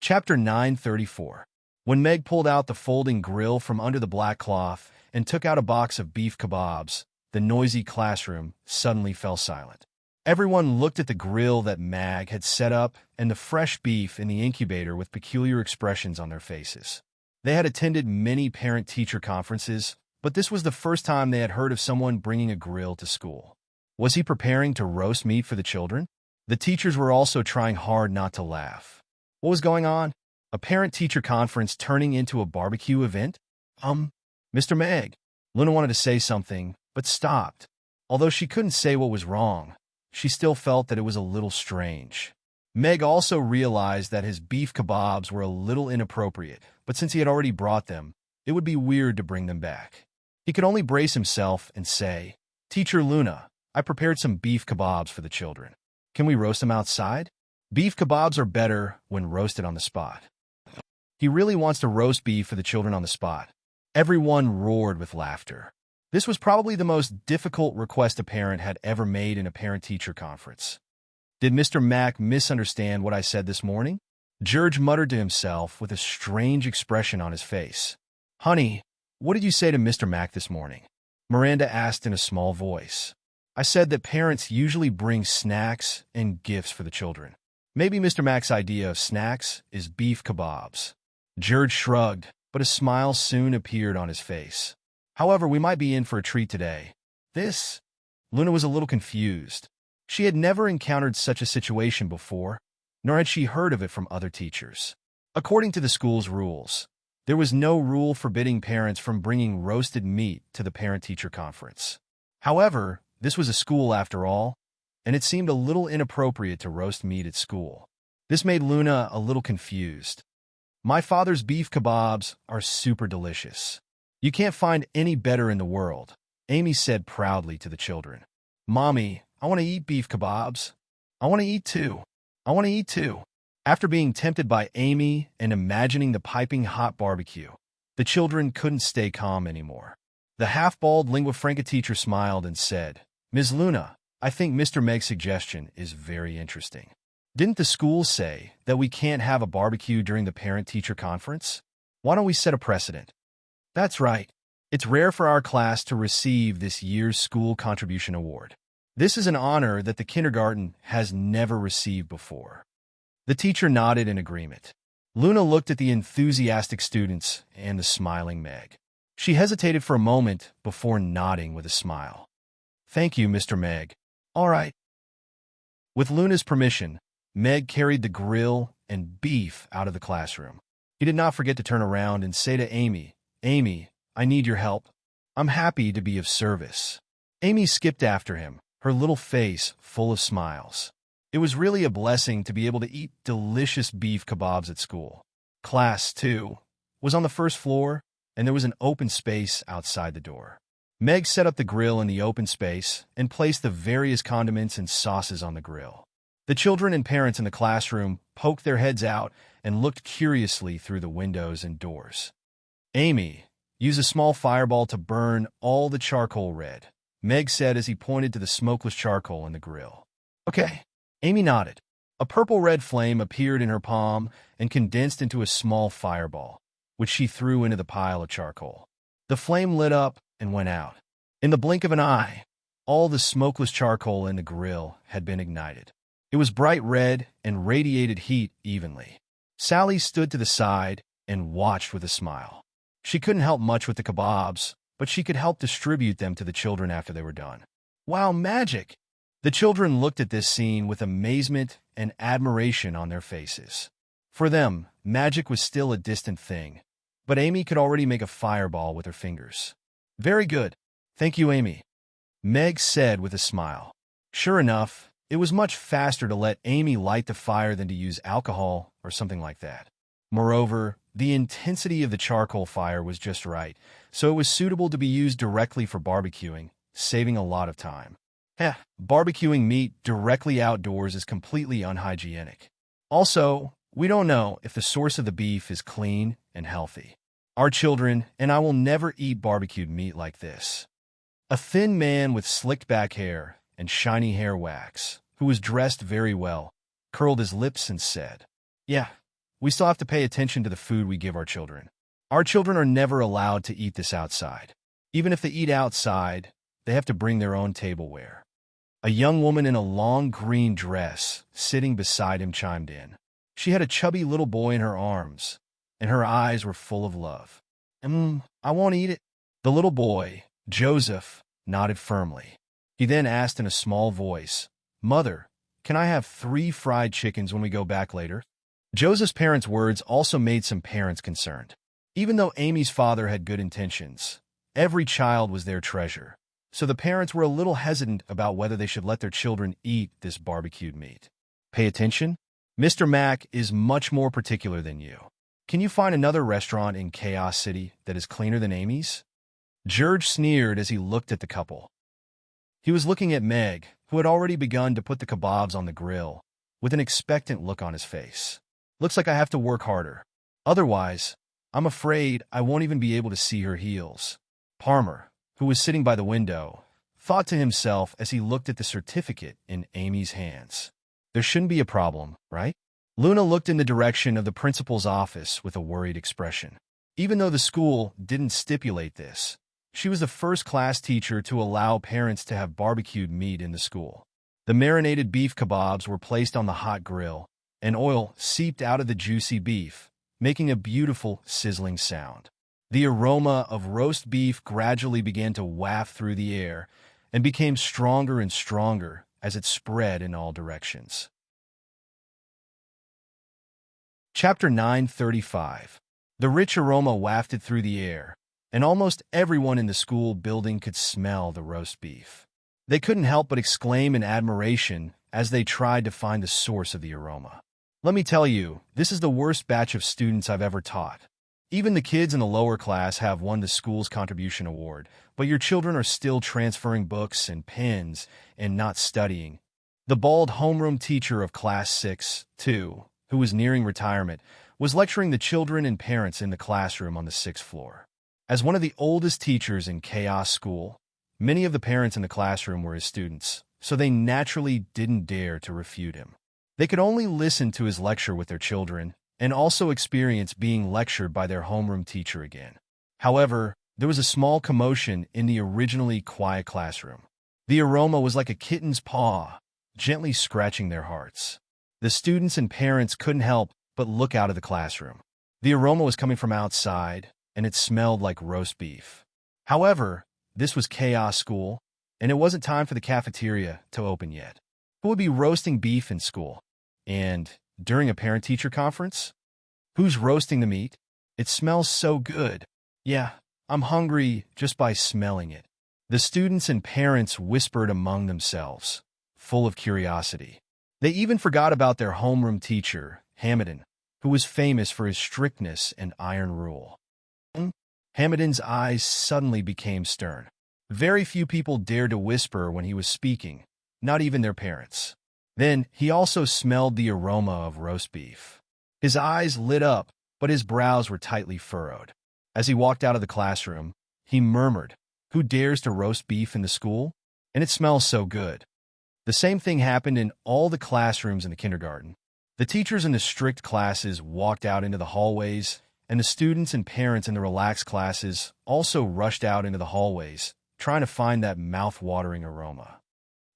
Chapter 934. When Meg pulled out the folding grill from under the black cloth and took out a box of beef kebabs, the noisy classroom suddenly fell silent. Everyone looked at the grill that Meg had set up and the fresh beef in the incubator with peculiar expressions on their faces. They had attended many parent-teacher conferences, but this was the first time they had heard of someone bringing a grill to school. Was he preparing to roast meat for the children? The teachers were also trying hard not to laugh. What was going on? A parent-teacher conference turning into a barbecue event? Mr. Meg. Luna wanted to say something, but stopped. Although she couldn't say what was wrong, she still felt that it was a little strange. Meg also realized that his beef kebabs were a little inappropriate, but since he had already brought them, it would be weird to bring them back. He could only brace himself and say, "Teacher Luna, I prepared some beef kebabs for the children. Can we roast them outside? Beef kebabs are better when roasted on the spot." He really wants to roast beef for the children on the spot. Everyone roared with laughter. This was probably the most difficult request a parent had ever made in a parent-teacher conference. Did Mr. Mack misunderstand what I said this morning? George muttered to himself with a strange expression on his face. "Honey, what did you say to Mr. Mack this morning?" Miranda asked in a small voice. "I said that parents usually bring snacks and gifts for the children. Maybe Mr. Mack's idea of snacks is beef kebabs." George shrugged, but a smile soon appeared on his face. "However, we might be in for a treat today." Luna was a little confused. She had never encountered such a situation before, nor had she heard of it from other teachers. According to the school's rules, there was no rule forbidding parents from bringing roasted meat to the parent-teacher conference. However, this was a school after all, and it seemed a little inappropriate to roast meat at school. This made Luna a little confused. "My father's beef kebabs are super delicious. You can't find any better in the world," Amy said proudly to the children. "Mommy, I want to eat beef kebabs. I want to eat too. I want to eat too." After being tempted by Amy and imagining the piping hot barbecue, the children couldn't stay calm anymore. The half-bald lingua franca teacher smiled and said, "Ms. Luna, I think Mr. Meg's suggestion is very interesting. Didn't the school say that we can't have a barbecue during the parent-teacher conference? Why don't we set a precedent?" "That's right. It's rare for our class to receive this year's school contribution award. This is an honor that the kindergarten has never received before." The teacher nodded in agreement. Luna looked at the enthusiastic students and the smiling Meg. She hesitated for a moment before nodding with a smile. "Thank you, Mr. Meg. All right." With Luna's permission, Meg carried the grill and beef out of the classroom. He did not forget to turn around and say to Amy, "Amy, I need your help. I'm happy to be of service." Amy skipped after him, her little face full of smiles. It was really a blessing to be able to eat delicious beef kebabs at school. Class 2 was on the first floor, and there was an open space outside the door. Meg set up the grill in the open space and placed the various condiments and sauces on the grill. The children and parents in the classroom poked their heads out and looked curiously through the windows and doors. "Amy, use a small fireball to burn all the charcoal red," Meg said as he pointed to the smokeless charcoal in the grill. "Okay." Amy nodded. A purple-red flame appeared in her palm and condensed into a small fireball, which she threw into the pile of charcoal. The flame lit up and went out. In the blink of an eye, all the smokeless charcoal in the grill had been ignited. It was bright red and radiated heat evenly. Sally stood to the side and watched with a smile. She couldn't help much with the kebabs, but she could help distribute them to the children after they were done. "Wow, magic!" The children looked at this scene with amazement and admiration on their faces. For them, magic was still a distant thing, but Amy could already make a fireball with her fingers. "Very good. Thank you, Amy," Meg said with a smile. Sure enough, it was much faster to let Amy light the fire than to use alcohol or something like that. Moreover, the intensity of the charcoal fire was just right, so it was suitable to be used directly for barbecuing, saving a lot of time. Barbecuing meat directly outdoors is completely unhygienic. Also, we don't know if the source of the beef is clean and healthy. Our children and I will never eat barbecued meat like this. A thin man with slicked back hair and shiny hair wax, who was dressed very well, curled his lips and said, "Yeah, we still have to pay attention to the food we give our children. Our children are never allowed to eat this outside. Even if they eat outside, they have to bring their own tableware. A young woman in a long green dress, sitting beside him, chimed in. She had a chubby little boy in her arms, and her eyes were full of love. I won't eat it. The little boy, Joseph, nodded firmly. He then asked in a small voice, Mother, can I have 3 fried chickens when we go back later? Joseph's parents' words also made some parents concerned. Even though Amy's father had good intentions, every child was their treasure, so the parents were a little hesitant about whether they should let their children eat this barbecued meat. Pay attention? Mr. Mac is much more particular than you. Can you find another restaurant in Chaos City that is cleaner than Amy's? George sneered as he looked at the couple. He was looking at Meg, who had already begun to put the kebabs on the grill, with an expectant look on his face. Looks like I have to work harder. Otherwise, I'm afraid I won't even be able to see her heels. Palmer, who was sitting by the window, thought to himself as he looked at the certificate in Amy's hands. There shouldn't be a problem, right? Luna looked in the direction of the principal's office with a worried expression. Even though the school didn't stipulate this, she was the first class teacher to allow parents to have barbecued meat in the school. The marinated beef kebabs were placed on the hot grill, and oil seeped out of the juicy beef, making a beautiful, sizzling sound. The aroma of roast beef gradually began to waft through the air and became stronger and stronger as it spread in all directions. Chapter 935. The rich aroma wafted through the air, and almost everyone in the school building could smell the roast beef. They couldn't help but exclaim in admiration as they tried to find the source of the aroma. Let me tell you, this is the worst batch of students I've ever taught. Even the kids in the lower class have won the school's contribution award, but your children are still transferring books and pens and not studying. The bald homeroom teacher of Class 6, too, who was nearing retirement, was lecturing the children and parents in the classroom on the 6th floor. As one of the oldest teachers in Chaos School, many of the parents in the classroom were his students, so they naturally didn't dare to refute him. They could only listen to his lecture with their children and also experience being lectured by their homeroom teacher again. However, there was a small commotion in the originally quiet classroom. The aroma was like a kitten's paw, gently scratching their hearts. The students and parents couldn't help but look out of the classroom. The aroma was coming from outside, and it smelled like roast beef. However, this was Chaos School, and it wasn't time for the cafeteria to open yet. Who would be roasting beef in school? And during a parent-teacher conference? Who's roasting the meat? It smells so good. Yeah, I'm hungry just by smelling it. The students and parents whispered among themselves, full of curiosity. They even forgot about their homeroom teacher, Hamilton, who was famous for his strictness and iron rule. Hamilton's eyes suddenly became stern. Very few people dared to whisper when he was speaking, not even their parents. Then he also smelled the aroma of roast beef. His eyes lit up, but his brows were tightly furrowed. As he walked out of the classroom, he murmured, "Who dares to roast beef in the school? And it smells so good." The same thing happened in all the classrooms in the kindergarten. The teachers in the strict classes walked out into the hallways, and the students and parents in the relaxed classes also rushed out into the hallways, trying to find that mouth-watering aroma.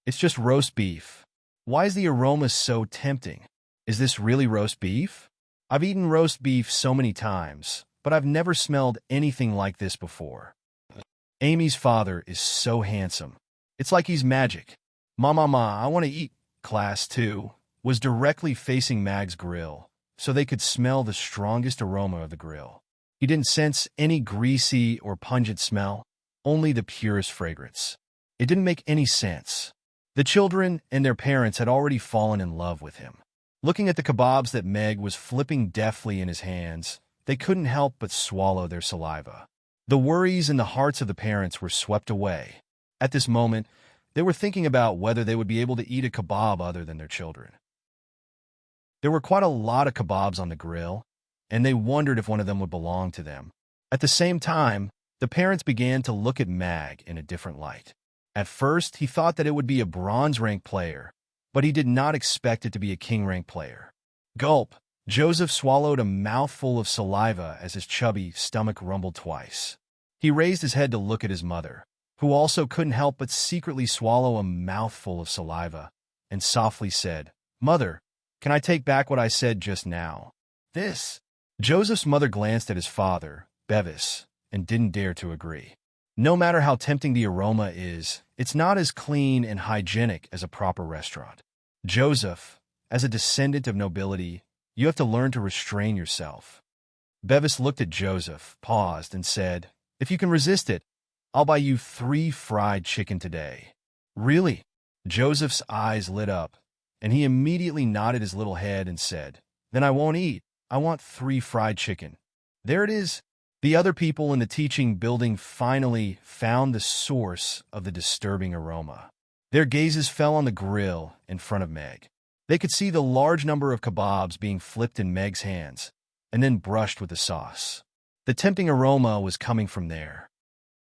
It's just roast beef. Why is the aroma so tempting? Is this really roast beef? I've eaten roast beef so many times, but I've never smelled anything like this before. Amy's father is so handsome. It's like he's magic. Ma, I want to eat. Class 2 was directly facing Mag's grill, so they could smell the strongest aroma of the grill. He didn't sense any greasy or pungent smell, only the purest fragrance. It didn't make any sense. The children and their parents had already fallen in love with him. Looking at the kebabs that Meg was flipping deftly in his hands, they couldn't help but swallow their saliva. The worries in the hearts of the parents were swept away. At this moment, they were thinking about whether they would be able to eat a kebab other than their children. There were quite a lot of kebabs on the grill, and they wondered if one of them would belong to them. At the same time, the parents began to look at Mag in a different light. At first, he thought that it would be a bronze rank player, but he did not expect it to be a king rank player. Gulp, Joseph swallowed a mouthful of saliva as his chubby stomach rumbled twice. He raised his head to look at his mother, who also couldn't help but secretly swallow a mouthful of saliva, and softly said, "Mother, can I take back what I said just now?" This. Joseph's mother glanced at his father, Bevis, and didn't dare to agree. No matter how tempting the aroma is, it's not as clean and hygienic as a proper restaurant. Joseph, as a descendant of nobility, you have to learn to restrain yourself. Bevis looked at Joseph, paused, and said, "If you can resist it, I'll buy you 3 fried chicken today." "Really?" Joseph's eyes lit up, and he immediately nodded his little head and said, "Then I won't eat. I want 3 fried chicken." There it is. The other people in the teaching building finally found the source of the disturbing aroma. Their gazes fell on the grill in front of Meg. They could see the large number of kebabs being flipped in Meg's hands and then brushed with the sauce. The tempting aroma was coming from there.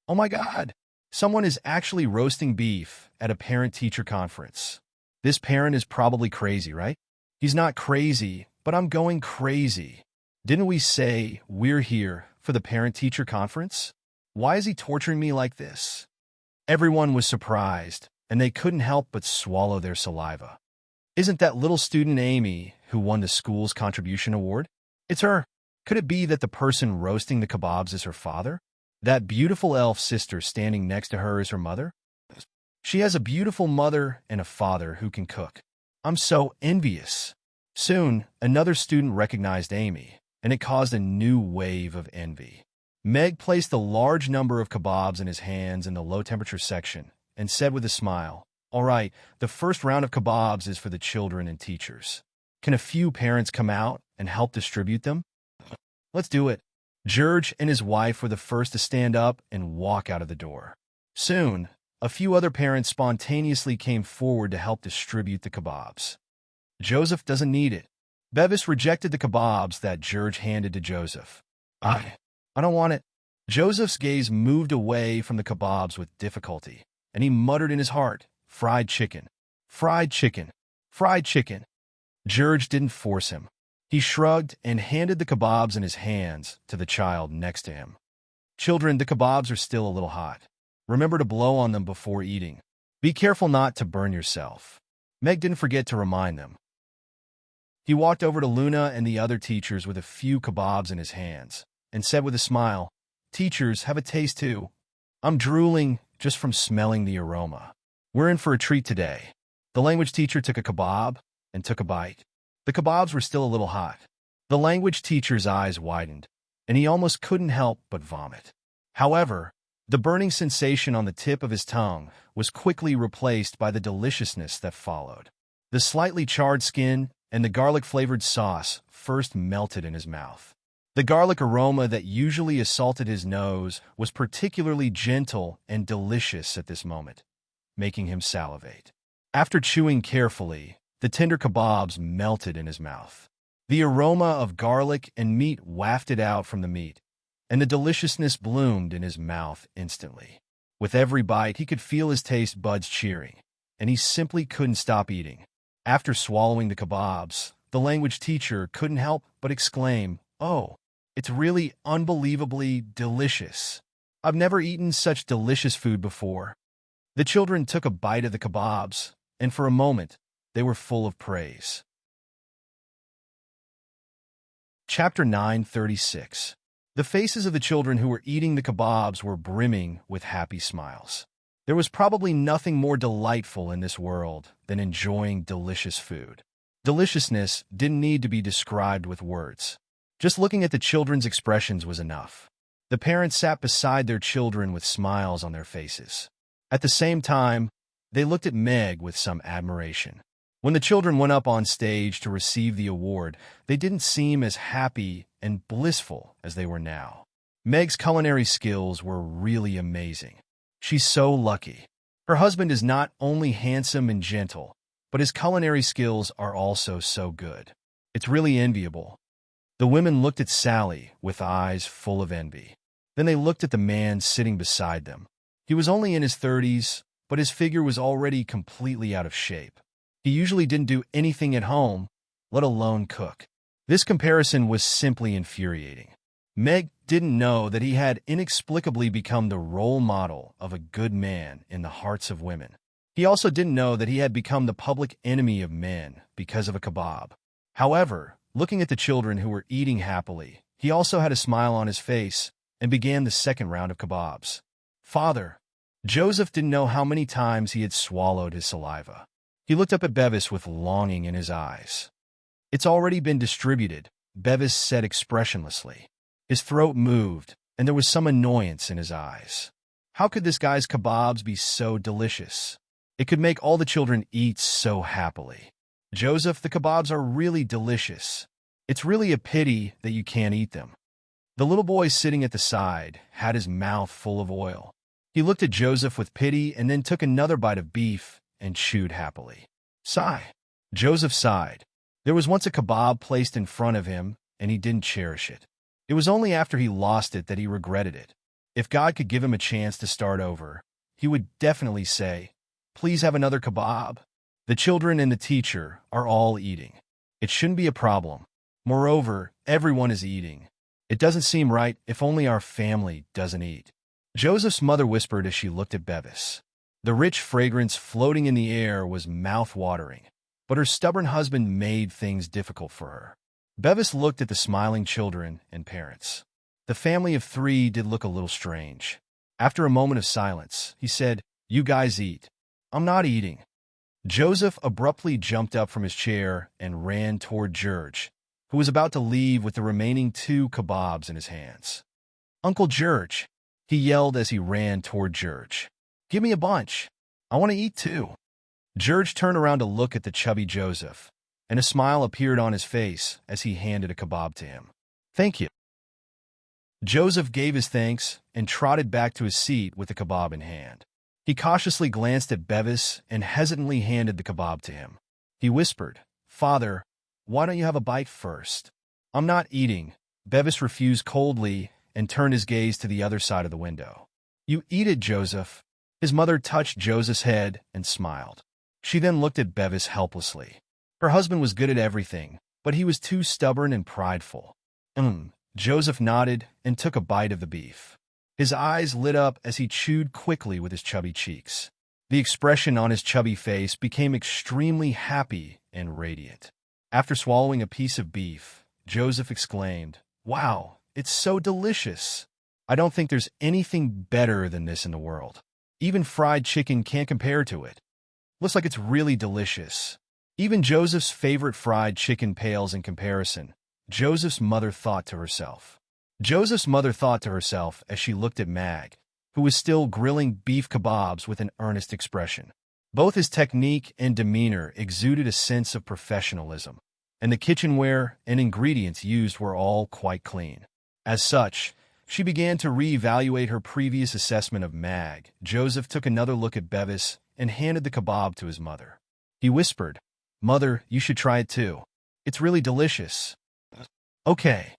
"Oh my God! Someone is actually roasting beef at a parent-teacher conference. This parent is probably crazy, right?" "He's not crazy, but I'm going crazy. Didn't we say we're here for the parent-teacher conference? Why is he torturing me like this?" Everyone was surprised, and they couldn't help but swallow their saliva. "Isn't that little student Amy who won the school's contribution award? It's her. Could it be that the person roasting the kebabs is her father? That beautiful elf sister standing next to her is her mother? She has a beautiful mother and a father who can cook. I'm so envious." Soon, another student recognized Amy, and it caused a new wave of envy. Meg placed a large number of kebabs in his hands in the low-temperature section and said with a smile, "All right, the first round of kebabs is for the children and teachers. Can a few parents come out and help distribute them?" "Let's do it." George and his wife were the first to stand up and walk out of the door. Soon, a few other parents spontaneously came forward to help distribute the kebabs. Joseph doesn't need it. Bevis rejected the kebabs that George handed to Joseph. I don't want it." Joseph's gaze moved away from the kebabs with difficulty, and he muttered in his heart, "Fried chicken, fried chicken, fried chicken." George didn't force him. He shrugged and handed the kebabs in his hands to the child next to him. "Children, the kebabs are still a little hot. Remember to blow on them before eating. Be careful not to burn yourself." Meg didn't forget to remind them. He walked over to Luna and the other teachers with a few kebabs in his hands and said with a smile, "Teachers, have a taste too. I'm drooling just from smelling the aroma. We're in for a treat today." The language teacher took a kebab and took a bite. The kebabs were still a little hot. The language teacher's eyes widened, and he almost couldn't help but vomit. However, the burning sensation on the tip of his tongue was quickly replaced by the deliciousness that followed. The slightly charred skin and the garlic-flavored sauce first melted in his mouth. The garlic aroma that usually assaulted his nose was particularly gentle and delicious at this moment, making him salivate. After chewing carefully, the tender kebabs melted in his mouth. The aroma of garlic and meat wafted out from the meat, and the deliciousness bloomed in his mouth instantly. With every bite, he could feel his taste buds cheering, and he simply couldn't stop eating. After swallowing the kebabs, the language teacher couldn't help but exclaim, "Oh, it's really unbelievably delicious. I've never eaten such delicious food before." The children took a bite of the kebabs, and for a moment, they were full of praise. Chapter 936. The faces of the children who were eating the kebabs were brimming with happy smiles. There was probably nothing more delightful in this world than enjoying delicious food. Deliciousness didn't need to be described with words. Just looking at the children's expressions was enough. The parents sat beside their children with smiles on their faces. At the same time, they looked at Meg with some admiration. When the children went up on stage to receive the award, they didn't seem as happy and blissful as they were now. Meg's culinary skills were really amazing. She's so lucky. Her husband is not only handsome and gentle, but his culinary skills are also so good. It's really enviable. The women looked at Sally with eyes full of envy. Then they looked at the man sitting beside them. He was only in his 30s, but his figure was already completely out of shape. He usually didn't do anything at home, let alone cook. This comparison was simply infuriating. Meg didn't know that he had inexplicably become the role model of a good man in the hearts of women. He also didn't know that he had become the public enemy of men because of a kebab. However, looking at the children who were eating happily, he also had a smile on his face and began the second round of kebabs. Father. Joseph didn't know how many times he had swallowed his saliva. He looked up at Bevis with longing in his eyes. It's already been distributed, Bevis said expressionlessly. His throat moved, and there was some annoyance in his eyes. How could this guy's kebabs be so delicious? It could make all the children eat so happily. Joseph, the kebabs are really delicious. It's really a pity that you can't eat them. The little boy sitting at the side had his mouth full of oil. He looked at Joseph with pity and then took another bite of beef and chewed happily. Sigh. Joseph sighed. There was once a kebab placed in front of him, and he didn't cherish it. It was only after he lost it that he regretted it. If God could give him a chance to start over, he would definitely say, "Please have another kebab." The children and the teacher are all eating. It shouldn't be a problem. Moreover, everyone is eating. It doesn't seem right if only our family doesn't eat. Joseph's mother whispered as she looked at Bevis. The rich fragrance floating in the air was mouth-watering, but her stubborn husband made things difficult for her. Bevis looked at the smiling children and parents. The family of three did look a little strange. After a moment of silence, he said, "You guys eat. I'm not eating." Joseph abruptly jumped up from his chair and ran toward George, who was about to leave with the remaining 2 kebabs in his hands. "Uncle George," he yelled as he ran toward George. "Give me a bunch. I want to eat too." George turned around to look at the chubby Joseph, and a smile appeared on his face as he handed a kebab to him. "Thank you." Joseph gave his thanks and trotted back to his seat with the kebab in hand. He cautiously glanced at Bevis and hesitantly handed the kebab to him. He whispered, "Father, why don't you have a bite first?" "I'm not eating." Bevis refused coldly and turned his gaze to the other side of the window. "You eat it, Joseph." His mother touched Joseph's head and smiled. She then looked at Bevis helplessly. Her husband was good at everything, but he was too stubborn and prideful. Joseph nodded and took a bite of the beef. His eyes lit up as he chewed quickly with his chubby cheeks. The expression on his chubby face became extremely happy and radiant. After swallowing a piece of beef, Joseph exclaimed, "Wow, it's so delicious. I don't think there's anything better than this in the world. Even fried chicken can't compare to it. Looks like it's really delicious." Even Joseph's favorite fried chicken pales in comparison, Joseph's mother thought to herself. Joseph's mother thought to herself as she looked at Mag, who was still grilling beef kebabs with an earnest expression. Both his technique and demeanor exuded a sense of professionalism, and the kitchenware and ingredients used were all quite clean. As such, she began to reevaluate her previous assessment of Mag. Joseph took another look at Bevis and handed the kebab to his mother. He whispered, "Mother, you should try it too. It's really delicious." "Okay."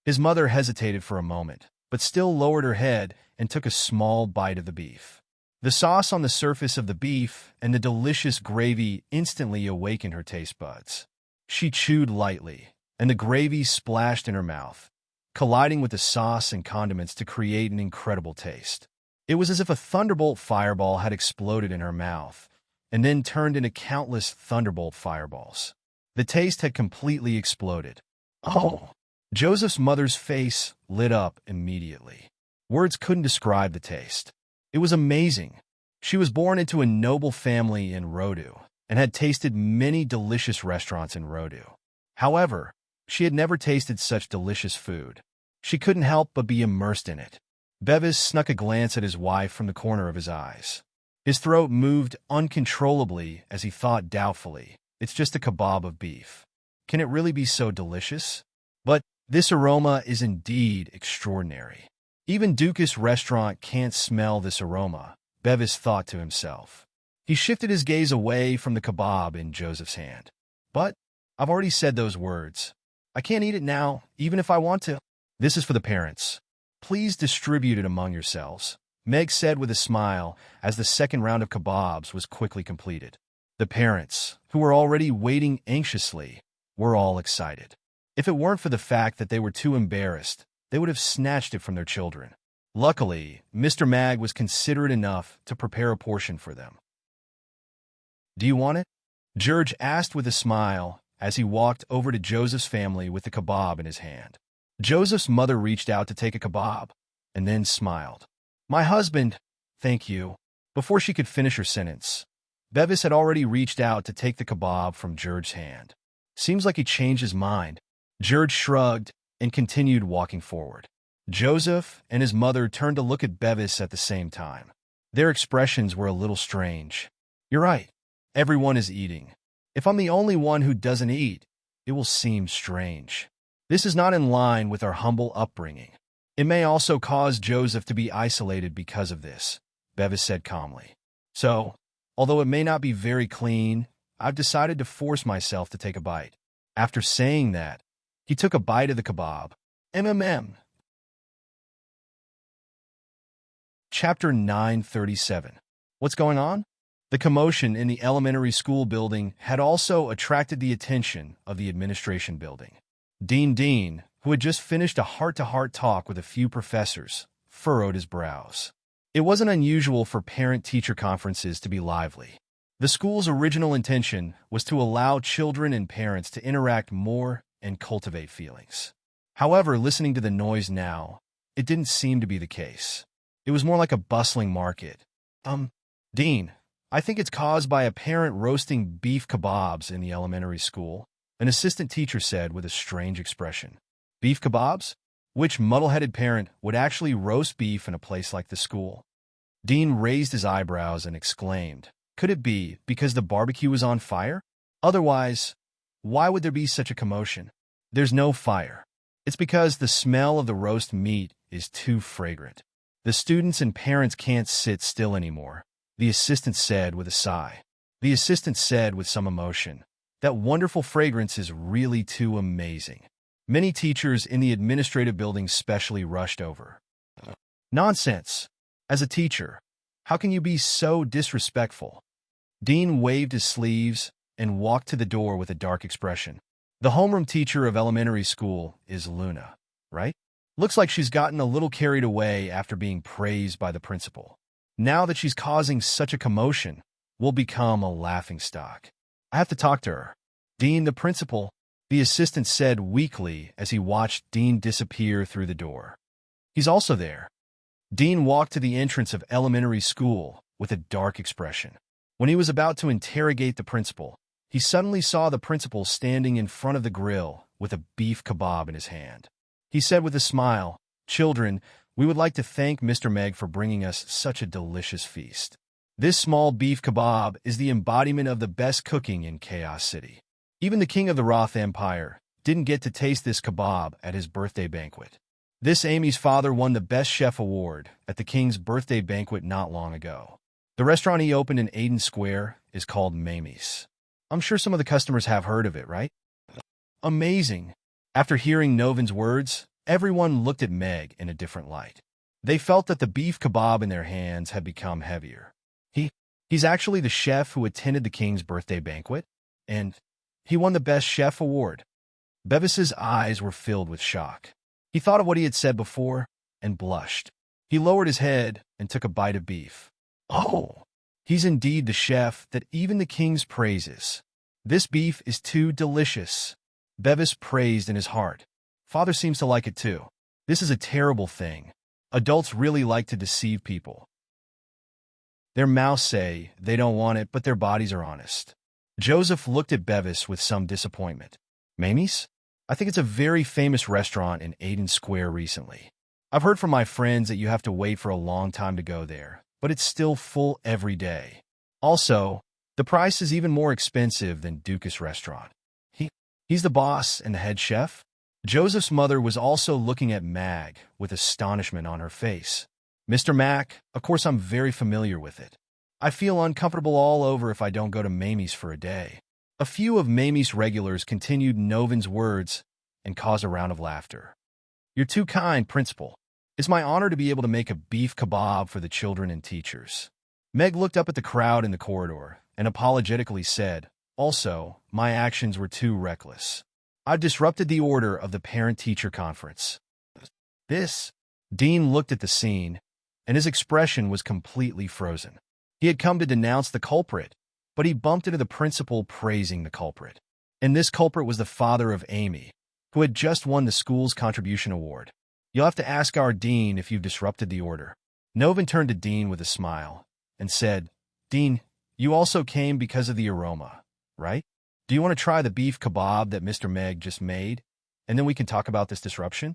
His mother hesitated for a moment, but still lowered her head and took a small bite of the beef. The sauce on the surface of the beef and the delicious gravy instantly awakened her taste buds. She chewed lightly, and the gravy splashed in her mouth, colliding with the sauce and condiments to create an incredible taste. It was as if a thunderbolt fireball had exploded in her mouth, and then turned into countless thunderbolt fireballs. The taste had completely exploded. "Oh!" Joseph's mother's face lit up immediately. Words couldn't describe the taste. It was amazing. She was born into a noble family in Rodu and had tasted many delicious restaurants in Rodu. However, she had never tasted such delicious food. She couldn't help but be immersed in it. Bevis snuck a glance at his wife from the corner of his eyes. His throat moved uncontrollably as he thought doubtfully, "It's just a kebab of beef. Can it really be so delicious? But this aroma is indeed extraordinary. Even Dukas' restaurant can't smell this aroma," Bevis thought to himself. He shifted his gaze away from the kebab in Joseph's hand. "But I've already said those words. I can't eat it now, even if I want to." "This is for the parents. Please distribute it among yourselves," Meg said with a smile as the second round of kebabs was quickly completed. The parents, who were already waiting anxiously, were all excited. If it weren't for the fact that they were too embarrassed, they would have snatched it from their children. Luckily, Mr. Mag was considerate enough to prepare a portion for them. "Do you want it?" George asked with a smile as he walked over to Joseph's family with the kebab in his hand. Joseph's mother reached out to take a kebab, and then smiled. "My husband, thank you." Before she could finish her sentence, Bevis had already reached out to take the kebab from George's hand. "Seems like he changed his mind." George shrugged and continued walking forward. Joseph and his mother turned to look at Bevis at the same time. Their expressions were a little strange. "You're right. Everyone is eating. If I'm the only one who doesn't eat, it will seem strange. This is not in line with our humble upbringing. It may also cause Joseph to be isolated because of this," Bevis said calmly. "So, although it may not be very clean, I've decided to force myself to take a bite." After saying that, he took a bite of the kebab. Chapter 937. What's going on? The commotion in the elementary school building had also attracted the attention of the administration building. Dean, who had just finished a heart-to-heart talk with a few professors, furrowed his brows. It wasn't unusual for parent-teacher conferences to be lively. The school's original intention was to allow children and parents to interact more and cultivate feelings. However, listening to the noise now, it didn't seem to be the case. It was more like a bustling market. Dean, I think it's caused by a parent roasting beef kebabs in the elementary school," an assistant teacher said with a strange expression. "Beef kebabs? Which muddle-headed parent would actually roast beef in a place like the school?" Dean raised his eyebrows and exclaimed, "Could it be because the barbecue was on fire? Otherwise, why would there be such a commotion?" "There's no fire. It's because the smell of the roast meat is too fragrant. The students and parents can't sit still anymore," the assistant said with a sigh. The assistant said with some emotion, "That wonderful fragrance is really too amazing." Many teachers in the administrative building specially rushed over. "Nonsense. As a teacher, how can you be so disrespectful?" Dean waved his sleeves and walked to the door with a dark expression. "The homeroom teacher of elementary school is Luna, right? Looks like she's gotten a little carried away after being praised by the principal. Now that she's causing such a commotion, we'll become a laughingstock. I have to talk to her." "Dean, the principal," the assistant said weakly as he watched Dean disappear through the door. "He's also there." Dean walked to the entrance of elementary school with a dark expression. When he was about to interrogate the principal, he suddenly saw the principal standing in front of the grill with a beef kebab in his hand. He said with a smile, "Children, we would like to thank Mr. Meg for bringing us such a delicious feast. This small beef kebab is the embodiment of the best cooking in Chaos City. Even the king of the Roth Empire didn't get to taste this kebab at his birthday banquet. This Amy's father won the Best Chef Award at the king's birthday banquet not long ago. The restaurant he opened in Aiden Square is called Mamie's. I'm sure some of the customers have heard of it, right?" "Amazing." After hearing Novin's words, everyone looked at Meg in a different light. They felt that the beef kebab in their hands had become heavier. He's actually the chef who attended the king's birthday banquet, and he won the Best Chef Award." Bevis's eyes were filled with shock. He thought of what he had said before and blushed. He lowered his head and took a bite of beef. "Oh, he's indeed the chef that even the king's praises. This beef is too delicious." Bevis praised in his heart. "Father seems to like it too. This is a terrible thing. Adults really like to deceive people. Their mouths say they don't want it, but their bodies are honest." Joseph looked at Bevis with some disappointment. "Mamie's? I think it's a very famous restaurant in Aiden Square recently. I've heard from my friends that you have to wait for a long time to go there, but it's still full every day. Also, the price is even more expensive than Dukas Restaurant." He's the boss and the head chef?" Joseph's mother was also looking at Mag with astonishment on her face. "Mr. Mac, of course I'm very familiar with it. I feel uncomfortable all over if I don't go to Mamie's for a day." A few of Mamie's regulars continued Novin's words and caused a round of laughter. "You're too kind, Principal. It's my honor to be able to make a beef kebab for the children and teachers." Meg looked up at the crowd in the corridor and apologetically said, "Also, my actions were too reckless." I've disrupted the order of the parent-teacher conference. This. Dean looked at the scene, and his expression was completely frozen. He had come to denounce the culprit, but he bumped into the principal praising the culprit. And this culprit was the father of Amy, who had just won the school's contribution award. You'll have to ask our dean if you've disrupted the order. Novin turned to Dean with a smile and said, Dean, you also came because of the aroma, right? Do you want to try the beef kebab that Mr. Meg just made, and then we can talk about this disruption?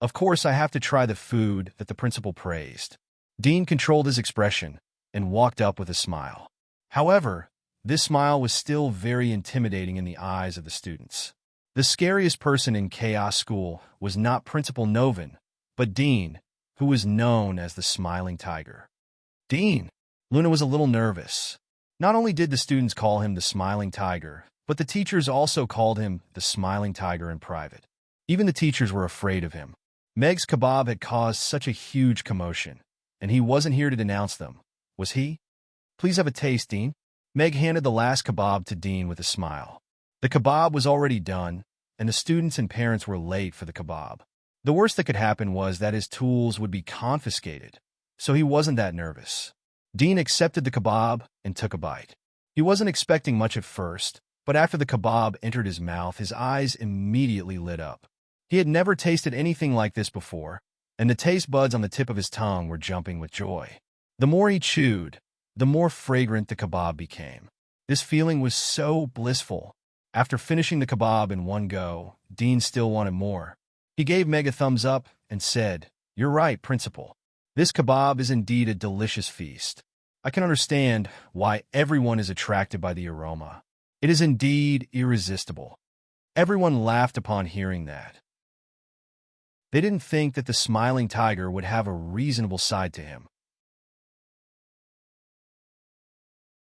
Of course, I have to try the food that the principal praised. Dean controlled his expression and walked up with a smile. However, this smile was still very intimidating in the eyes of the students. The scariest person in Chaos School was not Principal Novin, but Dean, who was known as the Smiling Tiger. Dean! Luna was a little nervous. Not only did the students call him the Smiling Tiger, but the teachers also called him the Smiling Tiger in private. Even the teachers were afraid of him. Meg's kebab had caused such a huge commotion, and he wasn't here to denounce them, was he? Please have a taste, Dean. Meg handed the last kebab to Dean with a smile. The kebab was already done, and the students and parents were late for the kebab. The worst that could happen was that his tools would be confiscated, so he wasn't that nervous. Dean accepted the kebab and took a bite. He wasn't expecting much at first, but after the kebab entered his mouth, his eyes immediately lit up. He had never tasted anything like this before, and the taste buds on the tip of his tongue were jumping with joy. The more he chewed, the more fragrant the kebab became. This feeling was so blissful. After finishing the kebab in one go, Dean still wanted more. He gave Meg a thumbs up and said, You're right, Principal. This kebab is indeed a delicious feast. I can understand why everyone is attracted by the aroma. It is indeed irresistible. Everyone laughed upon hearing that. They didn't think that the Smiling Tiger would have a reasonable side to him.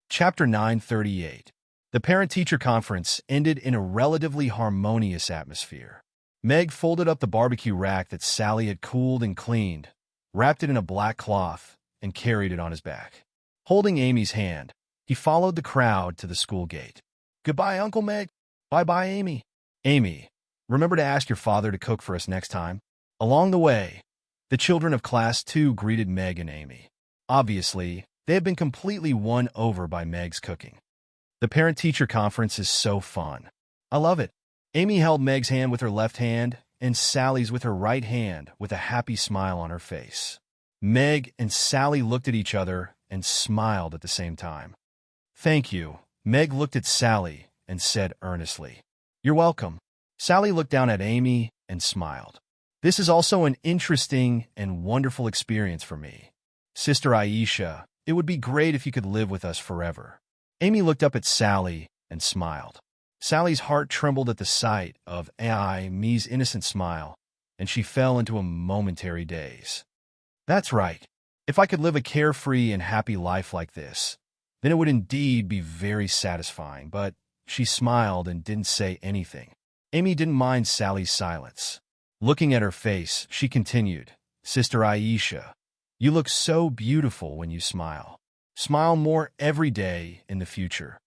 Chapter 938. The parent-teacher conference ended in a relatively harmonious atmosphere. Meg folded up the barbecue rack that Sally had cooled and cleaned, wrapped it in a black cloth, and carried it on his back. Holding Amy's hand, he followed the crowd to the school gate. Goodbye, Uncle Meg. Bye-bye, Amy. Amy, remember to ask your father to cook for us next time. Along the way, the children of Class 2 greeted Meg and Amy. Obviously, they had been completely won over by Meg's cooking. The parent-teacher conference is so fun. I love it. Amy held Meg's hand with her left hand and Sally's with her right hand with a happy smile on her face. Meg and Sally looked at each other and smiled at the same time. Thank you. Meg looked at Sally and said earnestly, You're welcome. Sally looked down at Amy and smiled. This is also an interesting and wonderful experience for me. Sister Aisha, it would be great if you could live with us forever. Amy looked up at Sally and smiled. Sally's heart trembled at the sight of Amy's innocent smile, and she fell into a momentary daze. That's right. If I could live a carefree and happy life like this, then it would indeed be very satisfying, but she smiled and didn't say anything. Amy didn't mind Sally's silence. Looking at her face, she continued, Sister Aisha, you look so beautiful when you smile. Smile more every day in the future.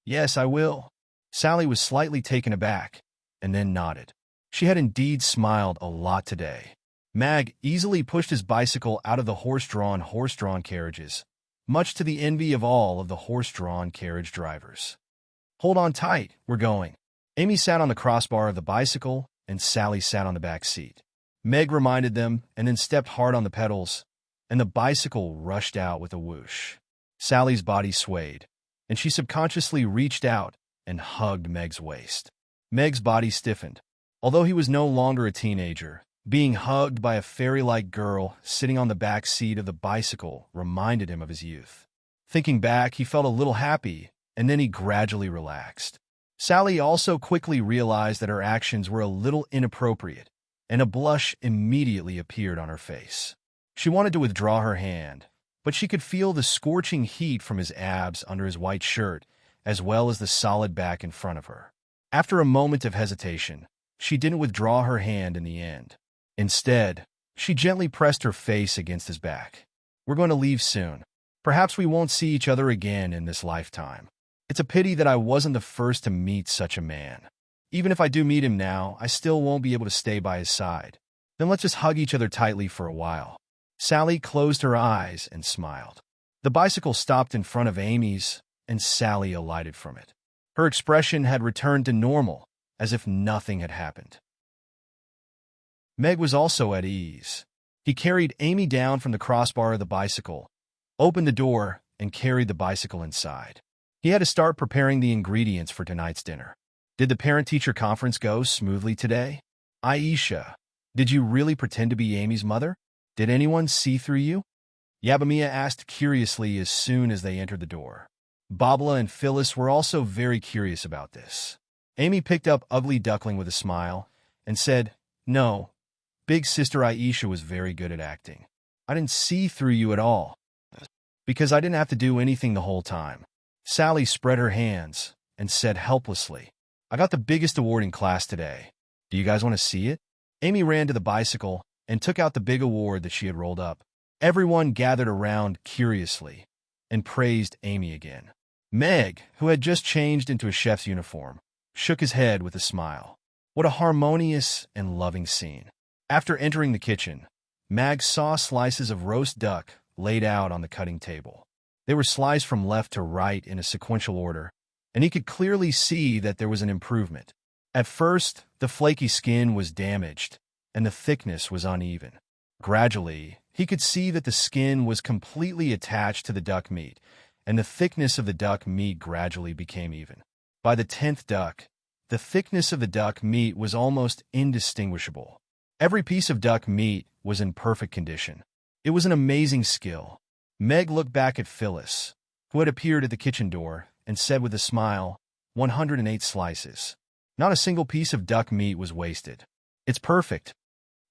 Yes, I will. Sally was slightly taken aback, and then nodded. She had indeed smiled a lot today. Mag easily pushed his bicycle out of the horse-drawn carriages, much to the envy of all of the horse-drawn carriage drivers. Hold on tight, we're going. Amy sat on the crossbar of the bicycle, and Sally sat on the back seat. Meg reminded them and then stepped hard on the pedals, and the bicycle rushed out with a whoosh. Sally's body swayed, and she subconsciously reached out and hugged Meg's waist. Meg's body stiffened. Although he was no longer a teenager, being hugged by a fairy-like girl sitting on the back seat of the bicycle reminded him of his youth. Thinking back, he felt a little happy, and then he gradually relaxed. Sally also quickly realized that her actions were a little inappropriate, and a blush immediately appeared on her face. She wanted to withdraw her hand, but she could feel the scorching heat from his abs under his white shirt, as well as the solid back in front of her. After a moment of hesitation, she didn't withdraw her hand in the end. Instead, she gently pressed her face against his back. We're going to leave soon. Perhaps we won't see each other again in this lifetime. It's a pity that I wasn't the first to meet such a man. Even if I do meet him now, I still won't be able to stay by his side. Then let's just hug each other tightly for a while." Sally closed her eyes and smiled. The bicycle stopped in front of Amy's, and Sally alighted from it. Her expression had returned to normal, as if nothing had happened. Meg was also at ease. He carried Amy down from the crossbar of the bicycle, opened the door, and carried the bicycle inside. He had to start preparing the ingredients for tonight's dinner. "Did the parent-teacher conference go smoothly today? Aisha, did you really pretend to be Amy's mother? Did anyone see through you?" Yabamiya asked curiously as soon as they entered the door. Babla and Phyllis were also very curious about this. Amy picked up Ugly Duckling with a smile and said, "No, big sister Aisha was very good at acting. I didn't see through you at all, because I didn't have to do anything the whole time." Sally spread her hands and said helplessly, "I got the biggest award in class today. Do you guys want to see it?" Amy ran to the bicycle and took out the big award that she had rolled up. Everyone gathered around curiously and praised Amy again. Meg, who had just changed into a chef's uniform, shook his head with a smile. What a harmonious and loving scene. After entering the kitchen, Mag saw slices of roast duck laid out on the cutting table. They were sliced from left to right in a sequential order, and he could clearly see that there was an improvement. At first, the flaky skin was damaged, and the thickness was uneven. Gradually, he could see that the skin was completely attached to the duck meat, and the thickness of the duck meat gradually became even. By the 10th duck, the thickness of the duck meat was almost indistinguishable. Every piece of duck meat was in perfect condition. It was an amazing skill. Meg looked back at Phyllis, who had appeared at the kitchen door, and said with a smile, 108 slices. Not a single piece of duck meat was wasted. It's perfect.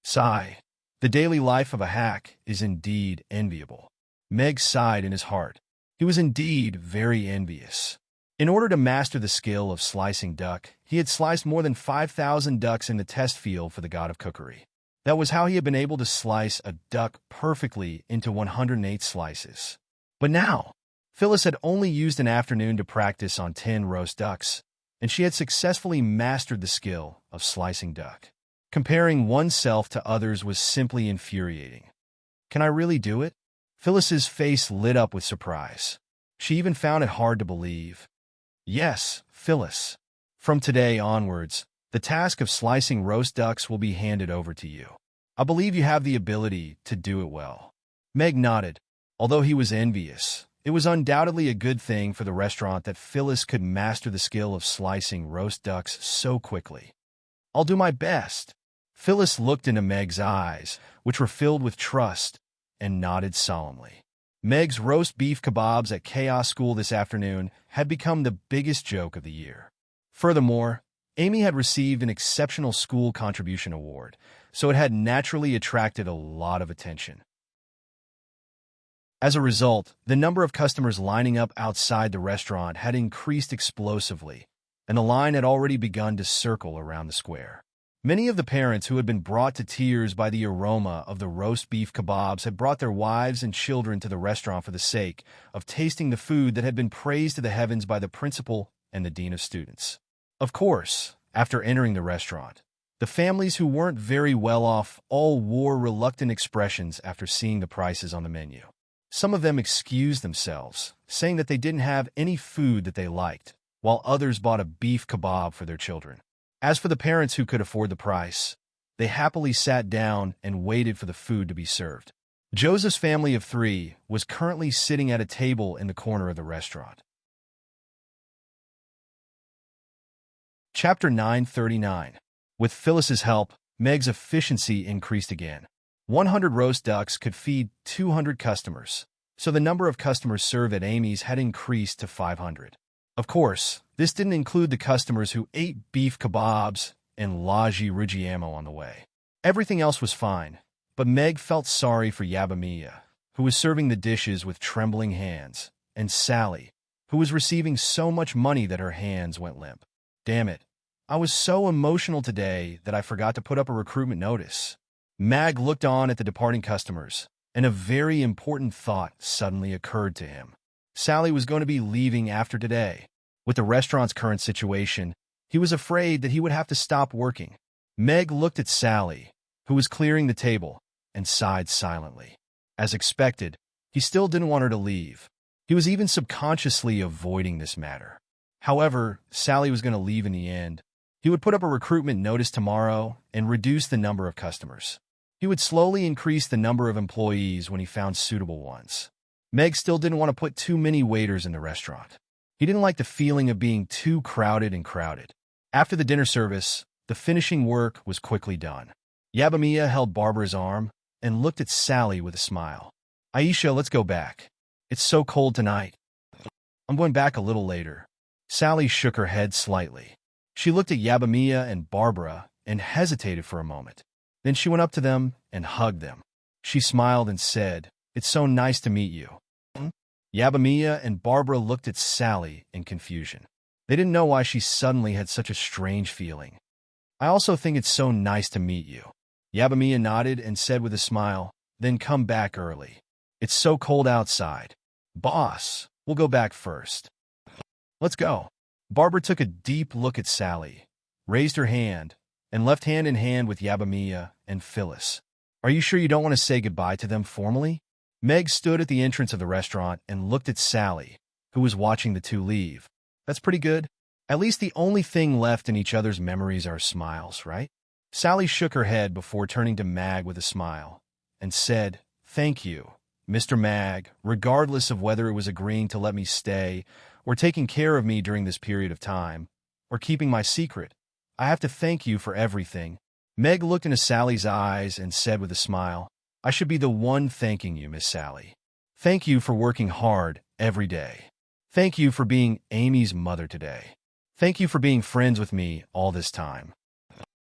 Sigh. The daily life of a hack is indeed enviable. Meg sighed in his heart. He was indeed very envious. In order to master the skill of slicing duck, he had sliced more than 5,000 ducks in the test field for the god of cookery. That was how he had been able to slice a duck perfectly into 108 slices. But now, Phyllis had only used an afternoon to practice on 10 roast ducks, and she had successfully mastered the skill of slicing duck. Comparing oneself to others was simply infuriating. Can I really do it? Phyllis's face lit up with surprise. She even found it hard to believe. Yes, Phyllis. From today onwards, the task of slicing roast ducks will be handed over to you. I believe you have the ability to do it well. Meg nodded. Although he was envious, it was undoubtedly a good thing for the restaurant that Phyllis could master the skill of slicing roast ducks so quickly. I'll do my best. Phyllis looked into Meg's eyes, which were filled with trust, and nodded solemnly. Meg's roast beef kebabs at Chaos School this afternoon had become the biggest joke of the year. Furthermore, Amy had received an exceptional school contribution award, so it had naturally attracted a lot of attention. As a result, the number of customers lining up outside the restaurant had increased explosively, and the line had already begun to circle around the square. Many of the parents who had been brought to tears by the aroma of the roast beef kebabs had brought their wives and children to the restaurant for the sake of tasting the food that had been praised to the heavens by the principal and the dean of students. Of course, after entering the restaurant, the families who weren't very well off all wore reluctant expressions after seeing the prices on the menu. Some of them excused themselves, saying that they didn't have any food that they liked, while others bought a beef kebab for their children. As for the parents who could afford the price, they happily sat down and waited for the food to be served. Joseph's family of 3 was currently sitting at a table in the corner of the restaurant. Chapter 939. With Phyllis's help, Meg's efficiency increased again. 100 roast ducks could feed 200 customers, so the number of customers served at Amy's had increased to 500. Of course, this didn't include the customers who ate beef kebabs and Laji Ruggiamo on the way. Everything else was fine, but Meg felt sorry for Yabamiya, who was serving the dishes with trembling hands, and Sally, who was receiving so much money that her hands went limp. Damn it, I was so emotional today that I forgot to put up a recruitment notice. Mag looked on at the departing customers, and a very important thought suddenly occurred to him. Sally was going to be leaving after today. With the restaurant's current situation, he He was afraid that he would have to stop working. Meg looked at Sally, who was clearing the table, and sighed silently. As expected, he still didn't want her to leave. He was even subconsciously avoiding this matter. However, Sally was going to leave in the end. He would put up a recruitment notice tomorrow and reduce the number of customers. He would slowly increase the number of employees when he found suitable ones. Meg still didn't want to put too many waiters in the restaurant. He didn't like the feeling of being too crowded. After the dinner service, the finishing work was quickly done. Yabamiya held Barbara's arm and looked at Sally with a smile. Aisha, let's go back. It's so cold tonight. I'm going back a little later. Sally shook her head slightly. She looked at Yabamiya and Barbara and hesitated for a moment. Then she went up to them and hugged them. She smiled and said, "It's so nice to meet you." Yabamiya and Barbara looked at Sally in confusion. They didn't know why she suddenly had such a strange feeling. "I also think it's so nice to meet you." Yabamiya nodded and said with a smile, "Then come back early. It's so cold outside." "Boss, we'll go back first." "Let's go." Barbara took a deep look at Sally, raised her hand, and left hand in hand with Yabamiya and Phyllis. "Are you sure you don't want to say goodbye to them formally?" Meg stood at the entrance of the restaurant and looked at Sally, who was watching the two leave. "That's pretty good. At least the only thing left in each other's memories are smiles, right?" Sally shook her head before turning to Mag with a smile and said, "Thank you, Mr. Mag, regardless of whether it was agreeing to let me stay or taking care of me during this period of time, or keeping my secret. I have to thank you for everything." Meg looked into Sally's eyes and said with a smile, "I should be the one thanking you, Miss Sally. Thank you for working hard every day. Thank you for being Amy's mother today. Thank you for being friends with me all this time."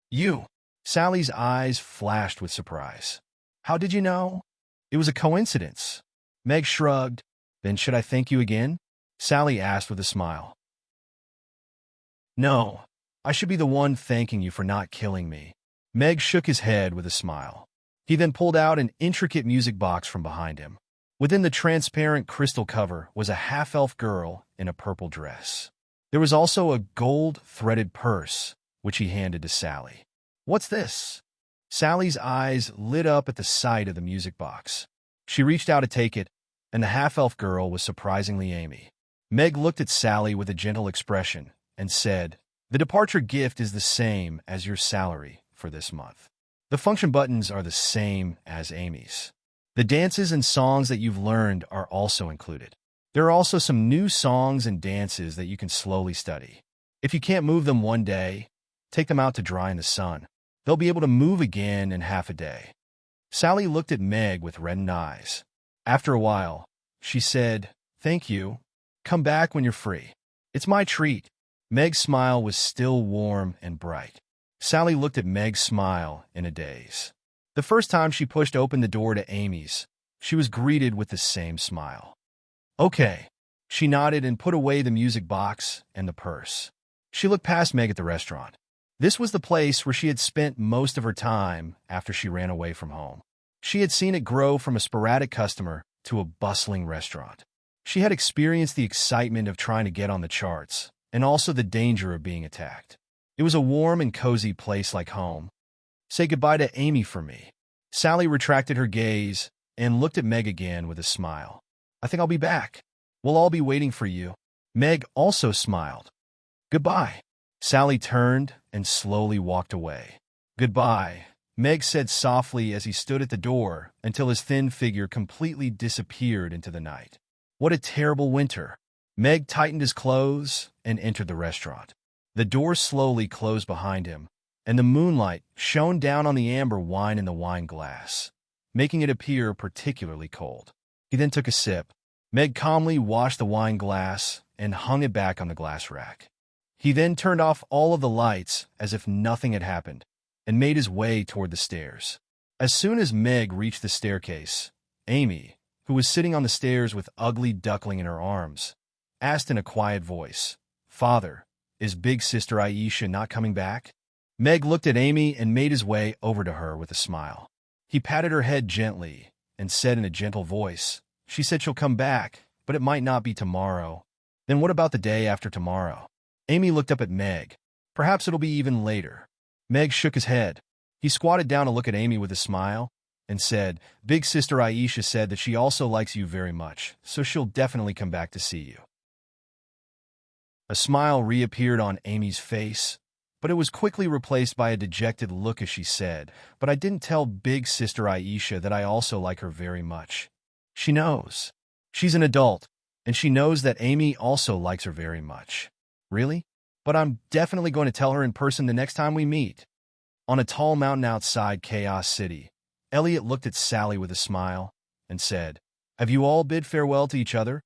"You?" Sally's eyes flashed with surprise. "How did you know?" "It was a coincidence." Meg shrugged. "Then should I thank you again?" Sally asked with a smile. "No, I should be the one thanking you for not killing me." Meg shook his head with a smile. He then pulled out an intricate music box from behind him. Within the transparent crystal cover was a half-elf girl in a purple dress. There was also a gold-threaded purse, which he handed to Sally. "What's this?" Sally's eyes lit up at the sight of the music box. She reached out to take it, and the half-elf girl was surprisingly Amy. Meg looked at Sally with a gentle expression and said, "The departure gift is the same as your salary for this month. The function buttons are the same as Amy's. The dances and songs that you've learned are also included. There are also some new songs and dances that you can slowly study. If you can't move them one day, take them out to dry in the sun. They'll be able to move again in half a day." Sally looked at Meg with reddened eyes. After a while, she said, "Thank you. Come back when you're free. It's my treat." Meg's smile was still warm and bright. Sally looked at Meg's smile in a daze. The first time she pushed open the door to Amy's, she was greeted with the same smile. "Okay." She nodded and put away the music box and the purse. She looked past Meg at the restaurant. This was the place where she had spent most of her time after she ran away from home. She had seen it grow from a sporadic customer to a bustling restaurant. She had experienced the excitement of trying to get on the charts, and also the danger of being attacked. It was a warm and cozy place like home. "Say goodbye to Amy for me." Sally retracted her gaze and looked at Meg again with a smile. "I think I'll be back. We'll all be waiting for you." Meg also smiled. "Goodbye." Sally turned and slowly walked away. "Goodbye," Meg said softly as he stood at the door until his thin figure completely disappeared into the night. What a terrible winter. Meg tightened his clothes and entered the restaurant. The door slowly closed behind him, and the moonlight shone down on the amber wine in the wine glass, making it appear particularly cold. He then took a sip. Meg calmly washed the wine glass and hung it back on the glass rack. He then turned off all of the lights as if nothing had happened and made his way toward the stairs. As soon as Meg reached the staircase, Amy, who was sitting on the stairs with Ugly Duckling in her arms, asked in a quiet voice, "Father, is big sister Aisha not coming back?" Meg looked at Amy and made his way over to her with a smile. He patted her head gently and said in a gentle voice, "She said she'll come back, but it might not be tomorrow." "Then what about the day after tomorrow?" Amy looked up at Meg. Perhaps it'll be even later. Meg shook his head. He squatted down to look at Amy with a smile and said, Big Sister Aisha said that she also likes you very much, so she'll definitely come back to see you. A smile reappeared on Amy's face, but it was quickly replaced by a dejected look as she said, But I didn't tell Big Sister Aisha that I also like her very much. She knows. She's an adult, and she knows that Amy also likes her very much. Really? But I'm definitely going to tell her in person the next time we meet. On a tall mountain outside Chaos City, Elliot looked at Sally with a smile and said, Have you all bid farewell to each other?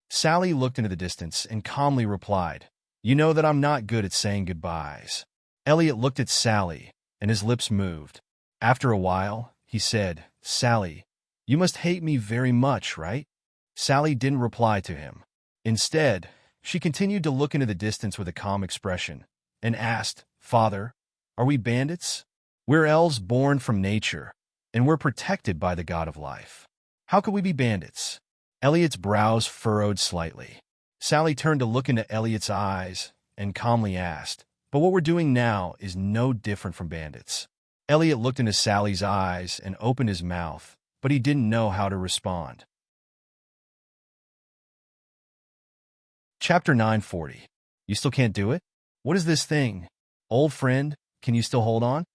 Sally looked into the distance and calmly replied, You know that I'm not good at saying goodbyes. Elliot looked at Sally, and his lips moved. After a while, he said, Sally, you must hate me very much, right? Sally didn't reply to him. Instead, she continued to look into the distance with a calm expression and asked, Father, are we bandits? We're elves born from nature, and we're protected by the god of life. How could we be bandits? Elliot's brows furrowed slightly. Sally turned to look into Elliot's eyes and calmly asked, But what we're doing now is no different from bandits. Elliot looked into Sally's eyes and opened his mouth, but he didn't know how to respond. Chapter 940. You still can't do it? What is this thing? Old friend, can you still hold on?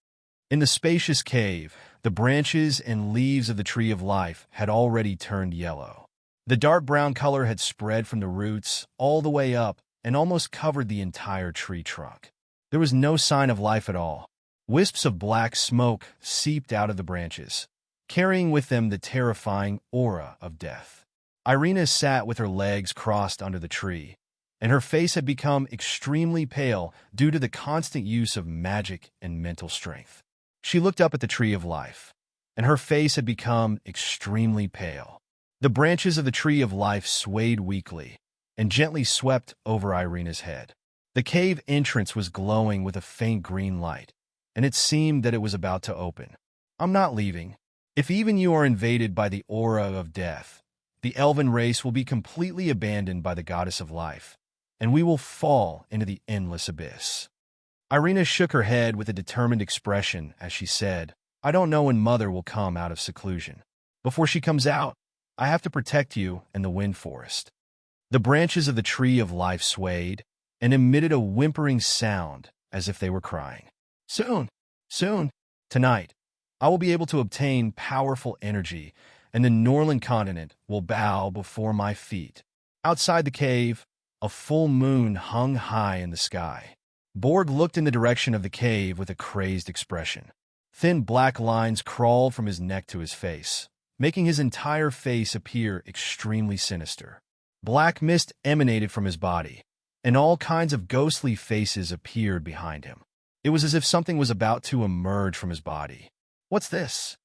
In the spacious cave, the branches and leaves of the tree of life had already turned yellow. The dark brown color had spread from the roots all the way up and almost covered the entire tree trunk. There was no sign of life at all. Wisps of black smoke seeped out of the branches, carrying with them the terrifying aura of death. Irina sat with her legs crossed under the tree, and her face had become extremely pale due to the constant use of magic and mental strength. She looked up at the tree of life, and her face had become extremely pale. The branches of the tree of life swayed weakly and gently swept over Irina's head. The cave entrance was glowing with a faint green light, and it seemed that it was about to open. I'm not leaving. If even you are invaded by the aura of death, the elven race will be completely abandoned by the goddess of life, and we will fall into the endless abyss. Irina shook her head with a determined expression as she said, I don't know when Mother will come out of seclusion. Before she comes out, I have to protect you and the wind forest. The branches of the tree of life swayed and emitted a whimpering sound as if they were crying. Soon, tonight, I will be able to obtain powerful energy, and the Norland continent will bow before my feet. Outside the cave, a full moon hung high in the sky. Borg looked in the direction of the cave with a crazed expression. Thin black lines crawled from his neck to his face, making his entire face appear extremely sinister. Black mist emanated from his body, and all kinds of ghostly faces appeared behind him. It was as if something was about to emerge from his body. What's this?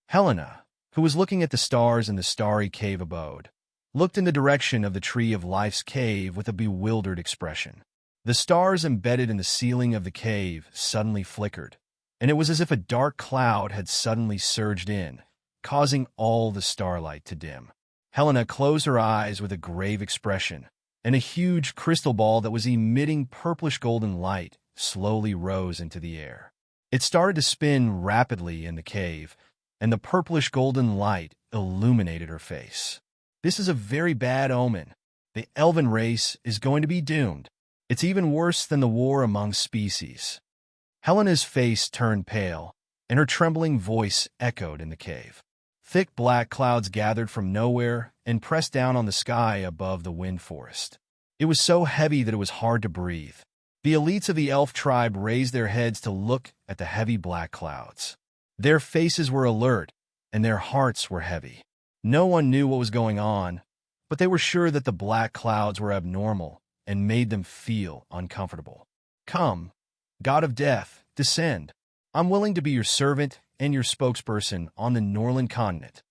Helena, who was looking at the stars in the starry cave abode, looked in the direction of the tree of life's cave with a bewildered expression. The stars embedded in the ceiling of the cave suddenly flickered, and it was as if a dark cloud had suddenly surged in, causing all the starlight to dim. Helena closed her eyes with a grave expression, and a huge crystal ball that was emitting purplish-golden light slowly rose into the air. It started to spin rapidly in the cave, and the purplish-golden light illuminated her face. This is a very bad omen. The elven race is going to be doomed. It's even worse than the war among species. Helena's face turned pale, and her trembling voice echoed in the cave. Thick black clouds gathered from nowhere and pressed down on the sky above the wind forest. It was so heavy that it was hard to breathe. The elites of the elf tribe raised their heads to look at the heavy black clouds. Their faces were alert, and their hearts were heavy. No one knew what was going on, but they were sure that the black clouds were abnormal and made them feel uncomfortable. Come, God of Death, descend. I'm willing to be your servant and your spokesperson on the Norland continent.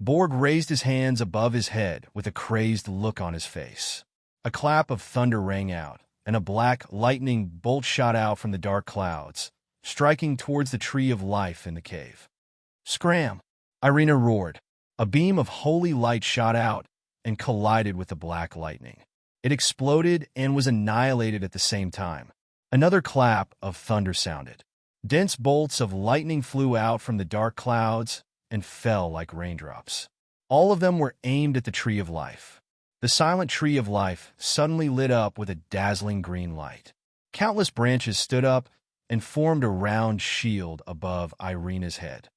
Borg raised his hands above his head with a crazed look on his face. A clap of thunder rang out, and a black lightning bolt shot out from the dark clouds, striking towards the tree of life in the cave. Scram! Irina roared. A beam of holy light shot out and collided with the black lightning. It exploded and was annihilated at the same time. Another clap of thunder sounded. Dense bolts of lightning flew out from the dark clouds and fell like raindrops. All of them were aimed at the Tree of Life. The silent Tree of Life suddenly lit up with a dazzling green light. Countless branches stood up and formed a round shield above Irina's head.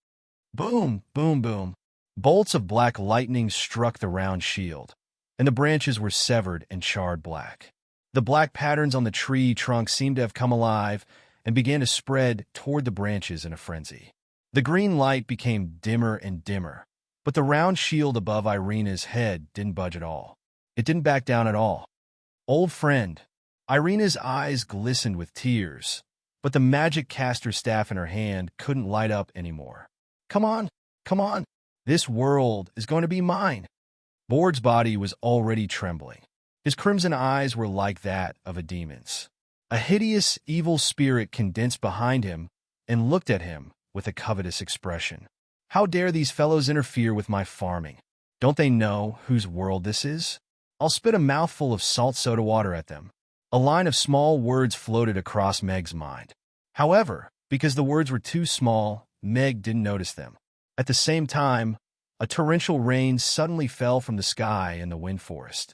Boom, boom, boom. Bolts of black lightning struck the round shield, and the branches were severed and charred black. The black patterns on the tree trunk seemed to have come alive and began to spread toward the branches in a frenzy. The green light became dimmer and dimmer, but the round shield above Irina's head didn't budge at all. It didn't back down at all. Old friend. Irina's eyes glistened with tears, but the magic caster staff in her hand couldn't light up anymore. Come on, come on. This world is going to be mine. Bord's body was already trembling. His crimson eyes were like that of a demon's. A hideous, evil spirit condensed behind him and looked at him with a covetous expression. How dare these fellows interfere with my farming? Don't they know whose world this is? I'll spit a mouthful of salt soda water at them. A line of small words floated across Meg's mind. However, because the words were too small, Meg didn't notice them. At the same time, a torrential rain suddenly fell from the sky in the wind forest.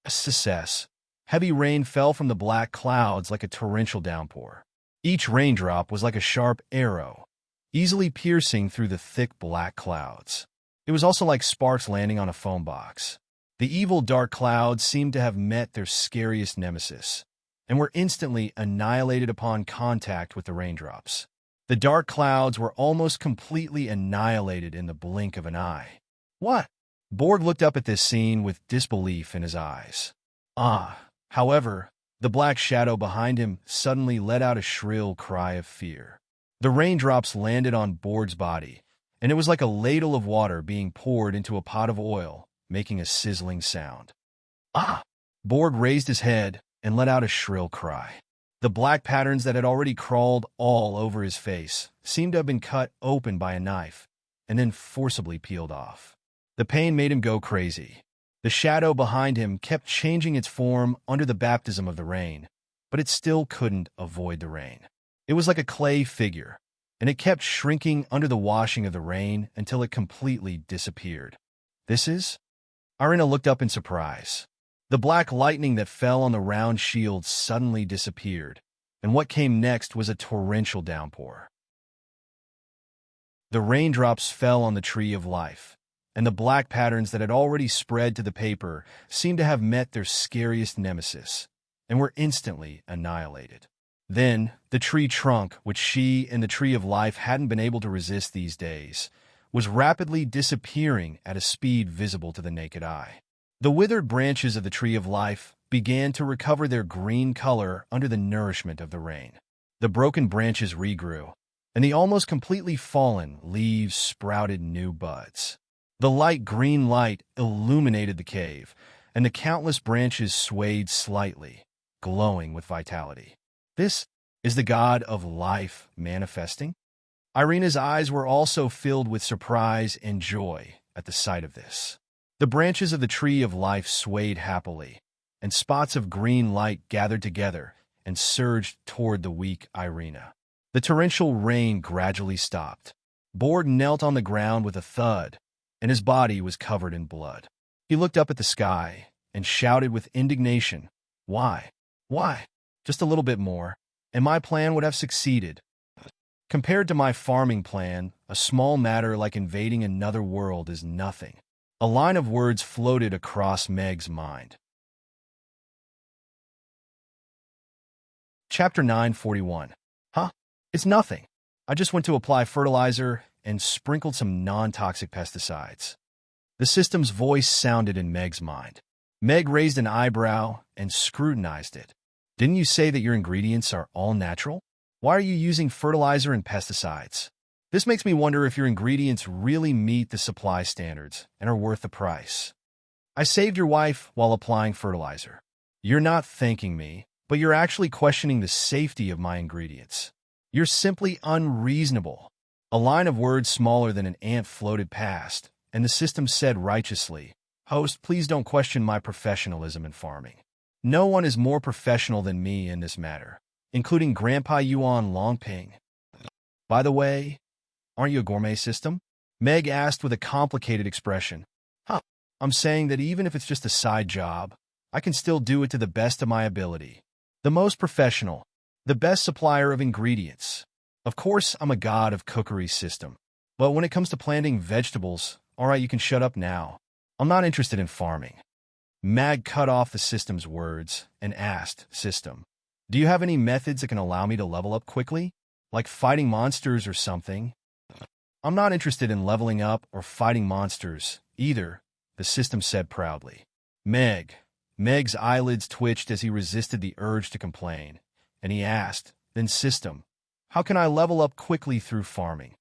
A success. Heavy rain fell from the black clouds like a torrential downpour. Each raindrop was like a sharp arrow, easily piercing through the thick black clouds. It was also like sparks landing on a foam box. The evil dark clouds seemed to have met their scariest nemesis, and were instantly annihilated upon contact with the raindrops. The dark clouds were almost completely annihilated in the blink of an eye. What? Borg looked up at this scene with disbelief in his eyes. However, the black shadow behind him suddenly let out a shrill cry of fear. The raindrops landed on Borg's body, and it was like a ladle of water being poured into a pot of oil, making a sizzling sound. Borg raised his head and let out a shrill cry. The black patterns that had already crawled all over his face seemed to have been cut open by a knife and then forcibly peeled off. The pain made him go crazy. The shadow behind him kept changing its form under the baptism of the rain, but it still couldn't avoid the rain. It was like a clay figure, and it kept shrinking under the washing of the rain until it completely disappeared. This is? Irina looked up in surprise. The black lightning that fell on the round shield suddenly disappeared, and what came next was a torrential downpour. The raindrops fell on the Tree of Life, and the black patterns that had already spread to the paper seemed to have met their scariest nemesis, and were instantly annihilated. Then, the tree trunk, which she and the Tree of Life hadn't been able to resist these days, was rapidly disappearing at a speed visible to the naked eye. The withered branches of the Tree of Life began to recover their green color under the nourishment of the rain. The broken branches regrew, and the almost completely fallen leaves sprouted new buds. The light green light illuminated the cave, and the countless branches swayed slightly, glowing with vitality. This is the god of life manifesting? Irina's eyes were also filled with surprise and joy at the sight of this. The branches of the Tree of Life swayed happily, and spots of green light gathered together and surged toward the weak Irina. The torrential rain gradually stopped. Bord knelt on the ground with a thud, and his body was covered in blood. He looked up at the sky and shouted with indignation, "Why? Why? Just a little bit more, and my plan would have succeeded. Compared to my farming plan, a small matter like invading another world is nothing." A line of words floated across Meg's mind. Chapter 941. It's nothing. I just went to apply fertilizer and sprinkled some non-toxic pesticides. The system's voice sounded in Meg's mind. Meg raised an eyebrow and scrutinized it. Didn't you say that your ingredients are all natural? Why are you using fertilizer and pesticides? This makes me wonder if your ingredients really meet the supply standards and are worth the price. I saved your wife while applying fertilizer. You're not thanking me, but you're actually questioning the safety of my ingredients. You're simply unreasonable. A line of words smaller than an ant floated past, and the system said righteously, "Host, please don't question my professionalism in farming. No one is more professional than me in this matter, including Grandpa Yuan Longping. By the way, aren't you a gourmet system? Meg asked with a complicated expression. Huh. I'm saying that even if it's just a side job, I can still do it to the best of my ability. The most professional, the best supplier of ingredients. Of course, I'm a god of cookery system. But when it comes to planting vegetables, all right, you can shut up now. I'm not interested in farming. Mag cut off the system's words and asked, System, do you have any methods that can allow me to level up quickly? Like fighting monsters or something? I'm not interested in leveling up or fighting monsters, either, the system said proudly. Meg's eyelids twitched as he resisted the urge to complain, and he asked, Then system, how can I level up quickly through farming?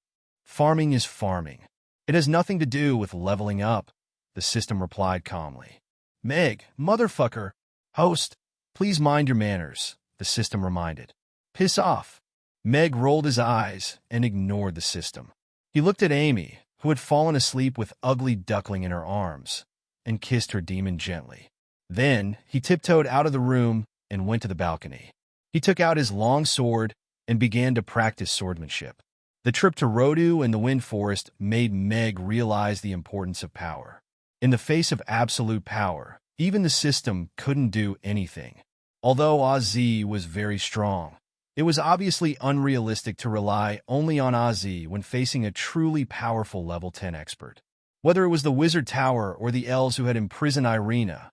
Farming is farming. It has nothing to do with leveling up, the system replied calmly. Meg, motherfucker. Host, please mind your manners, the system reminded. Piss off. Meg rolled his eyes and ignored the system. He looked at Amy, who had fallen asleep with ugly duckling in her arms, and kissed her demon gently. Then he tiptoed out of the room and went to the balcony. He took out his long sword and began to practice swordsmanship. The trip to Rodu and the Wind Forest made Meg realize the importance of power. In the face of absolute power, even the system couldn't do anything. Although Ozzy was very strong, it was obviously unrealistic to rely only on Ozzy when facing a truly powerful level 10 expert. Whether it was the Wizard Tower or the elves who had imprisoned Irina,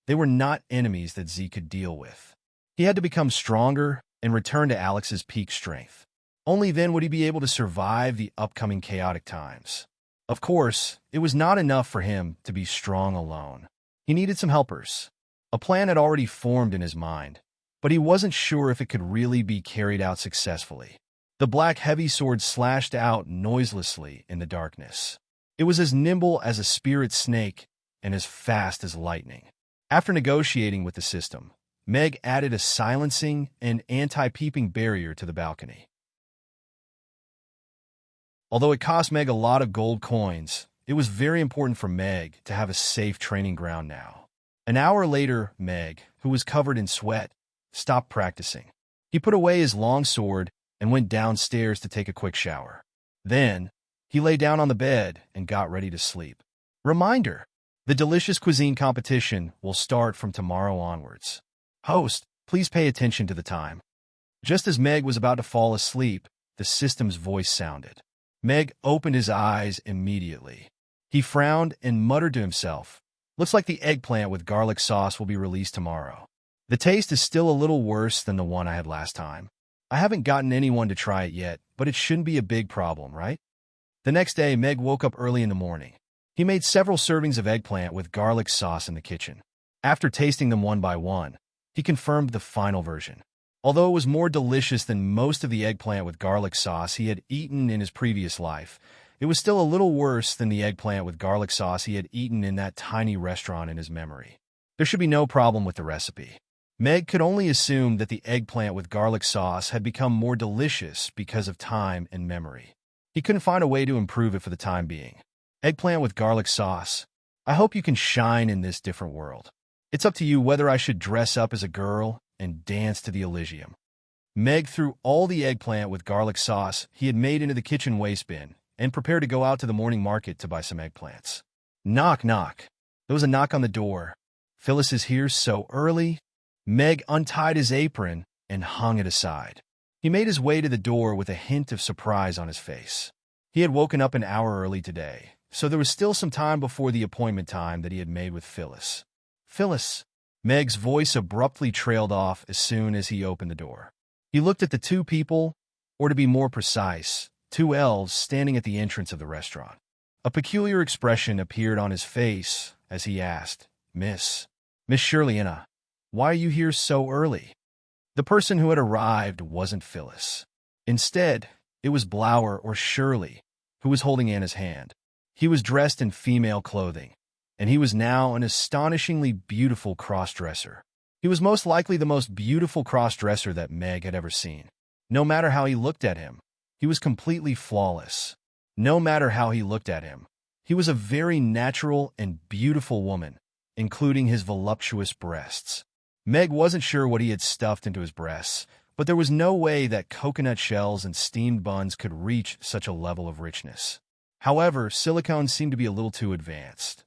they were not enemies that Z could deal with. He had to become stronger and return to Alex's peak strength. Only then would he be able to survive the upcoming chaotic times. Of course, it was not enough for him to be strong alone. He needed some helpers. A plan had already formed in his mind, but he wasn't sure if it could really be carried out successfully. The black heavy sword slashed out noiselessly in the darkness. It was as nimble as a spirit snake and as fast as lightning. After negotiating with the system, Meg added a silencing and anti-peeping barrier to the balcony. Although it cost Meg a lot of gold coins, it was very important for Meg to have a safe training ground now. An hour later, Meg, who was covered in sweat, stopped practicing. He put away his long sword and went downstairs to take a quick shower. Then, he lay down on the bed and got ready to sleep. Reminder: the delicious cuisine competition will start from tomorrow onwards. Host, please pay attention to the time. Just as Meg was about to fall asleep, the system's voice sounded. Meg opened his eyes immediately. He frowned and muttered to himself, Looks like the eggplant with garlic sauce will be released tomorrow. The taste is still a little worse than the one I had last time. I haven't gotten anyone to try it yet, but it shouldn't be a big problem, right? The next day, Meg woke up early in the morning. He made several servings of eggplant with garlic sauce in the kitchen. After tasting them one by one, he confirmed the final version. Although it was more delicious than most of the eggplant with garlic sauce he had eaten in his previous life, it was still a little worse than the eggplant with garlic sauce he had eaten in that tiny restaurant in his memory. There should be no problem with the recipe. Meg could only assume that the eggplant with garlic sauce had become more delicious because of time and memory. He couldn't find a way to improve it for the time being. Eggplant with garlic sauce. I hope you can shine in this different world. It's up to you whether I should dress up as a girl and dance to the Elysium. Meg threw all the eggplant with garlic sauce he had made into the kitchen waste bin and prepared to go out to the morning market to buy some eggplants. Knock, knock. There was a knock on the door. Phyllis is here so early? Meg untied his apron and hung it aside. He made his way to the door with a hint of surprise on his face. He had woken up an hour early today, so there was still some time before the appointment time that he had made with Phyllis. Phyllis. Meg's voice abruptly trailed off as soon as he opened the door. He looked at the two people, or to be more precise, two elves standing at the entrance of the restaurant. A peculiar expression appeared on his face as he asked, Miss Shirleyna, why are you here so early? The person who had arrived wasn't Phyllis. Instead, it was Blower or Shirley, who was holding Anna's hand. He was dressed in female clothing, and he was now an astonishingly beautiful cross-dresser. He was most likely the most beautiful cross-dresser that Meg had ever seen. No matter how he looked at him, he was completely flawless. No matter how he looked at him, he was a very natural and beautiful woman, including his voluptuous breasts. Meg wasn't sure what he had stuffed into his breasts, but there was no way that coconut shells and steamed buns could reach such a level of richness. However, silicone seemed to be a little too advanced.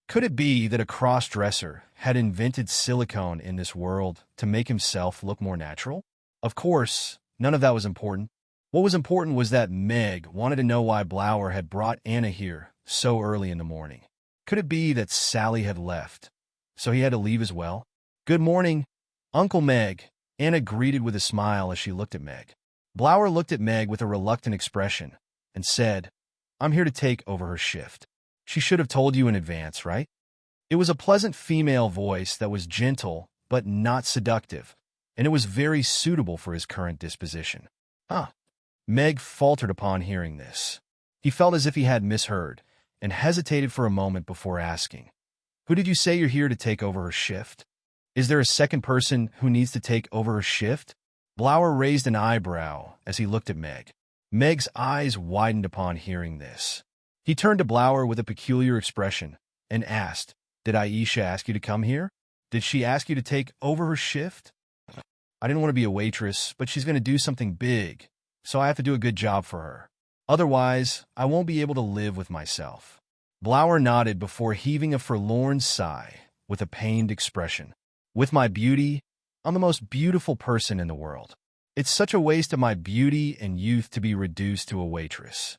Could it be that a cross-dresser had invented silicone in this world to make himself look more natural? Of course, none of that was important. What was important was that Meg wanted to know why Blower had brought Anna here so early in the morning. Could it be that Sally had left, so he had to leave as well? "Good morning, Uncle Meg," Anna greeted with a smile as she looked at Meg. Blower looked at Meg with a reluctant expression and said, "I'm here to take over her shift." "She should have told you in advance, right?" It was a pleasant female voice that was gentle but not seductive, and it was very suitable for his current disposition. "Huh." Meg faltered upon hearing this. He felt as if he had misheard, and hesitated for a moment before asking, "Who did you say you're here to take over her shift? Is there a second person who needs to take over her shift?" Blower raised an eyebrow as he looked at Meg. Meg's eyes widened upon hearing this. He turned to Blower with a peculiar expression and asked, "Did Aisha ask you to come here? Did she ask you to take over her shift?" "I didn't want to be a waitress, but she's going to do something big, so I have to do a good job for her. Otherwise, I won't be able to live with myself." Blower nodded before heaving a forlorn sigh with a pained expression. "With my beauty, I'm the most beautiful person in the world. It's such a waste of my beauty and youth to be reduced to a waitress."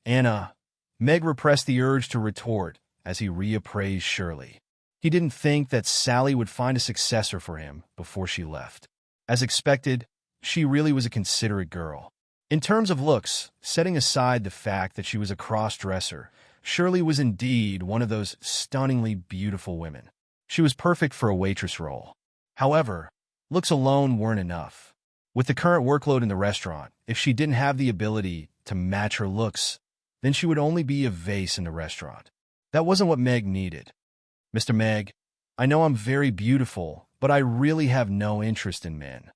Anna. Meg repressed the urge to retort as he reappraised Shirley. He didn't think that Sally would find a successor for him before she left. As expected, she really was a considerate girl. In terms of looks, setting aside the fact that she was a cross-dresser, Shirley was indeed one of those stunningly beautiful women. She was perfect for a waitress role. However, looks alone weren't enough. With the current workload in the restaurant, if she didn't have the ability to match her looks, then she would only be a vase in the restaurant. That wasn't what Meg needed. "Mr. Meg, I know I'm very beautiful, but I really have no interest in men."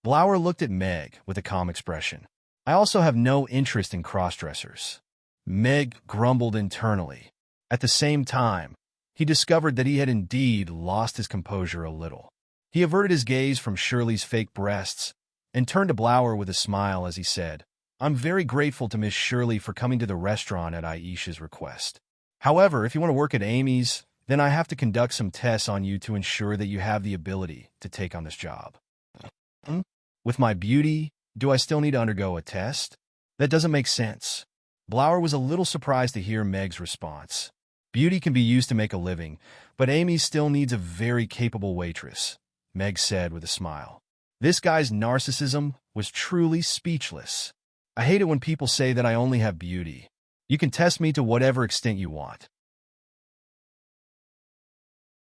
Blower looked at Meg with a calm expression. "I also have no interest in cross-dressers." Meg grumbled internally. At the same time, he discovered that he had indeed lost his composure a little. He averted his gaze from Shirley's fake breasts and turned to Blower with a smile as he said, "I'm very grateful to Miss Shirley for coming to the restaurant at Aisha's request. However, if you want to work at Amy's, then I have to conduct some tests on you to ensure that you have the ability to take on this job." "With my beauty, do I still need to undergo a test? That doesn't make sense." Blower was a little surprised to hear Meg's response. Beauty can be used to make a living, but Amy still needs a very capable waitress, Meg said with a smile. This guy's narcissism was truly speechless. "I hate it when people say that I only have beauty. You can test me to whatever extent you want."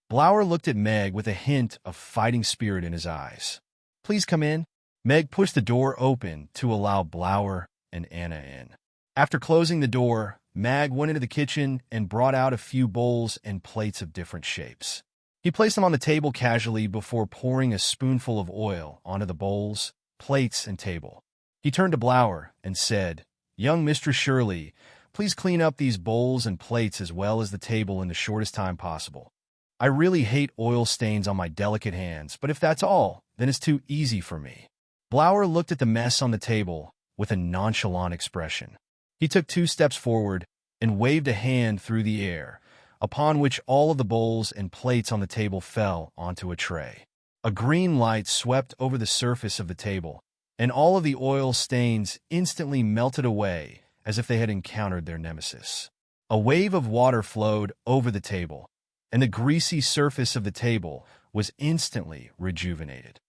Blower looked at Meg with a hint of fighting spirit in his eyes. "Please come in." Meg pushed the door open to allow Blower and Anna in. After closing the door, Meg went into the kitchen and brought out a few bowls and plates of different shapes. He placed them on the table casually before pouring a spoonful of oil onto the bowls, plates, and table. He turned to Blower and said, "Young Mistress Shirley, please clean up these bowls and plates as well as the table in the shortest time possible. I really hate oil stains on my delicate hands, but if that's all, then it's too easy for me." Blower looked at the mess on the table with a nonchalant expression. He took 2 steps forward and waved a hand through the air, upon which all of the bowls and plates on the table fell onto a tray. A green light swept over the surface of the table, and all of the oil stains instantly melted away as if they had encountered their nemesis. A wave of water flowed over the table, and the greasy surface of the table was instantly rejuvenated.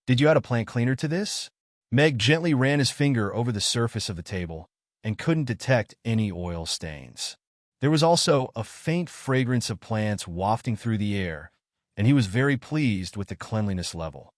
"Did you add a plant cleaner to this?" Meg gently ran his finger over the surface of the table and couldn't detect any oil stains. There was also a faint fragrance of plants wafting through the air, and he was very pleased with the cleanliness level.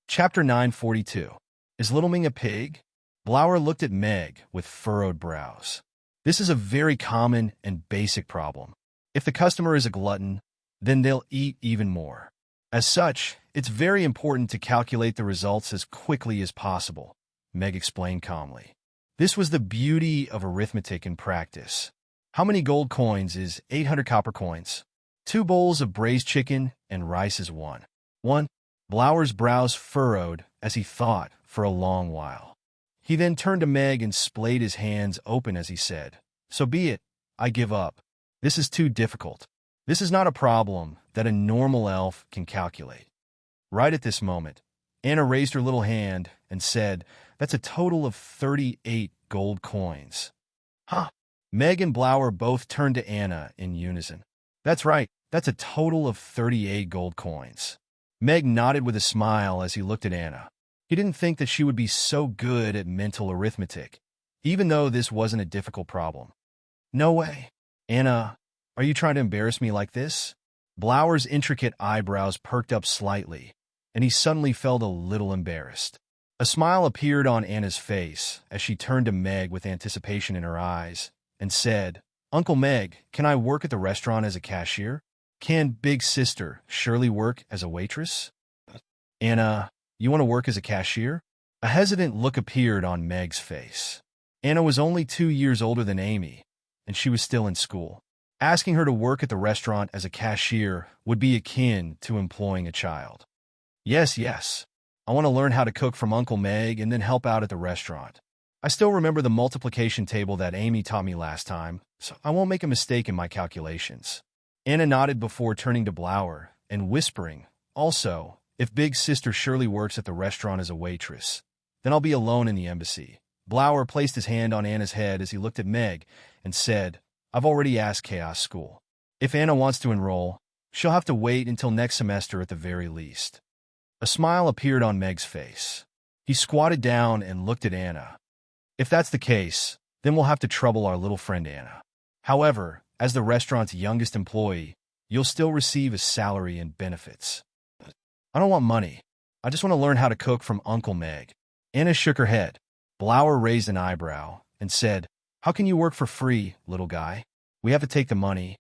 Chapter 942. Is Little Ming a pig? Blower looked at Meg with furrowed brows. This is a very common and basic problem. If the customer is a glutton, then they'll eat even more. As such, it's very important to calculate the results as quickly as possible, Meg explained calmly. This was the beauty of arithmetic in practice. How many gold coins is 800 copper coins? 2 bowls of braised chicken and rice is 1. 1. Blower's brows furrowed as he thought for a long while. He then turned to Meg and splayed his hands open as he said, "So be it. I give up. This is too difficult. This is not a problem that a normal elf can calculate." Right at this moment, Anna raised her little hand and said, "That's a total of 38 gold coins." Huh? Meg and Blower both turned to Anna in unison. "That's right. That's a total of 38 gold coins." Meg nodded with a smile as he looked at Anna. He didn't think that she would be so good at mental arithmetic, even though this wasn't a difficult problem. "No way. Anna, are you trying to embarrass me like this?" Blower's intricate eyebrows perked up slightly, and he suddenly felt a little embarrassed. A smile appeared on Anna's face as she turned to Meg with anticipation in her eyes and said, "Uncle Meg, can I work at the restaurant as a cashier? Can Big Sister Shirley work as a waitress?" "Anna, you want to work as a cashier?" A hesitant look appeared on Meg's face. Anna was only 2 years older than Amy, and she was still in school. Asking her to work at the restaurant as a cashier would be akin to employing a child. Yes. I want to learn how to cook from Uncle Meg and then help out at the restaurant. I still remember the multiplication table that Amy taught me last time, so I won't make a mistake in my calculations." Anna nodded before turning to Blower and whispering, "Also, if Big Sister Shirley works at the restaurant as a waitress, then I'll be alone in the embassy." Blower placed his hand on Anna's head as he looked at Meg and said, "I've already asked Chaos School. If Anna wants to enroll, she'll have to wait until next semester at the very least." A smile appeared on Meg's face. He squatted down and looked at Anna. "If that's the case, then we'll have to trouble our little friend Anna. However, as the restaurant's youngest employee, you'll still receive a salary and benefits." "I don't want money. I just want to learn how to cook from Uncle Meg." Anna shook her head. Blower raised an eyebrow and said, "How can you work for free, little guy? We have to take the money."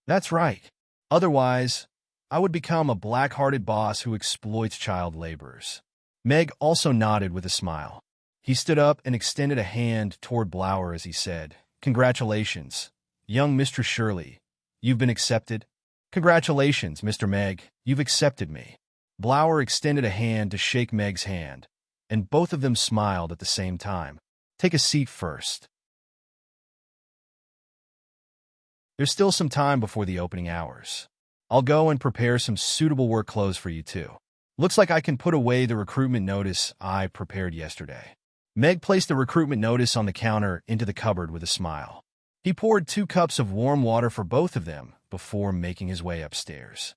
"That's right. Otherwise, I would become a black-hearted boss who exploits child laborers." Meg also nodded with a smile. He stood up and extended a hand toward Blower as he said, "Congratulations, young Mistress Shirley. You've been accepted." "Congratulations, Mr. Meg. You've accepted me." Blower extended a hand to shake Meg's hand, and both of them smiled at the same time. "Take a seat first. There's still some time before the opening hours. I'll go and prepare some suitable work clothes for you too. Looks like I can put away the recruitment notice I prepared yesterday." Meg placed the recruitment notice on the counter into the cupboard with a smile. He poured 2 cups of warm water for both of them before making his way upstairs.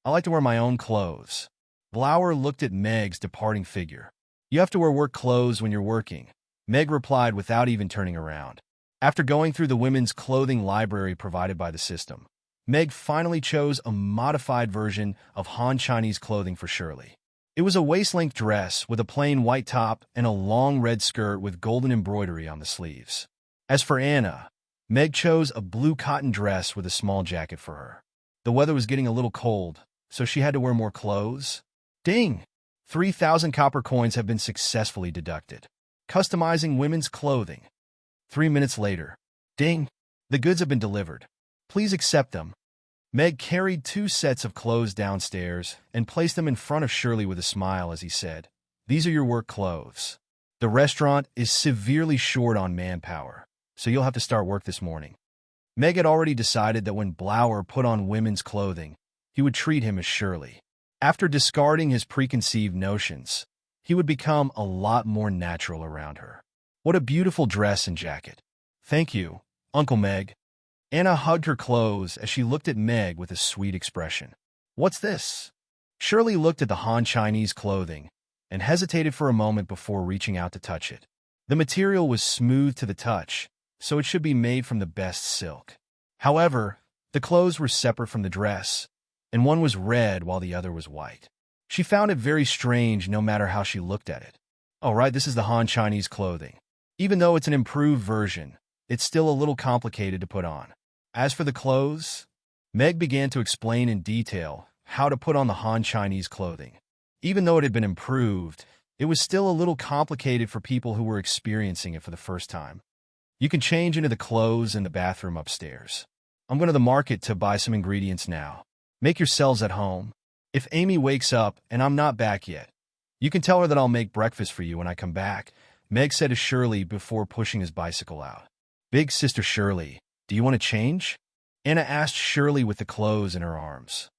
"I like to wear my own clothes." Blower looked at Meg's departing figure. "You have to wear work clothes when you're working," Meg replied without even turning around. After going through the women's clothing library provided by the system, Meg finally chose a modified version of Han Chinese clothing for Shirley. It was a waist-length dress with a plain white top and a long red skirt with golden embroidery on the sleeves. As for Anna, Meg chose a blue cotton dress with a small jacket for her. The weather was getting a little cold, so she had to wear more clothes. Ding! 3,000 copper coins have been successfully deducted. Customizing women's clothing. 3 minutes later. Ding! The goods have been delivered. Please accept them. Meg carried 2 sets of clothes downstairs and placed them in front of Shirley with a smile as he said, "These are your work clothes. The restaurant is severely short on manpower, so you'll have to start work this morning." Meg had already decided that when Blower put on women's clothing, he would treat him as Shirley. After discarding his preconceived notions, he would become a lot more natural around her. "What a beautiful dress and jacket." "Thank you, Uncle Meg." Anna hugged her clothes as she looked at Meg with a sweet expression. "What's this?" Shirley looked at the Han Chinese clothing and hesitated for a moment before reaching out to touch it. The material was smooth to the touch, so it should be made from the best silk. However, the clothes were separate from the dress, and one was red while the other was white. She found it very strange no matter how she looked at it. "All right, this is the Han Chinese clothing. Even though it's an improved version, it's still a little complicated to put on." As for the clothes, Meg began to explain in detail how to put on the Han Chinese clothing. Even though it had been improved, it was still a little complicated for people who were experiencing it for the first time. You can change into the clothes in the bathroom upstairs. I'm going to the market to buy some ingredients now. Make yourselves at home. If Amy wakes up and I'm not back yet, you can tell her that I'll make breakfast for you when I come back, Meg said to Shirley before pushing his bicycle out. Big sister Shirley, do you want to change? Anna asked Shirley with the clothes in her arms.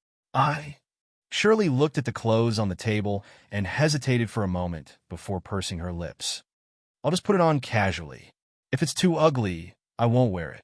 Shirley looked at the clothes on the table and hesitated for a moment before pursing her lips. I'll just put it on casually. If it's too ugly, I won't wear it.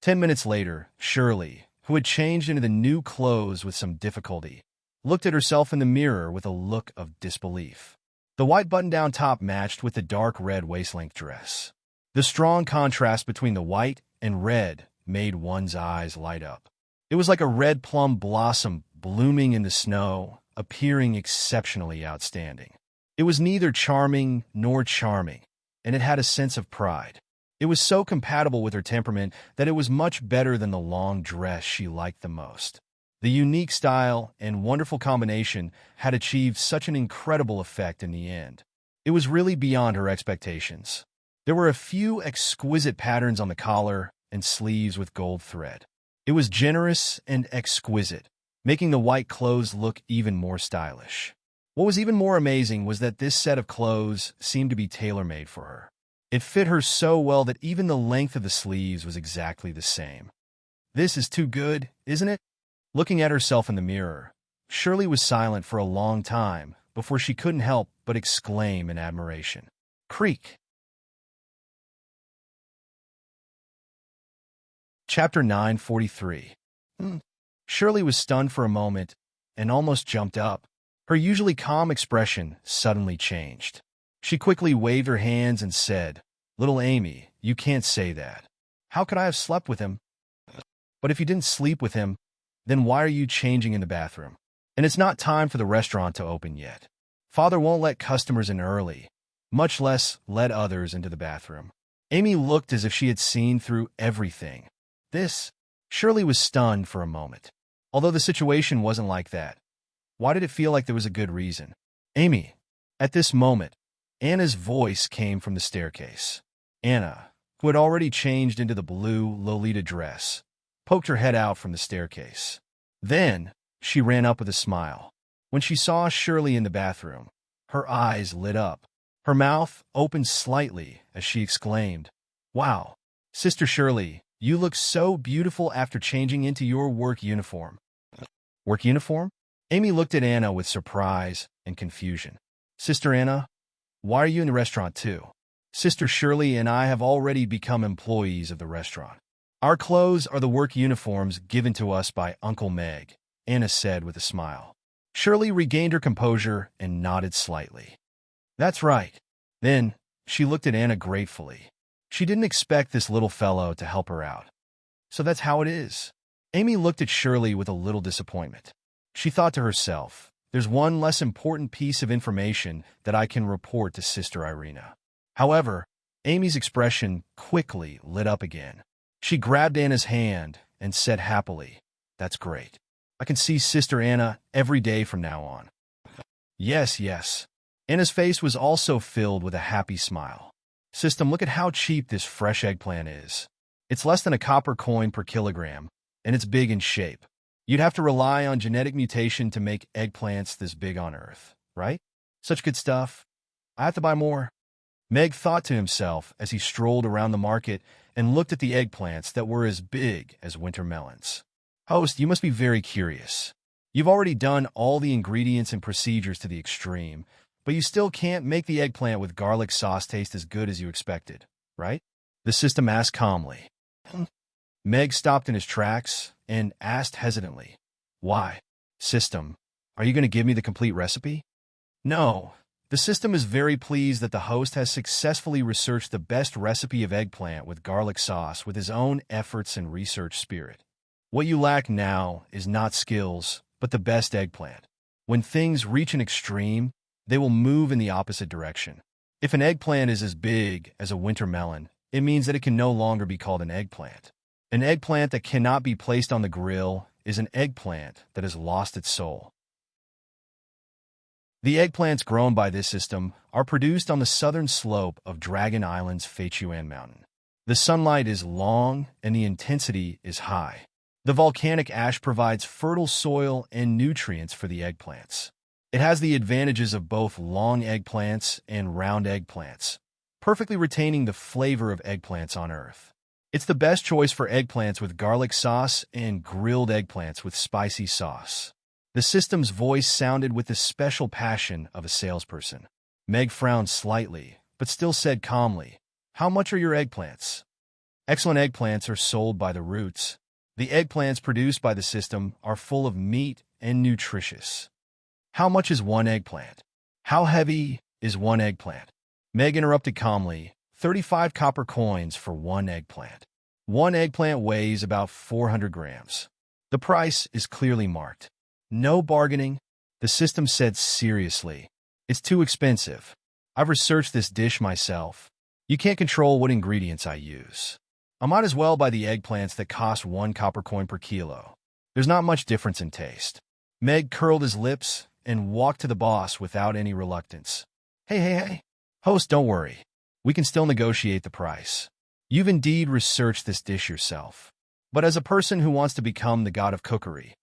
10 minutes later, Shirley, who had changed into the new clothes with some difficulty, looked at herself in the mirror with a look of disbelief. The white button-down top matched with the dark red waist-length dress. The strong contrast between the white and red made one's eyes light up. It was like a red plum blossom blooming in the snow, appearing exceptionally outstanding. It was neither charming nor charming, and it had a sense of pride. It was so compatible with her temperament that it was much better than the long dress she liked the most. The unique style and wonderful combination had achieved such an incredible effect in the end. It was really beyond her expectations. There were a few exquisite patterns on the collar and sleeves with gold thread. It was generous and exquisite, making the white clothes look even more stylish. What was even more amazing was that this set of clothes seemed to be tailor-made for her. It fit her so well that even the length of the sleeves was exactly the same. This is too good, isn't it? Looking at herself in the mirror, Shirley was silent for a long time before she couldn't help but exclaim in admiration. Creak! Chapter 943. Shirley was stunned for a moment and almost jumped up. Her usually calm expression suddenly changed. She quickly waved her hands and said, "Little Amy, you can't say that. How could I have slept with him? But if you didn't sleep with him, then why are you changing in the bathroom? And it's not time for the restaurant to open yet. Father won't let customers in early, much less let others into the bathroom." Amy looked as if she had seen through everything. Shirley was stunned for a moment. Although the situation wasn't like that, why did it feel like there was a good reason? Amy. At this moment, Anna's voice came from the staircase. Anna, who had already changed into the blue Lolita dress, poked her head out from the staircase. Then, she ran up with a smile. When she saw Shirley in the bathroom, her eyes lit up. Her mouth opened slightly as she exclaimed, "Wow, Sister Shirley, you look so beautiful after changing into your work uniform." Work uniform? Amy looked at Anna with surprise and confusion. Sister Anna, why are you in the restaurant too? Sister Shirley and I have already become employees of the restaurant. Our clothes are the work uniforms given to us by Uncle Meg, Anna said with a smile. Shirley regained her composure and nodded slightly. That's right. Then, she looked at Anna gratefully. She didn't expect this little fellow to help her out. So that's how it is. Amy looked at Shirley with a little disappointment. She thought to herself, there's one less important piece of information that I can report to Sister Irina. However, Amy's expression quickly lit up again. She grabbed Anna's hand and said happily, "That's great. I can see Sister Anna every day from now on." Yes, yes. Anna's face was also filled with a happy smile. System, look at how cheap this fresh eggplant is. It's less than a copper coin per kilogram, and it's big in shape. You'd have to rely on genetic mutation to make eggplants this big on Earth, right? Such good stuff. I have to buy more. Meg thought to himself as he strolled around the market and looked at the eggplants that were as big as winter melons. Host, you must be very curious. You've already done all the ingredients and procedures to the extreme, but you still can't make the eggplant with garlic sauce taste as good as you expected, right? The system asked calmly. Meg stopped in his tracks and asked hesitantly, "Why? System, are you going to give me the complete recipe?" No. The system is very pleased that the host has successfully researched the best recipe of eggplant with garlic sauce with his own efforts and research spirit. What you lack now is not skills, but the best eggplant. When things reach an extreme, they will move in the opposite direction. If an eggplant is as big as a winter melon, it means that it can no longer be called an eggplant. An eggplant that cannot be placed on the grill is an eggplant that has lost its soul. The eggplants grown by this system are produced on the southern slope of Dragon Island's Feichuan Mountain. The sunlight is long and the intensity is high. The volcanic ash provides fertile soil and nutrients for the eggplants. It has the advantages of both long eggplants and round eggplants, perfectly retaining the flavor of eggplants on Earth. It's the best choice for eggplants with garlic sauce and grilled eggplants with spicy sauce. The system's voice sounded with the special passion of a salesperson. Meg frowned slightly, but still said calmly, "How much are your eggplants?" Excellent eggplants are sold by the roots. The eggplants produced by the system are full of meat and nutritious. How much is one eggplant? How heavy is one eggplant? Meg interrupted calmly, 35 copper coins for one eggplant. One eggplant weighs about 400 grams. The price is clearly marked. No bargaining, the system said seriously. It's too expensive. I've researched this dish myself. You can't control what ingredients I use. I might as well buy the eggplants that cost 1 copper coin per kilo. There's not much difference in taste. Meg curled his lips and walked to the boss without any reluctance. Hey. Host, don't worry. We can still negotiate the price. You've indeed researched this dish yourself. But as a person who wants to become the god of cookery,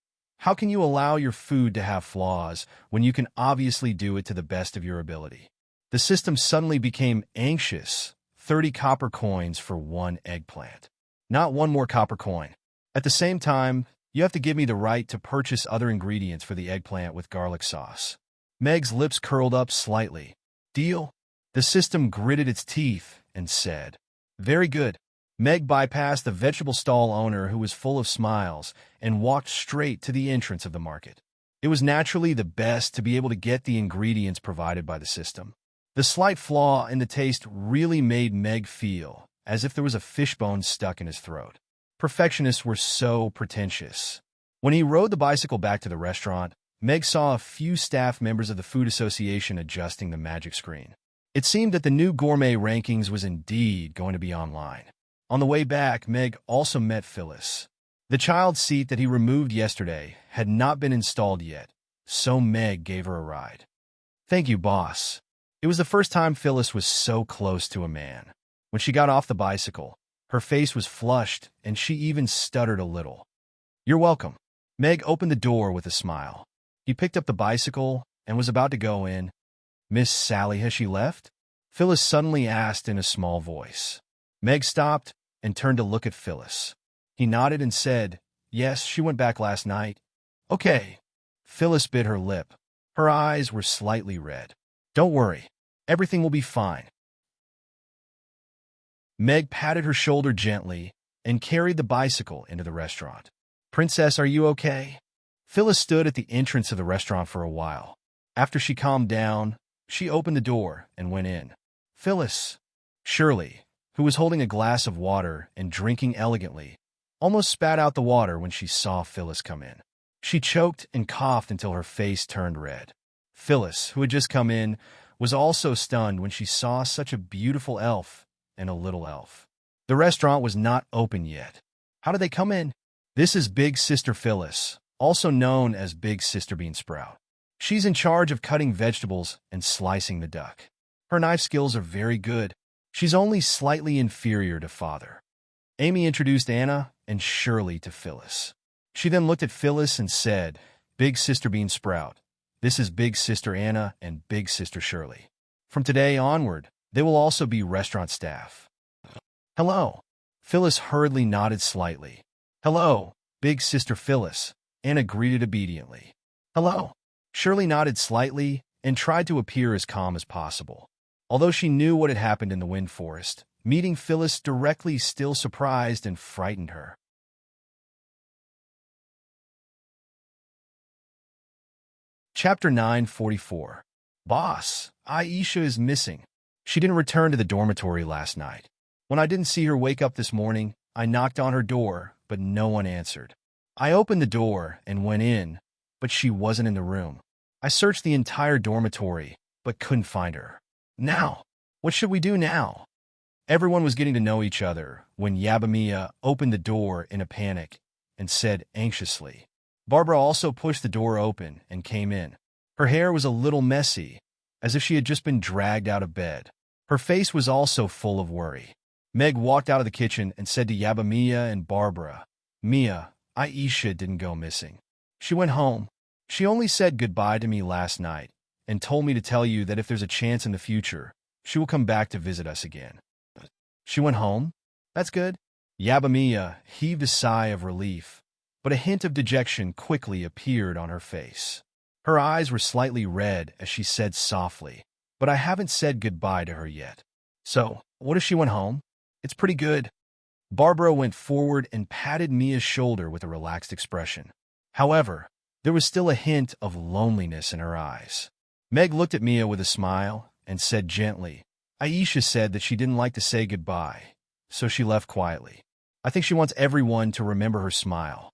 how can you allow your food to have flaws when you can obviously do it to the best of your ability? The system suddenly became anxious. 30 copper coins for one eggplant. Not one more copper coin. At the same time, you have to give me the right to purchase other ingredients for the eggplant with garlic sauce. Meg's lips curled up slightly. Deal? The system gritted its teeth and said, "Very good." Meg bypassed the vegetable stall owner, who was full of smiles, and walked straight to the entrance of the market. It was naturally the best to be able to get the ingredients provided by the system. The slight flaw in the taste really made Meg feel as if there was a fishbone stuck in his throat. Perfectionists were so pretentious. When he rode the bicycle back to the restaurant, Meg saw a few staff members of the Food Association adjusting the magic screen. It seemed that the new gourmet rankings was indeed going to be online. On the way back, Meg also met Phyllis. The child seat that he removed yesterday had not been installed yet, so Meg gave her a ride. "Thank you, boss." It was the first time Phyllis was so close to a man. When she got off the bicycle, her face was flushed and she even stuttered a little. "You're welcome." Meg opened the door with a smile. He picked up the bicycle and was about to go in. "Miss Sally, has she left?" Phyllis suddenly asked in a small voice. Meg stopped and turned to look at Phyllis. He nodded and said, "Yes, she went back last night." "Okay." Phyllis bit her lip. Her eyes were slightly red. "Don't worry. Everything will be fine." Meg patted her shoulder gently and carried the bicycle into the restaurant. "Princess, are you okay?" Phyllis stood at the entrance of the restaurant for a while. After she calmed down, she opened the door and went in. Phyllis. Shirley, who was holding a glass of water and drinking elegantly, almost spat out the water when she saw Phyllis come in. She choked and coughed until her face turned red. Phyllis, who had just come in, was also stunned when she saw such a beautiful elf and a little elf. The restaurant was not open yet. How did they come in? This is Big Sister Phyllis, also known as Big Sister Bean Sprout. She's in charge of cutting vegetables and slicing the duck. Her knife skills are very good. She's only slightly inferior to Father. Amy introduced Anna and Shirley to Phyllis. She then looked at Phyllis and said, "Big Sister Bean Sprout, this is Big Sister Anna and Big Sister Shirley. From today onward, they will also be restaurant staff." "Hello." Phyllis hurriedly nodded slightly. "Hello, Big Sister Phyllis," Anna greeted obediently. "Hello." Shirley nodded slightly and tried to appear as calm as possible. Although she knew what had happened in the wind forest, meeting Phyllis directly still surprised and frightened her. Chapter 944. Boss, Aisha is missing. She didn't return to the dormitory last night. When I didn't see her wake up this morning, I knocked on her door, but no one answered. I opened the door and went in, but she wasn't in the room. I searched the entire dormitory, but couldn't find her. Now, what should we do now? Everyone was getting to know each other when Yabamiya opened the door in a panic and said anxiously. Barbara also pushed the door open and came in. Her hair was a little messy, as if she had just been dragged out of bed. Her face was also full of worry. Meg walked out of the kitchen and said to Yaba Mia and Barbara, "Mia, Aisha didn't go missing. She went home. She only said goodbye to me last night and told me to tell you that if there's a chance in the future, she will come back to visit us again." "She went home? That's good." Yaba Mia heaved a sigh of relief, but a hint of dejection quickly appeared on her face. Her eyes were slightly red as she said softly, "But I haven't said goodbye to her yet." "So, what if she went home?" "It's pretty good." Barbara went forward and patted Mia's shoulder with a relaxed expression. However, there was still a hint of loneliness in her eyes. Meg looked at Mia with a smile and said gently, "Aisha said that she didn't like to say goodbye, so she left quietly. I think she wants everyone to remember her smile."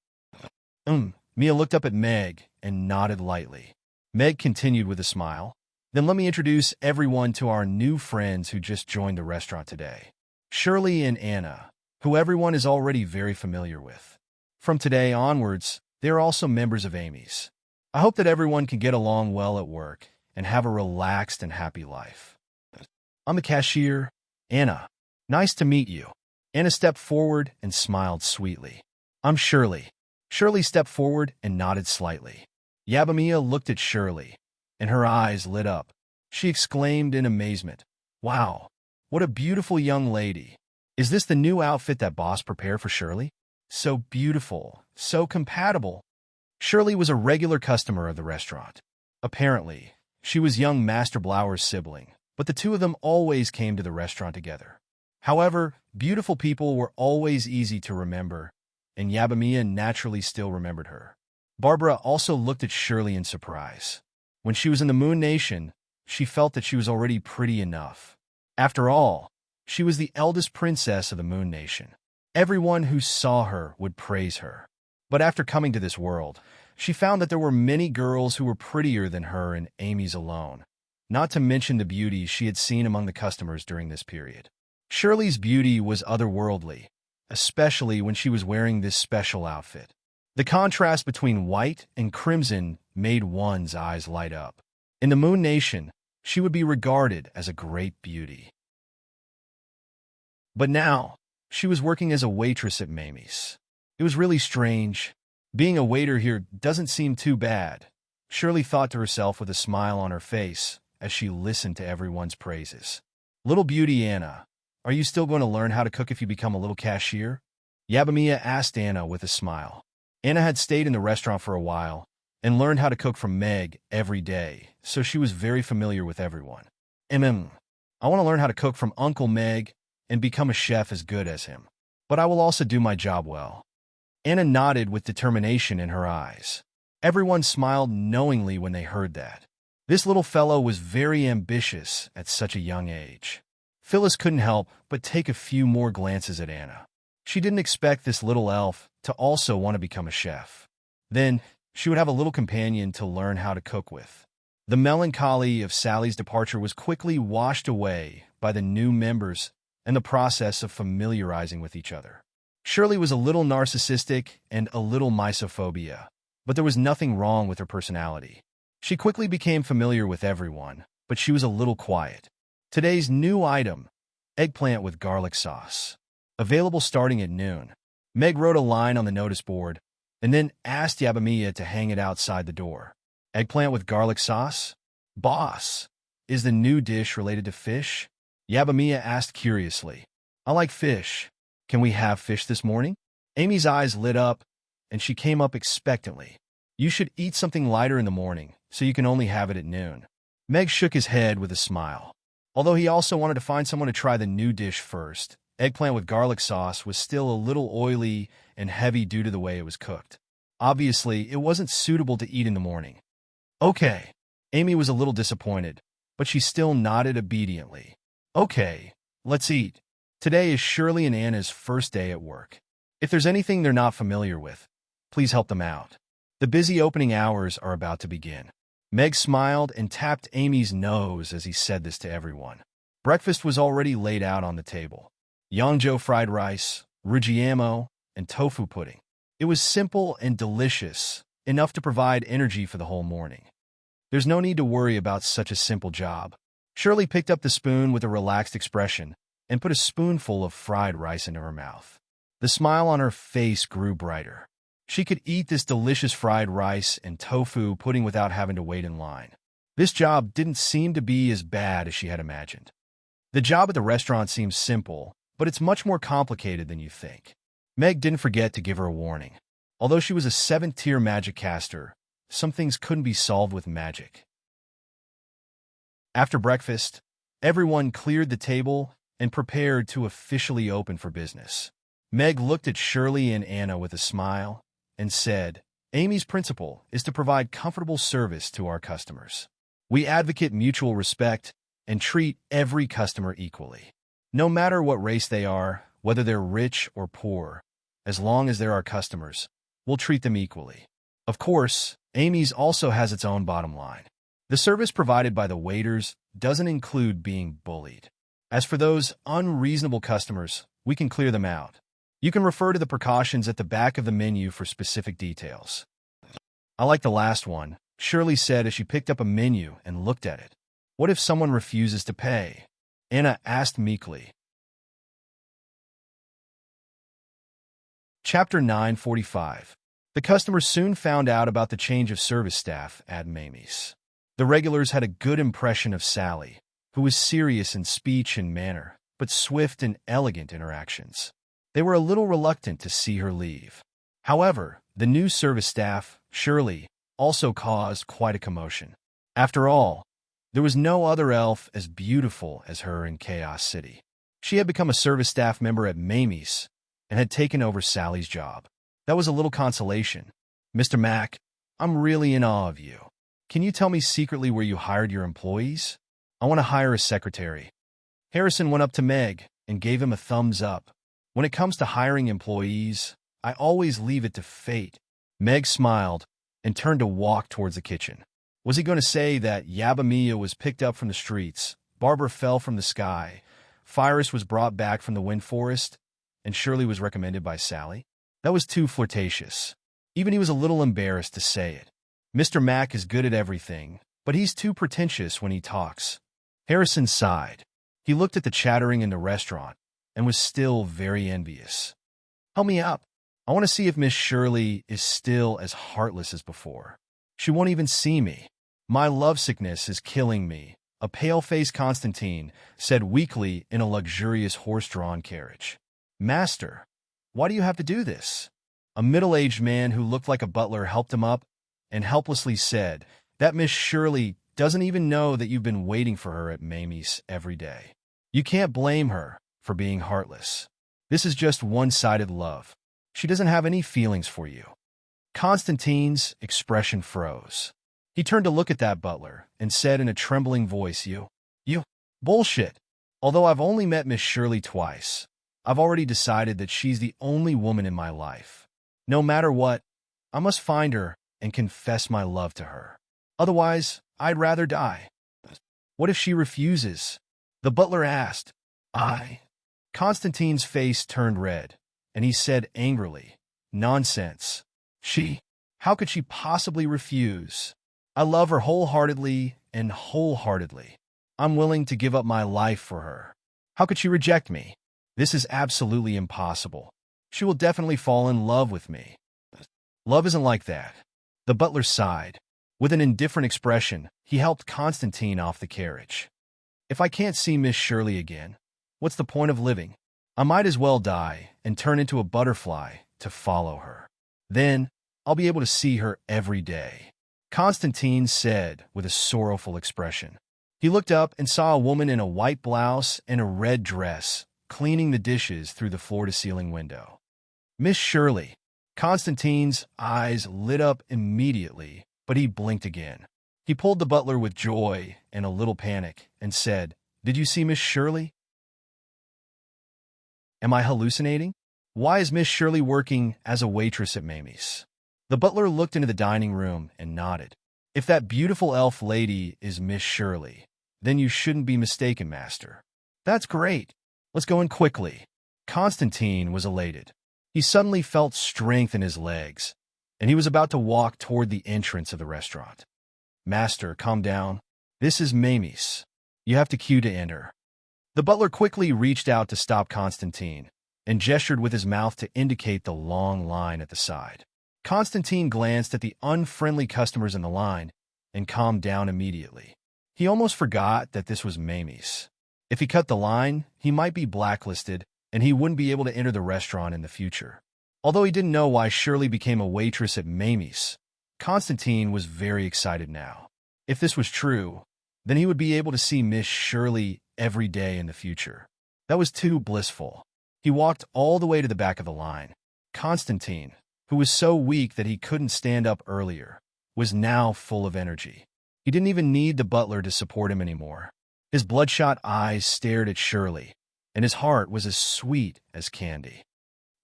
Mia looked up at Meg and nodded lightly. Meg continued with a smile. "Then let me introduce everyone to our new friends who just joined the restaurant today. Shirley and Anna, who everyone is already very familiar with. From today onwards, they are also members of Amy's. I hope that everyone can get along well at work and have a relaxed and happy life. I'm the cashier, Anna. Nice to meet you." Anna stepped forward and smiled sweetly. "I'm Shirley." Shirley stepped forward and nodded slightly. Yaba Mia looked at Shirley, and her eyes lit up. She exclaimed in amazement, "Wow, what a beautiful young lady. Is this the new outfit that boss prepared for Shirley? So beautiful, so compatible." Shirley was a regular customer of the restaurant. Apparently, she was young Master Blower's sibling, but the two of them always came to the restaurant together. However, beautiful people were always easy to remember, and Yaba Mia naturally still remembered her. Barbara also looked at Shirley in surprise. When she was in the Moon Nation, she felt that she was already pretty enough. After all, she was the eldest princess of the Moon Nation. Everyone who saw her would praise her. But after coming to this world, she found that there were many girls who were prettier than her and Amy's alone, not to mention the beauty she had seen among the customers during this period. Shirley's beauty was otherworldly, especially when she was wearing this special outfit. The contrast between white and crimson made one's eyes light up. In the Moon Nation, she would be regarded as a great beauty. But now, she was working as a waitress at Mamie's. It was really strange. Being a waiter here doesn't seem too bad, Shirley thought to herself with a smile on her face as she listened to everyone's praises. "Little beauty Anna, are you still going to learn how to cook if you become a little cashier?" Yaba Mia asked Anna with a smile. Anna had stayed in the restaurant for a while and learned how to cook from Meg every day, so she was very familiar with everyone. I want to learn how to cook from Uncle Meg and become a chef as good as him. But I will also do my job well." Anna nodded with determination in her eyes. Everyone smiled knowingly when they heard that. This little fellow was very ambitious at such a young age. Phyllis couldn't help but take a few more glances at Anna. She didn't expect this little elf to also want to become a chef. Then, she would have a little companion to learn how to cook with. The melancholy of Sally's departure was quickly washed away by the new members and the process of familiarizing with each other. Shirley was a little narcissistic and a little misophobia, but there was nothing wrong with her personality. She quickly became familiar with everyone, but she was a little quiet. Today's new item, eggplant with garlic sauce. Available starting at noon. Meg wrote a line on the notice board and then asked Yaba Mia to hang it outside the door. Eggplant with garlic sauce? Boss, is the new dish related to fish? Yaba Mia asked curiously. "I like fish. Can we have fish this morning?" Amy's eyes lit up, and she came up expectantly. "You should eat something lighter in the morning, so you can only have it at noon." Meg shook his head with a smile. Although he also wanted to find someone to try the new dish first, eggplant with garlic sauce was still a little oily and heavy due to the way it was cooked. Obviously, it wasn't suitable to eat in the morning. "Okay." Amy was a little disappointed, but she still nodded obediently. "Okay, let's eat." Today is Shirley and Anna's first day at work. If there's anything they're not familiar with, please help them out. The busy opening hours are about to begin. Meg smiled and tapped Amy's nose as he said this to everyone. Breakfast was already laid out on the table. Yangzhou fried rice, rujiamo, and tofu pudding. It was simple and delicious, enough to provide energy for the whole morning. There's no need to worry about such a simple job. Shirley picked up the spoon with a relaxed expression and put a spoonful of fried rice into her mouth. The smile on her face grew brighter. She could eat this delicious fried rice and tofu pudding without having to wait in line. This job didn't seem to be as bad as she had imagined. The job at the restaurant seems simple, but it's much more complicated than you think. Meg didn't forget to give her a warning. Although she was a 7th-tier magic caster, some things couldn't be solved with magic. After breakfast, everyone cleared the table and prepared to officially open for business. Meg looked at Shirley and Anna with a smile and said, "Amy's principle is to provide comfortable service to our customers. We advocate mutual respect and treat every customer equally. No matter what race they are, whether they're rich or poor, as long as they're our customers, we'll treat them equally." Of course, Amy's also has its own bottom line. The service provided by the waiters doesn't include being bullied. As for those unreasonable customers, we can clear them out. You can refer to the precautions at the back of the menu for specific details. "I like the last one," Shirley said as she picked up a menu and looked at it. "What if someone refuses to pay?" Anna asked meekly. Chapter 945. The customers soon found out about the change of service staff at Mamie's. The regulars had a good impression of Sally, who was serious in speech and manner, but swift and elegant interactions. They were a little reluctant to see her leave. However, the new service staff, Shirley, also caused quite a commotion. After all, there was no other elf as beautiful as her in Chaos City. She had become a service staff member at Mamie's and had taken over Sally's job. That was a little consolation. "Mr. Mack, I'm really in awe of you. Can you tell me secretly where you hired your employees? I want to hire a secretary." Harrison went up to Meg and gave him a thumbs up. "When it comes to hiring employees, I always leave it to fate." Meg smiled and turned to walk towards the kitchen. Was he going to say that Yabamia was picked up from the streets, Barbara fell from the sky, Phyrus was brought back from the wind forest, and Shirley was recommended by Sally? That was too flirtatious. Even he was a little embarrassed to say it. Mr. Mack is good at everything, but he's too pretentious when he talks. Harrison sighed. He looked at the chattering in the restaurant and was still very envious. "Help me up. I want to see if Miss Shirley is still as heartless as before. She won't even see me. My lovesickness is killing me," a pale-faced Constantine said weakly in a luxurious horse-drawn carriage. "Master, why do you have to do this?" A middle-aged man who looked like a butler helped him up and helplessly said, "That Miss Shirley doesn't even know that you've been waiting for her at Mamie's every day. You can't blame her for being heartless. This is just one-sided love. She doesn't have any feelings for you." Constantine's expression froze. He turned to look at that butler and said in a trembling voice, You, bullshit. Although I've only met Miss Shirley twice, I've already decided that she's the only woman in my life. No matter what, I must find her and confess my love to her. Otherwise, I'd rather die." "What if she refuses?" the butler asked. Constantine's face turned red, and he said angrily, "Nonsense. How could she possibly refuse? I love her wholeheartedly and wholeheartedly. I'm willing to give up my life for her. How could she reject me? This is absolutely impossible. She will definitely fall in love with me." "Love isn't like that." The butler sighed. With an indifferent expression, he helped Constantine off the carriage. "If I can't see Miss Shirley again, what's the point of living? I might as well die and turn into a butterfly to follow her. Then I'll be able to see her every day," Constantine said with a sorrowful expression. He looked up and saw a woman in a white blouse and a red dress cleaning the dishes through the floor-to-ceiling window. "Miss Shirley." Constantine's eyes lit up immediately, but he blinked again. He pulled the butler with joy and a little panic and said, "Did you see Miss Shirley? Am I hallucinating? Why is Miss Shirley working as a waitress at Mamie's?" The butler looked into the dining room and nodded. "If that beautiful elf lady is Miss Shirley, then you shouldn't be mistaken, master." "That's great. Let's go in quickly." Constantine was elated. He suddenly felt strength in his legs, and he was about to walk toward the entrance of the restaurant. Master, calm down. This is Mamie's. You have to queue to enter. The butler quickly reached out to stop Constantine and gestured with his mouth to indicate the long line at the side. Constantine glanced at the unfriendly customers in the line and calmed down immediately. He almost forgot that this was Mamie's. If he cut the line, he might be blacklisted and he wouldn't be able to enter the restaurant in the future. Although he didn't know why Shirley became a waitress at Mamie's, Constantine was very excited now. If this was true, then he would be able to see Miss Shirley every day in the future. That was too blissful. He walked all the way to the back of the line. Constantine, who was so weak that he couldn't stand up earlier, was now full of energy. He didn't even need the butler to support him anymore. His bloodshot eyes stared at Shirley, and his heart was as sweet as candy.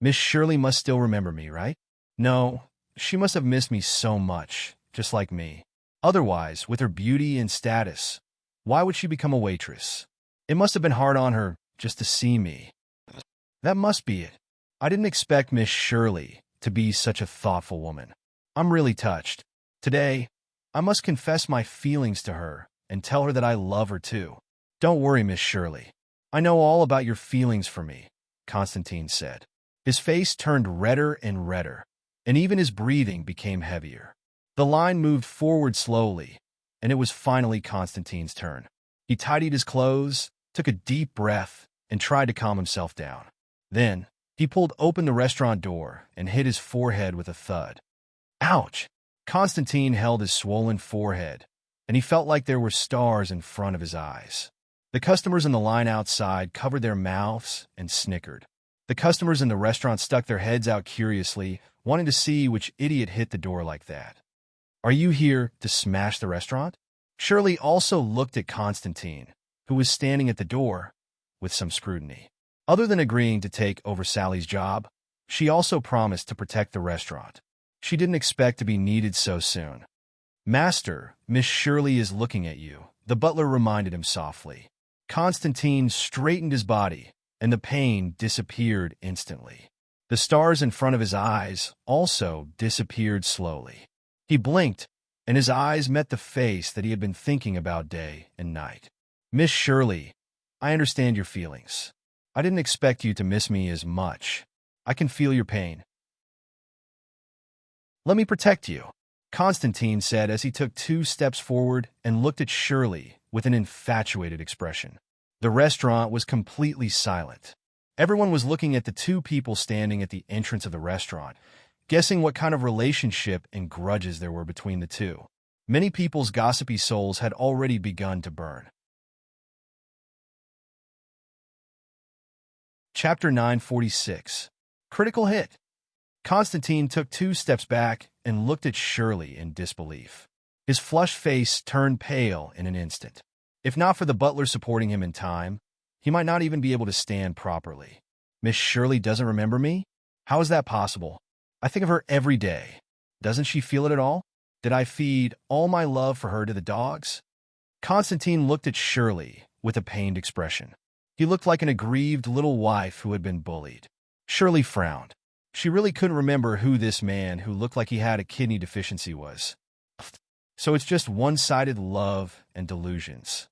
Miss Shirley must still remember me, right? No, she must have missed me so much, just like me. Otherwise, with her beauty and status, why would she become a waitress? It must have been hard on her just to see me. That must be it. I didn't expect Miss Shirley to be such a thoughtful woman. I'm really touched. Today, I must confess my feelings to her and tell her that I love her too. Don't worry, Miss Shirley. I know all about your feelings for me, Constantine said. His face turned redder and redder, and even his breathing became heavier. The line moved forward slowly, and it was finally Constantine's turn. He tidied his clothes, took a deep breath, and tried to calm himself down. Then, he pulled open the restaurant door and hit his forehead with a thud. Ouch! Constantine held his swollen forehead, and he felt like there were stars in front of his eyes. The customers in the line outside covered their mouths and snickered. The customers in the restaurant stuck their heads out curiously, wanting to see which idiot hit the door like that. Are you here to smash the restaurant? Shirley also looked at Constantine, who was standing at the door, with some scrutiny. Other than agreeing to take over Sally's job, she also promised to protect the restaurant. She didn't expect to be needed so soon. Master, Miss Shirley is looking at you, the butler reminded him softly. Constantine straightened his body, and the pain disappeared instantly. The stars in front of his eyes also disappeared slowly. He blinked, and his eyes met the face that he had been thinking about day and night. Miss Shirley, I understand your feelings. I didn't expect you to miss me as much. I can feel your pain. Let me protect you, Constantine said as he took 2 steps forward and looked at Shirley with an infatuated expression. The restaurant was completely silent. Everyone was looking at the 2 people standing at the entrance of the restaurant, guessing what kind of relationship and grudges there were between the two. Many people's gossipy souls had already begun to burn. Chapter 946. Critical Hit. Constantine took 2 steps back and looked at Shirley in disbelief. His flushed face turned pale in an instant. If not for the butler supporting him in time, he might not even be able to stand properly. Miss Shirley doesn't remember me? How is that possible? I think of her every day. Doesn't she feel it at all? Did I feed all my love for her to the dogs? Constantine looked at Shirley with a pained expression. He looked like an aggrieved little wife who had been bullied. Shirley frowned. She really couldn't remember who this man who looked like he had a kidney deficiency was. So it's just one-sided love and delusions.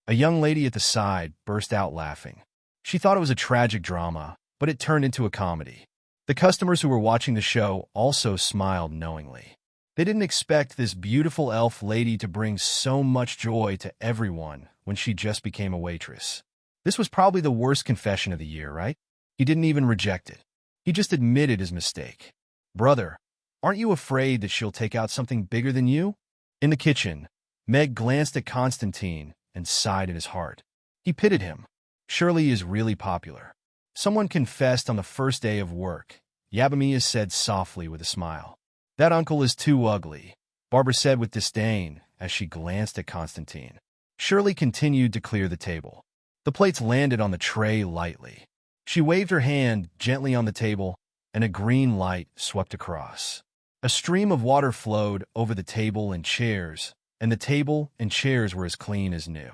A young lady at the side burst out laughing. She thought it was a tragic drama, but it turned into a comedy. The customers who were watching the show also smiled knowingly. They didn't expect this beautiful elf lady to bring so much joy to everyone when she just became a waitress. This was probably the worst confession of the year, right? He didn't even reject it. He just admitted his mistake. Brother, aren't you afraid that she'll take out something bigger than you? In the kitchen, Meg glanced at Constantine and sighed in his heart. He pitied him. Shirley is really popular. Someone confessed on the first day of work. Yabamiya said softly with a smile. That uncle is too ugly, Barbara said with disdain as she glanced at Constantine. Shirley continued to clear the table. The plates landed on the tray lightly. She waved her hand gently on the table, and a green light swept across. A stream of water flowed over the table and chairs, and the table and chairs were as clean as new.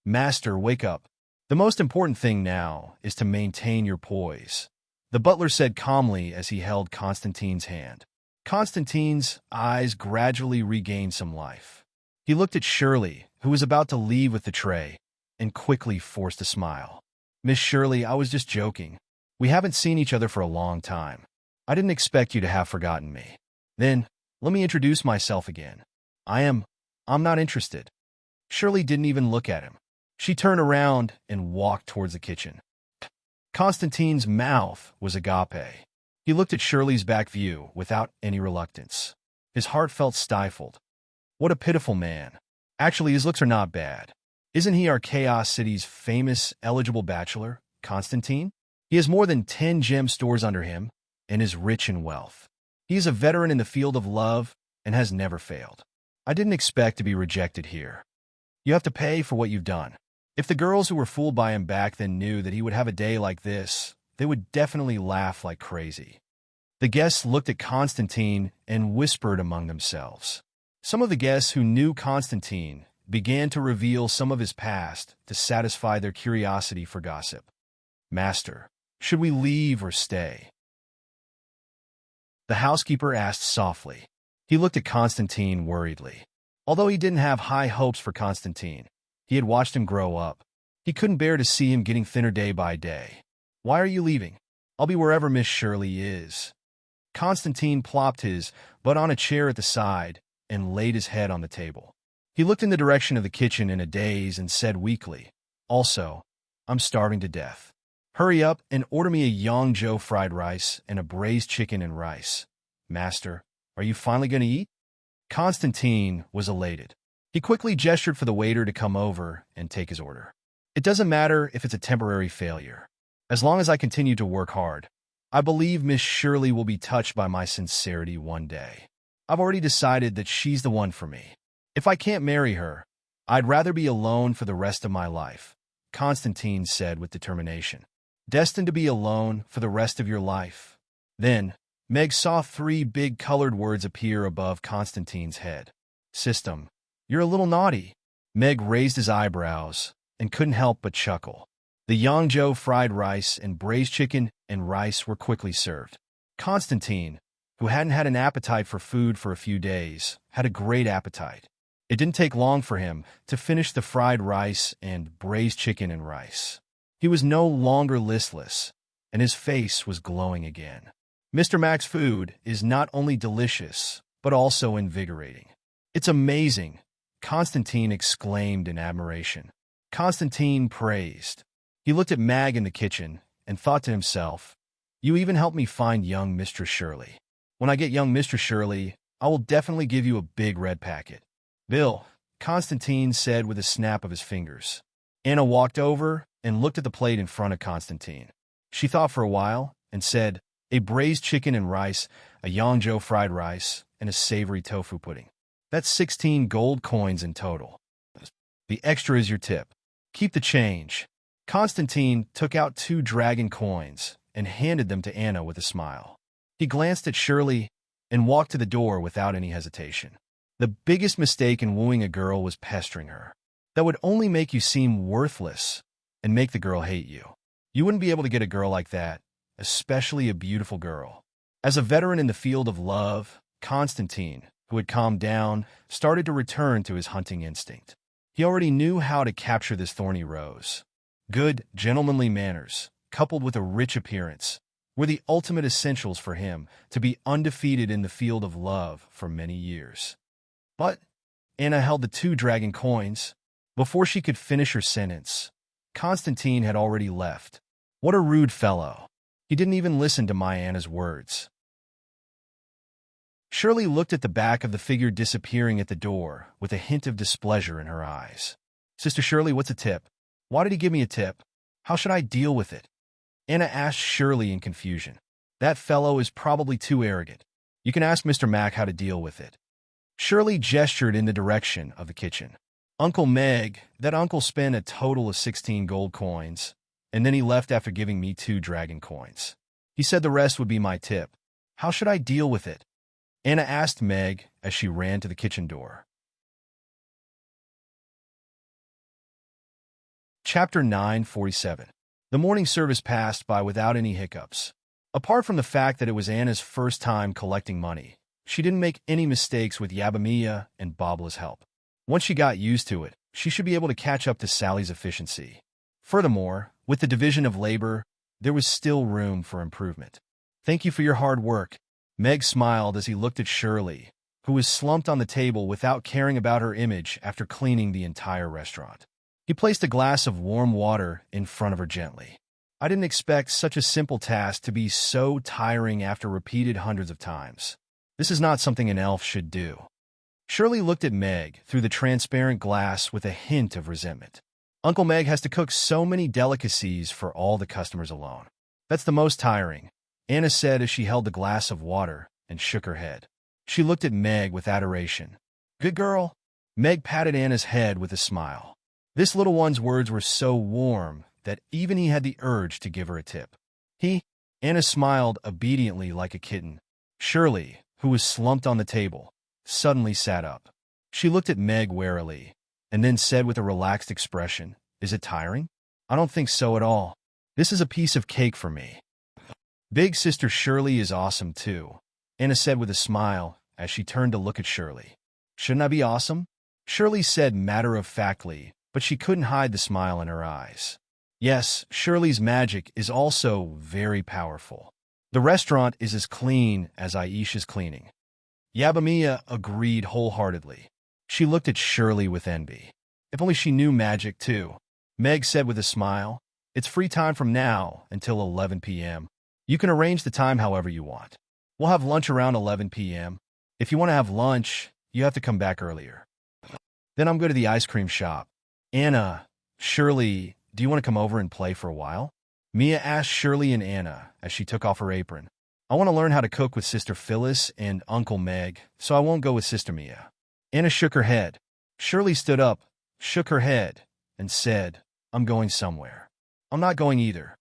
Master, wake up. The most important thing now is to maintain your poise, the butler said calmly as he held Constantine's hand. Constantine's eyes gradually regained some life. He looked at Shirley, who was about to leave with the tray, and quickly forced a smile. Miss Shirley, I was just joking. We haven't seen each other for a long time. I didn't expect you to have forgotten me. Then, let me introduce myself again. I'm not interested. Shirley didn't even look at him. She turned around and walked towards the kitchen. Constantine's mouth was agape. He looked at Shirley's back view without any reluctance. His heart felt stifled. What a pitiful man. Actually, his looks are not bad. Isn't he our Chaos City's famous eligible bachelor, Constantine? He has more than 10 gem stores under him and is rich in wealth. He is a veteran in the field of love and has never failed. I didn't expect to be rejected here. You have to pay for what you've done. If the girls who were fooled by him back then knew that he would have a day like this, they would definitely laugh like crazy. The guests looked at Constantine and whispered among themselves. Some of the guests who knew Constantine began to reveal some of his past to satisfy their curiosity for gossip. Master, should we leave or stay? The housekeeper asked softly. He looked at Constantine worriedly. Although he didn't have high hopes for Constantine, he had watched him grow up. He couldn't bear to see him getting thinner day by day. Why are you leaving? I'll be wherever Miss Shirley is. Constantine plopped his butt on a chair at the side and laid his head on the table. He looked in the direction of the kitchen in a daze and said weakly, Also, I'm starving to death. Hurry up and order me a Yangzhou fried rice and a braised chicken and rice. Master, are you finally going to eat? Constantine was elated. He quickly gestured for the waiter to come over and take his order. It doesn't matter if it's a temporary failure. As long as I continue to work hard, I believe Miss Shirley will be touched by my sincerity one day. I've already decided that she's the one for me. If I can't marry her, I'd rather be alone for the rest of my life, Constantine said with determination. Destined to be alone for the rest of your life. Then, Meg saw 3 big colored words appear above Constantine's head. System, you're a little naughty. Meg raised his eyebrows and couldn't help but chuckle. The Yangzhou fried rice and braised chicken and rice were quickly served. Constantine, who hadn't had an appetite for food for a few days, had a great appetite. It didn't take long for him to finish the fried rice and braised chicken and rice. He was no longer listless, and his face was glowing again. Mr. Mac's food is not only delicious, but also invigorating. It's amazing, Constantine exclaimed in admiration. Constantine praised. He looked at Mag in the kitchen and thought to himself, You even helped me find young Mistress Shirley. When I get young Mistress Shirley, I will definitely give you a big red packet. Bill, Constantine said with a snap of his fingers. Anna walked over and looked at the plate in front of Constantine. She thought for a while and said, A braised chicken and rice, a Yangzhou fried rice, and a savory tofu pudding. That's 16 gold coins in total. The extra is your tip. Keep the change. Constantine took out 2 dragon coins and handed them to Anna with a smile. He glanced at Shirley and walked to the door without any hesitation. The biggest mistake in wooing a girl was pestering her. That would only make you seem worthless and make the girl hate you. You wouldn't be able to get a girl like that, especially a beautiful girl. As a veteran in the field of love, Constantine, who had calmed down, started to return to his hunting instinct. He already knew how to capture this thorny rose. Good, gentlemanly manners, coupled with a rich appearance, were the ultimate essentials for him to be undefeated in the field of love for many years. But Anna held the 2 dragon coins. Before she could finish her sentence, Constantine had already left. What a rude fellow. He didn't even listen to Anna's words. Shirley looked at the back of the figure disappearing at the door with a hint of displeasure in her eyes. Sister Shirley, what's a tip? Why did he give me a tip? How should I deal with it? Anna asked Shirley in confusion. That fellow is probably too arrogant. You can ask Mr. Mac how to deal with it. Shirley gestured in the direction of the kitchen. Uncle Meg, that uncle spent a total of 16 gold coins, and then he left after giving me 2 dragon coins. He said the rest would be my tip. How should I deal with it? Anna asked Meg as she ran to the kitchen door. Chapter 947. The morning service passed by without any hiccups. Apart from the fact that it was Anna's first time collecting money, she didn't make any mistakes with Yabamiya and Babla's help. Once she got used to it, she should be able to catch up to Sally's efficiency. Furthermore, with the division of labor, there was still room for improvement. Thank you for your hard work. Meg smiled as he looked at Shirley, who was slumped on the table without caring about her image after cleaning the entire restaurant. He placed a glass of warm water in front of her gently. I didn't expect such a simple task to be so tiring after repeated hundreds of times. This is not something an elf should do. Shirley looked at Meg through the transparent glass with a hint of resentment. Uncle Meg has to cook so many delicacies for all the customers alone. That's the most tiring, Anna said as she held the glass of water and shook her head. She looked at Meg with adoration. Good girl. Meg patted Anna's head with a smile. This little one's words were so warm that even he had the urge to give her a tip. Anna smiled obediently like a kitten. Shirley, who was slumped on the table, suddenly sat up. She looked at Meg warily, and then said with a relaxed expression, Is it tiring? I don't think so at all. This is a piece of cake for me. Big sister Shirley is awesome too, Anna said with a smile as she turned to look at Shirley. Shouldn't I be awesome? Shirley said matter-of-factly, but she couldn't hide the smile in her eyes. Yes, Shirley's magic is also very powerful. The restaurant is as clean as Aisha's cleaning. Yabamiya agreed wholeheartedly. She looked at Shirley with envy. If only she knew magic too. Meg said with a smile, It's free time from now until 11 p.m. You can arrange the time however you want. We'll have lunch around 11 p.m. If you want to have lunch, you have to come back earlier. Then I'm going to the ice cream shop. Anna, Shirley, do you want to come over and play for a while? Mia asked Shirley and Anna as she took off her apron. I want to learn how to cook with Sister Phyllis and Uncle Meg, so I won't go with Sister Mia. Anna shook her head. Shirley stood up, shook her head, and said, I'm going somewhere. I'm not going either.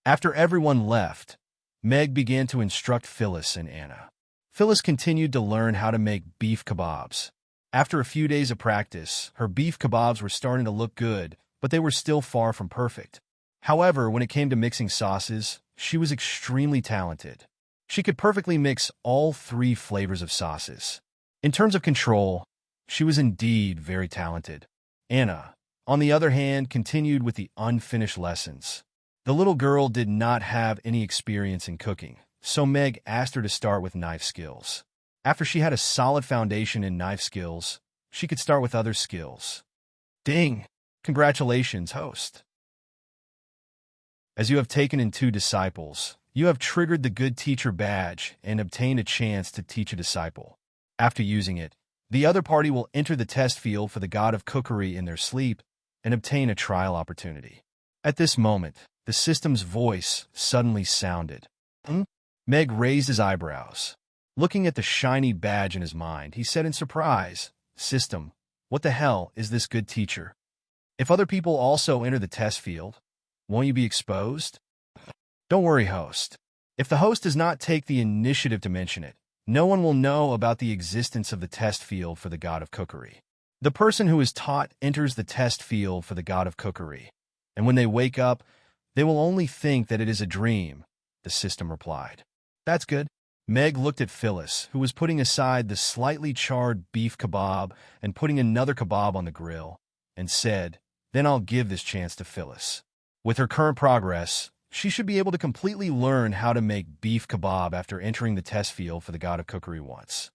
After everyone left, Meg began to instruct Phyllis and Anna. Phyllis continued to learn how to make beef kebabs. After a few days of practice, her beef kebabs were starting to look good, but they were still far from perfect. However, when it came to mixing sauces, she was extremely talented. She could perfectly mix all 3 flavors of sauces. In terms of control, she was indeed very talented. Anna, on the other hand, continued with the unfinished lessons. The little girl did not have any experience in cooking, so Meg asked her to start with knife skills. After she had a solid foundation in knife skills, she could start with other skills. Ding! Congratulations, host. As you have taken in 2 disciples, you have triggered the Good Teacher badge and obtained a chance to teach a disciple. After using it, the other party will enter the test field for the God of Cookery in their sleep and obtain a trial opportunity. At this moment, the system's voice suddenly sounded. Meg raised his eyebrows. Looking at the shiny badge in his mind, he said in surprise, System, what the hell is this Good Teacher? If other people also enter the test field, won't you be exposed? Don't worry, host. If the host does not take the initiative to mention it, no one will know about the existence of the test field for the God of Cookery. The person who is taught enters the test field for the God of Cookery, and when they wake up, they will only think that it is a dream, the system replied. That's good. Meg looked at Phyllis, who was putting aside the slightly charred beef kebab and putting another kebab on the grill, and said, Then I'll give this chance to Phyllis. With her current progress, she should be able to completely learn how to make beef kebab after entering the test field for the God of Cookery once.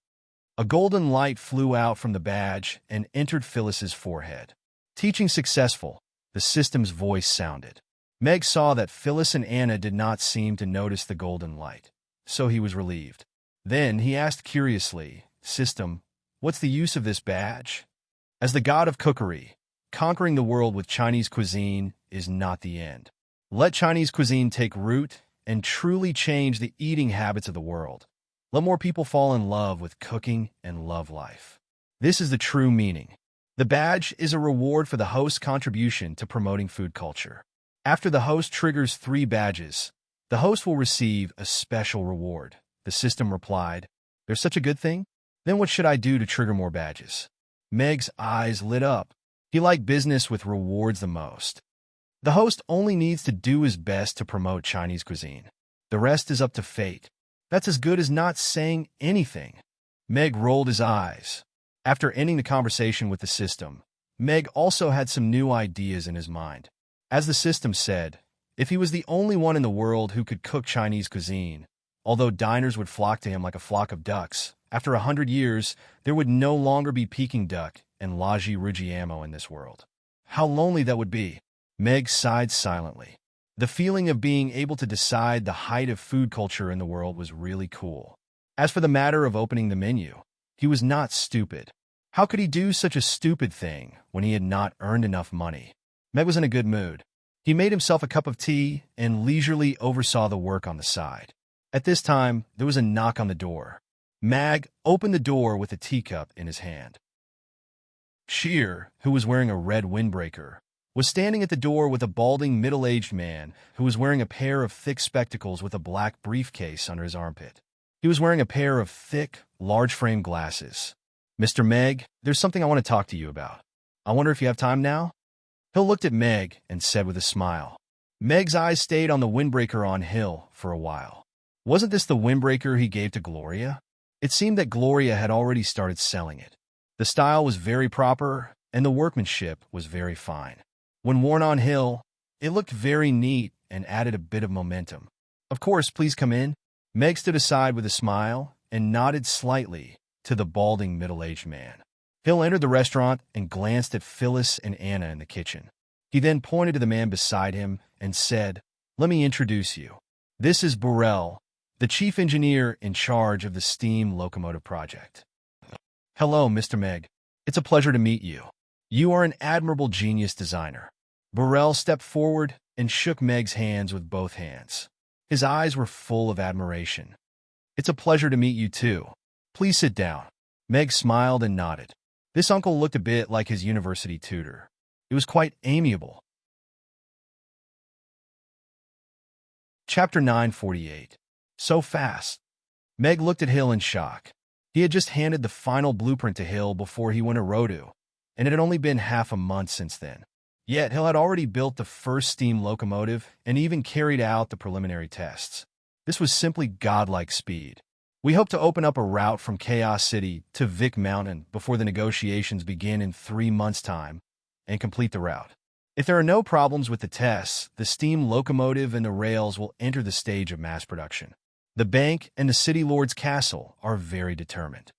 A golden light flew out from the badge and entered Phyllis's forehead. Teaching successful, the system's voice sounded. Meg saw that Phyllis and Anna did not seem to notice the golden light, so he was relieved. Then he asked curiously, System, what's the use of this badge? As the God of Cookery, conquering the world with Chinese cuisine is not the end. Let Chinese cuisine take root and truly change the eating habits of the world. Let more people fall in love with cooking and love life. This is the true meaning. The badge is a reward for the host's contribution to promoting food culture. After the host triggers 3 badges, the host will receive a special reward. The system replied, There's such a good thing? Then what should I do to trigger more badges? Meg's eyes lit up. He liked business with rewards the most. The host only needs to do his best to promote Chinese cuisine. The rest is up to fate. That's as good as not saying anything. Meg rolled his eyes. After ending the conversation with the system, Meg also had some new ideas in his mind. As the system said, if he was the only one in the world who could cook Chinese cuisine, although diners would flock to him like a flock of ducks, after 100 years, there would no longer be Peking duck and Laji Rujiamo in this world. How lonely that would be. Meg sighed silently. The feeling of being able to decide the height of food culture in the world was really cool. As for the matter of opening the menu, he was not stupid. How could he do such a stupid thing when he had not earned enough money? Meg was in a good mood. He made himself a cup of tea and leisurely oversaw the work on the side. At this time, there was a knock on the door. Mag opened the door with a teacup in his hand. Shear, who was wearing a red windbreaker, was standing at the door with a balding middle-aged man who was wearing a pair of thick spectacles with a black briefcase under his armpit. He was wearing a pair of thick, large-frame glasses. "Mr. Meg, there's something I want to talk to you about. I wonder if you have time now?" Hill looked at Meg and said with a smile. Meg's eyes stayed on the windbreaker on Hill for a while. Wasn't this the windbreaker he gave to Gloria? It seemed that Gloria had already started selling it. The style was very proper, and the workmanship was very fine. When worn on Hill, it looked very neat and added a bit of momentum. "Of course, please come in." Meg stood aside with a smile and nodded slightly to the balding middle-aged man. Hill entered the restaurant and glanced at Phyllis and Anna in the kitchen. He then pointed to the man beside him and said, "Let me introduce you. This is Burrell, the chief engineer in charge of the steam locomotive project." "Hello, Mr. Meg. It's a pleasure to meet you. You are an admirable genius designer." Burrell stepped forward and shook Meg's hands with both hands. His eyes were full of admiration. "It's a pleasure to meet you, too. Please sit down." Meg smiled and nodded. This uncle looked a bit like his university tutor. It was quite amiable. Chapter 948. So fast. Meg looked at Hill in shock. He had just handed the final blueprint to Hill before he went to Rodu, and it had only been half a month since then. Yet Hill had already built the first steam locomotive and even carried out the preliminary tests. This was simply godlike speed. "We hope to open up a route from Chaos City to Vic Mountain before the negotiations begin in 3 months' time and complete the route. If there are no problems with the tests, the steam locomotive and the rails will enter the stage of mass production. The bank and the city lord's castle are very determined."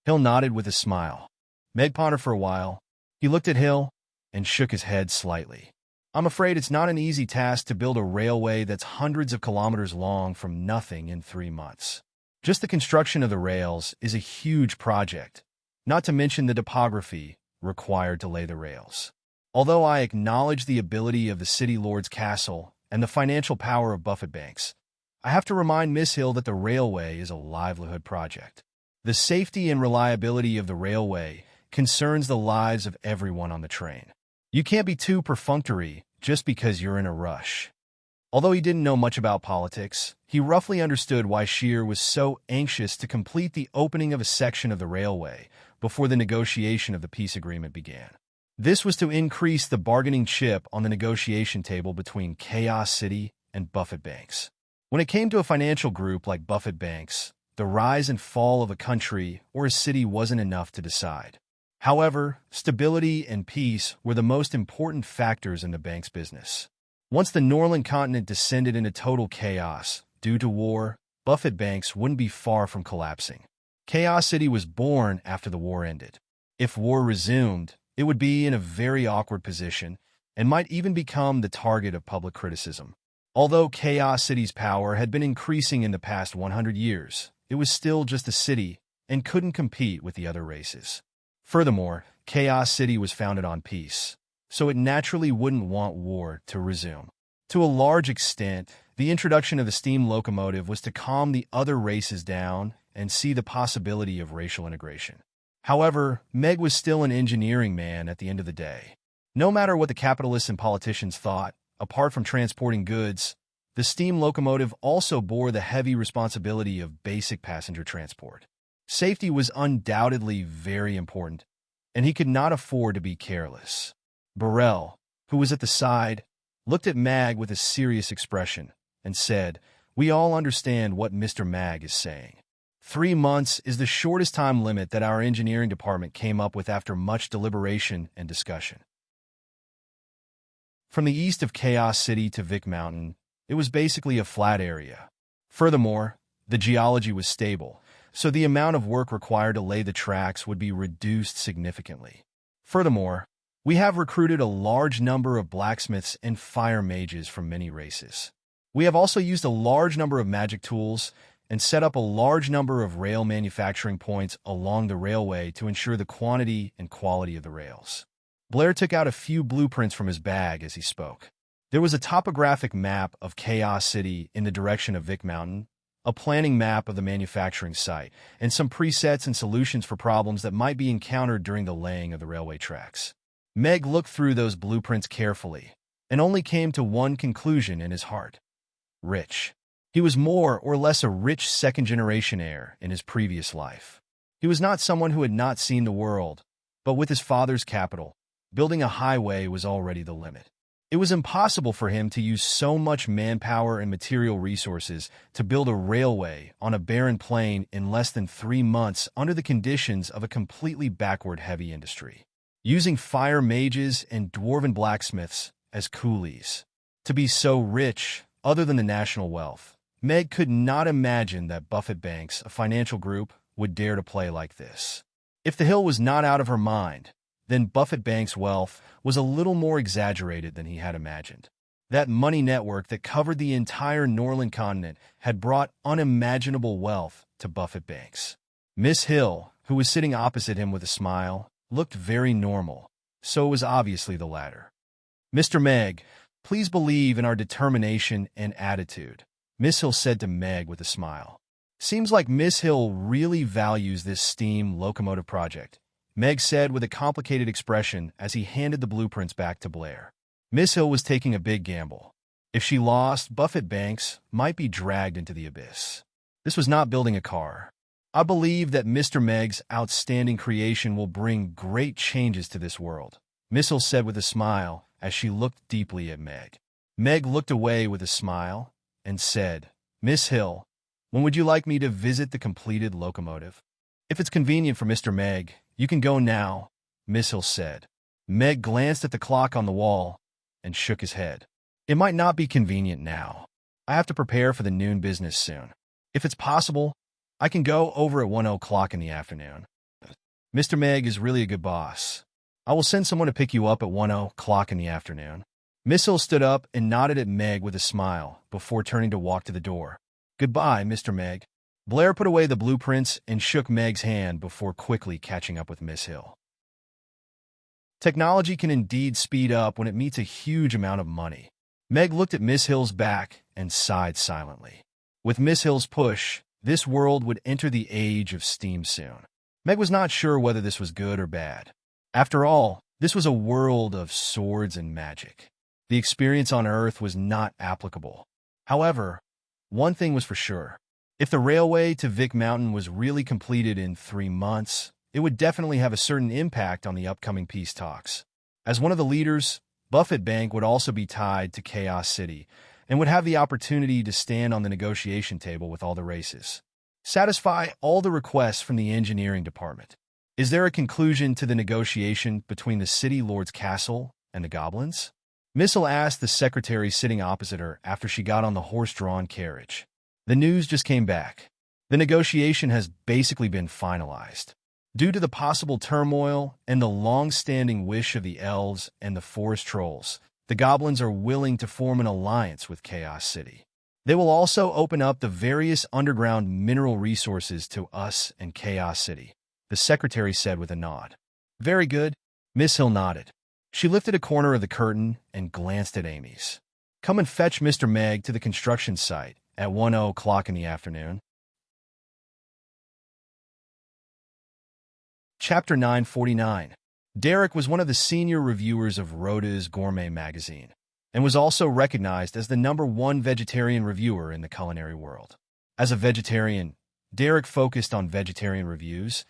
Hill nodded with a smile. Meg pondered for a while. He looked at Hill and shook his head slightly. "I'm afraid it's not an easy task to build a railway that's hundreds of kilometers long from nothing in 3 months. Just the construction of the rails is a huge project, not to mention the topography required to lay the rails. Although I acknowledge the ability of the city lord's castle and the financial power of Buffett Banks, I have to remind Miss Hill that the railway is a livelihood project. The safety and reliability of the railway concerns the lives of everyone on the train. You can't be too perfunctory just because you're in a rush." Although he didn't know much about politics, he roughly understood why Shear was so anxious to complete the opening of a section of the railway before the negotiation of the peace agreement began. This was to increase the bargaining chip on the negotiation table between Chaos City and Buffett Banks. When it came to a financial group like Buffett Banks, the rise and fall of a country or a city wasn't enough to decide. However, stability and peace were the most important factors in the bank's business. Once the Norland continent descended into total chaos due to war, Buffett Banks wouldn't be far from collapsing. Chaos City was born after the war ended. If war resumed, it would be in a very awkward position and might even become the target of public criticism. Although Chaos City's power had been increasing in the past 100 years, it was still just a city and couldn't compete with the other races. Furthermore, Chaos City was founded on peace, so it naturally wouldn't want war to resume. To a large extent, the introduction of the steam locomotive was to calm the other races down and see the possibility of racial integration. However, Meg was still an engineering man at the end of the day. No matter what the capitalists and politicians thought, apart from transporting goods, the steam locomotive also bore the heavy responsibility of basic passenger transport. Safety was undoubtedly very important, and he could not afford to be careless. Burrell, who was at the side, looked at Mag with a serious expression and said, "We all understand what Mr. Mag is saying." 3 months is the shortest time limit that our engineering department came up with after much deliberation and discussion. From the east of Chaos City to Vic Mountain, it was basically a flat area. Furthermore, the geology was stable, so the amount of work required to lay the tracks would be reduced significantly. Furthermore, we have recruited a large number of blacksmiths and fire mages from many races. We have also used a large number of magic tools and set up a large number of rail manufacturing points along the railway to ensure the quantity and quality of the rails. Blair took out a few blueprints from his bag as he spoke. There was a topographic map of Chaos City in the direction of Vic Mountain, a planning map of the manufacturing site, and some presets and solutions for problems that might be encountered during the laying of the railway tracks. Meg looked through those blueprints carefully and only came to one conclusion in his heart: rich. He was more or less a rich second-generation heir in his previous life. He was not someone who had not seen the world, but with his father's capital, building a highway was already the limit. It was impossible for him to use so much manpower and material resources to build a railway on a barren plain in less than 3 months under the conditions of a completely backward heavy industry, using fire mages and dwarven blacksmiths as coolies. To be so rich, other than the national wealth, Meg could not imagine that Buffett Banks, a financial group, would dare to play like this. If the hill was not out of her mind, then Buffett Banks' wealth was a little more exaggerated than he had imagined. That money network that covered the entire Norland continent had brought unimaginable wealth to Buffett Banks. Miss Hill, who was sitting opposite him with a smile, looked very normal, so it was obviously the latter. "Mr. Meg, please believe in our determination and attitude," Miss Hill said to Meg with a smile. "Seems like Miss Hill really values this steam locomotive project," Meg said with a complicated expression as he handed the blueprints back to Blair. Miss Hill was taking a big gamble. If she lost, Buffett Banks might be dragged into the abyss. This was not building a car. "I believe that Mr. Meg's outstanding creation will bring great changes to this world," Miss Hill said with a smile as she looked deeply at Meg. Meg looked away with a smile and said, "Miss Hill, when would you like me to visit the completed locomotive?" "If it's convenient for Mr. Meg, you can go now," Miss Hill said. Meg glanced at the clock on the wall and shook his head. "It might not be convenient now. I have to prepare for the noon business soon. If it's possible, I can go over at 1 o'clock in the afternoon. Mr. Meg is really a good boss. I will send someone to pick you up at 1 o'clock in the afternoon." Miss Hill stood up and nodded at Meg with a smile before turning to walk to the door. "Goodbye, Mr. Meg." Blair put away the blueprints and shook Meg's hand before quickly catching up with Miss Hill. Technology can indeed speed up when it meets a huge amount of money. Meg looked at Miss Hill's back and sighed silently. With Miss Hill's push, this world would enter the age of steam soon. Meg was not sure whether this was good or bad. After all, this was a world of swords and magic. The experience on Earth was not applicable. However, one thing was for sure. If the railway to Vic Mountain was really completed in 3 months, it would definitely have a certain impact on the upcoming peace talks. As one of the leaders, Buffett Bank would also be tied to Chaos City and would have the opportunity to stand on the negotiation table with all the races. Satisfy all the requests from the engineering department. Is there a conclusion to the negotiation between the city lord's castle and the goblins? Miss Hill asked the secretary sitting opposite her after she got on the horse-drawn carriage. "The news just came back. The negotiation has basically been finalized. Due to the possible turmoil and the long-standing wish of the elves and the forest trolls, the goblins are willing to form an alliance with Chaos City. They will also open up the various underground mineral resources to us and Chaos City," the secretary said with a nod. "Very good." Miss Hill nodded. She lifted a corner of the curtain and glanced at Amy's. "Come and fetch Mr. Meg to the construction site at 1 o'clock in the afternoon." Chapter 949. Derek was one of the senior reviewers of Rhoda's Gourmet magazine, and was also recognized as the #1 vegetarian reviewer in the culinary world. As a vegetarian, Derek focused on vegetarian reviews,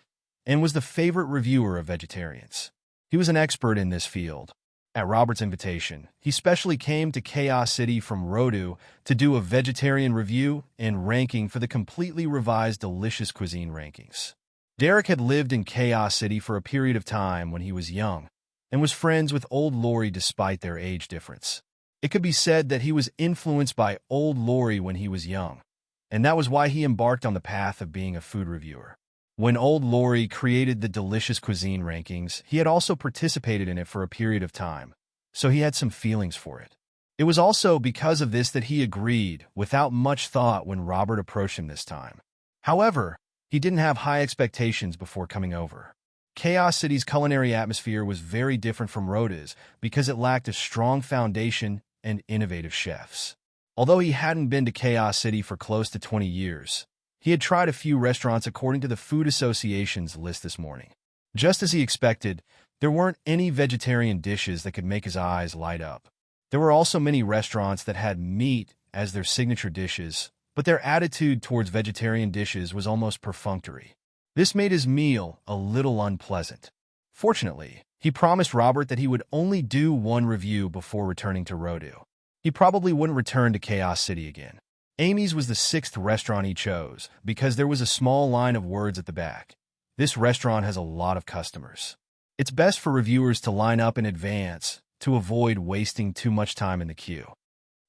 and was the favorite reviewer of vegetarians. He was an expert in this field, At Robert's invitation, he specially came to Chaos City from Rodu to do a vegetarian review and ranking for the completely revised delicious cuisine rankings. Derek had lived in Chaos City for a period of time when he was young and was friends with Old Lori despite their age difference. It could be said that he was influenced by Old Lori when he was young, and that was why he embarked on the path of being a food reviewer. When Old Lori created the delicious cuisine rankings, he had also participated in it for a period of time, so he had some feelings for it. It was also because of this that he agreed without much thought when Robert approached him this time. However, he didn't have high expectations before coming over. Chaos City's culinary atmosphere was very different from Rhoda's because it lacked a strong foundation and innovative chefs. Although he hadn't been to Chaos City for close to 20 years, he had tried a few restaurants according to the Food Association's list this morning. Just as he expected, there weren't any vegetarian dishes that could make his eyes light up. There were also many restaurants that had meat as their signature dishes, but their attitude towards vegetarian dishes was almost perfunctory. This made his meal a little unpleasant. Fortunately, he promised Robert that he would only do one review before returning to Rodu. He probably wouldn't return to Chaos City again. Amy's was the 6th restaurant he chose because there was a small line of words at the back. This restaurant has a lot of customers. It's best for reviewers to line up in advance to avoid wasting too much time in the queue.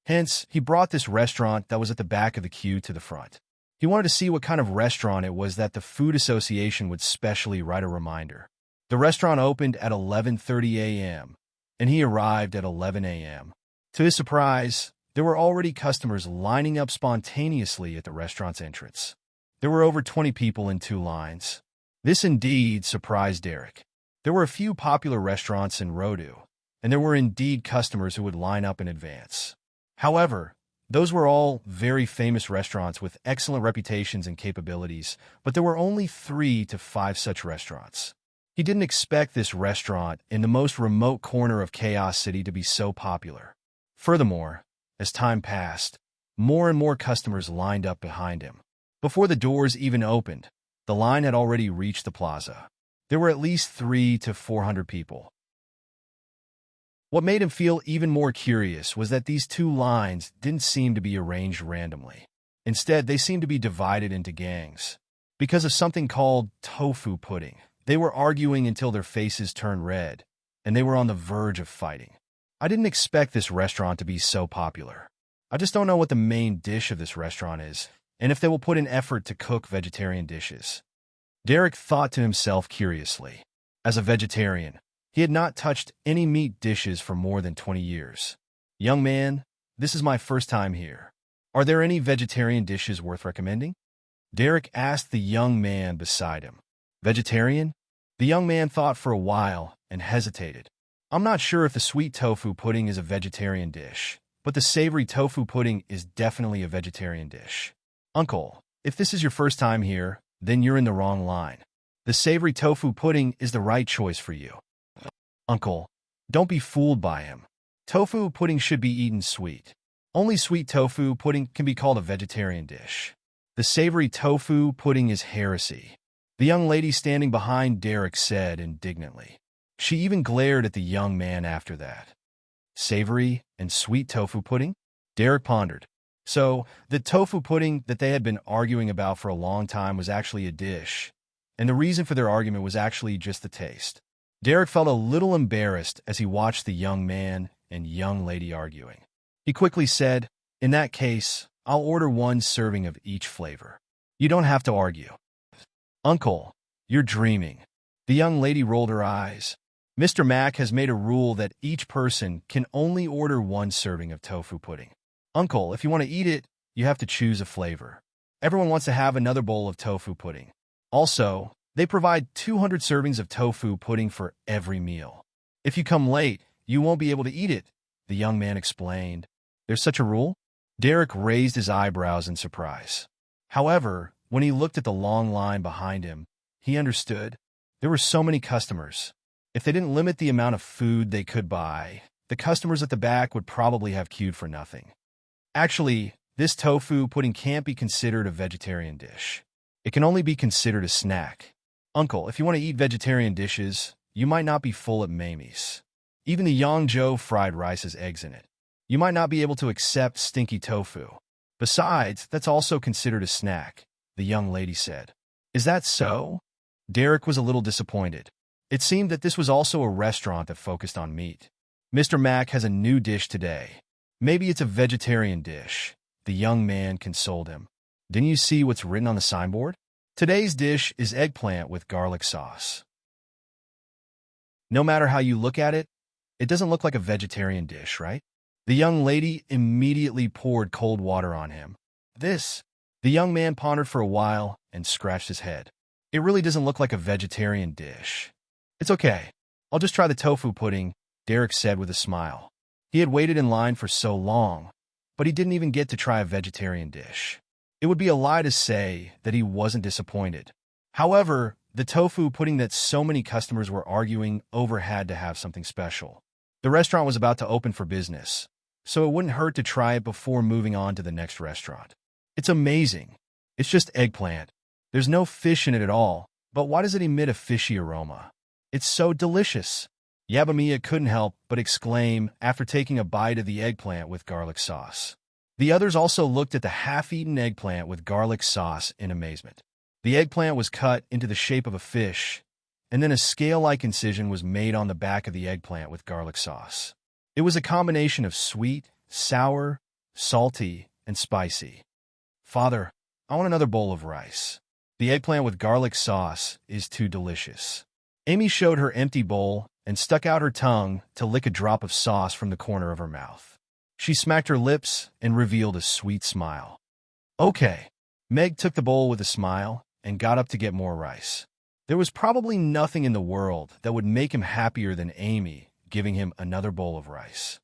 Hence, he brought this restaurant that was at the back of the queue to the front. He wanted to see what kind of restaurant it was that the Food Association would specially write a reminder. The restaurant opened at 11:30 a.m., and he arrived at 11 a.m. To his surprise, there were already customers lining up spontaneously at the restaurant's entrance. There were over 20 people in 2 lines. This indeed surprised Derek. There were a few popular restaurants in Rodu, and there were indeed customers who would line up in advance. However, those were all very famous restaurants with excellent reputations and capabilities, but there were only 3 to 5 such restaurants. He didn't expect this restaurant in the most remote corner of Chaos City to be so popular. Furthermore, as time passed, more and more customers lined up behind him. Before the doors even opened, the line had already reached the plaza. There were at least 300 to 400 people. What made him feel even more curious was that these 2 lines didn't seem to be arranged randomly. Instead, they seemed to be divided into gangs. Because of something called tofu pudding, they were arguing until their faces turned red, and they were on the verge of fighting. I didn't expect this restaurant to be so popular. I just don't know what the main dish of this restaurant is, and if they will put in effort to cook vegetarian dishes. Derek thought to himself curiously. As a vegetarian, he had not touched any meat dishes for more than 20 years. Young man, this is my first time here. Are there any vegetarian dishes worth recommending? Derek asked the young man beside him. Vegetarian? The young man thought for a while and hesitated. I'm not sure if the sweet tofu pudding is a vegetarian dish, but the savory tofu pudding is definitely a vegetarian dish. Uncle, if this is your first time here, then you're in the wrong line. The savory tofu pudding is the right choice for you. Uncle, don't be fooled by him. Tofu pudding should be eaten sweet. Only sweet tofu pudding can be called a vegetarian dish. The savory tofu pudding is heresy, the young lady standing behind Derek said indignantly. She even glared at the young man after that. Savory and sweet tofu pudding? Derek pondered. So, the tofu pudding that they had been arguing about for a long time was actually a dish, and the reason for their argument was actually just the taste. Derek felt a little embarrassed as he watched the young man and young lady arguing. He quickly said, "In that case, I'll order 1 serving of each flavor. You don't have to argue." Uncle, you're dreaming. The young lady rolled her eyes. Mr. Mack has made a rule that each person can only order 1 serving of tofu pudding. Uncle, if you want to eat it, you have to choose a flavor. Everyone wants to have another bowl of tofu pudding. Also, they provide 200 servings of tofu pudding for every meal. If you come late, you won't be able to eat it, the young man explained. There's such a rule? Derek raised his eyebrows in surprise. However, when he looked at the long line behind him, he understood. There were so many customers. If they didn't limit the amount of food they could buy, the customers at the back would probably have queued for nothing. Actually, this tofu pudding can't be considered a vegetarian dish. It can only be considered a snack. Uncle, if you want to eat vegetarian dishes, you might not be full at Mamie's. Even the Yangzhou fried rice has eggs in it. You might not be able to accept stinky tofu. Besides, that's also considered a snack, the young lady said. Is that so? Derek was a little disappointed. It seemed that this was also a restaurant that focused on meat. Mr. Mack has a new dish today. Maybe it's a vegetarian dish. The young man consoled him. Didn't you see what's written on the signboard? Today's dish is eggplant with garlic sauce. No matter how you look at it, it doesn't look like a vegetarian dish, right? The young lady immediately poured cold water on him. This. The young man pondered for a while and scratched his head. It really doesn't look like a vegetarian dish. It's okay. I'll just try the tofu pudding, Derek said with a smile. He had waited in line for so long, but he didn't even get to try a vegetarian dish. It would be a lie to say that he wasn't disappointed. However, the tofu pudding that so many customers were arguing over had to have something special. The restaurant was about to open for business, so it wouldn't hurt to try it before moving on to the next restaurant. It's amazing. It's just eggplant. There's no fish in it at all, but why does it emit a fishy aroma? It's so delicious. Yabamiya couldn't help but exclaim after taking a bite of the eggplant with garlic sauce. The others also looked at the half-eaten eggplant with garlic sauce in amazement. The eggplant was cut into the shape of a fish, and then a scale-like incision was made on the back of the eggplant with garlic sauce. It was a combination of sweet, sour, salty, and spicy. Father, I want another bowl of rice. The eggplant with garlic sauce is too delicious. Amy showed her empty bowl and stuck out her tongue to lick a drop of sauce from the corner of her mouth. She smacked her lips and revealed a sweet smile. Okay. Meg took the bowl with a smile and got up to get more rice. There was probably nothing in the world that would make him happier than Amy giving him another bowl of rice.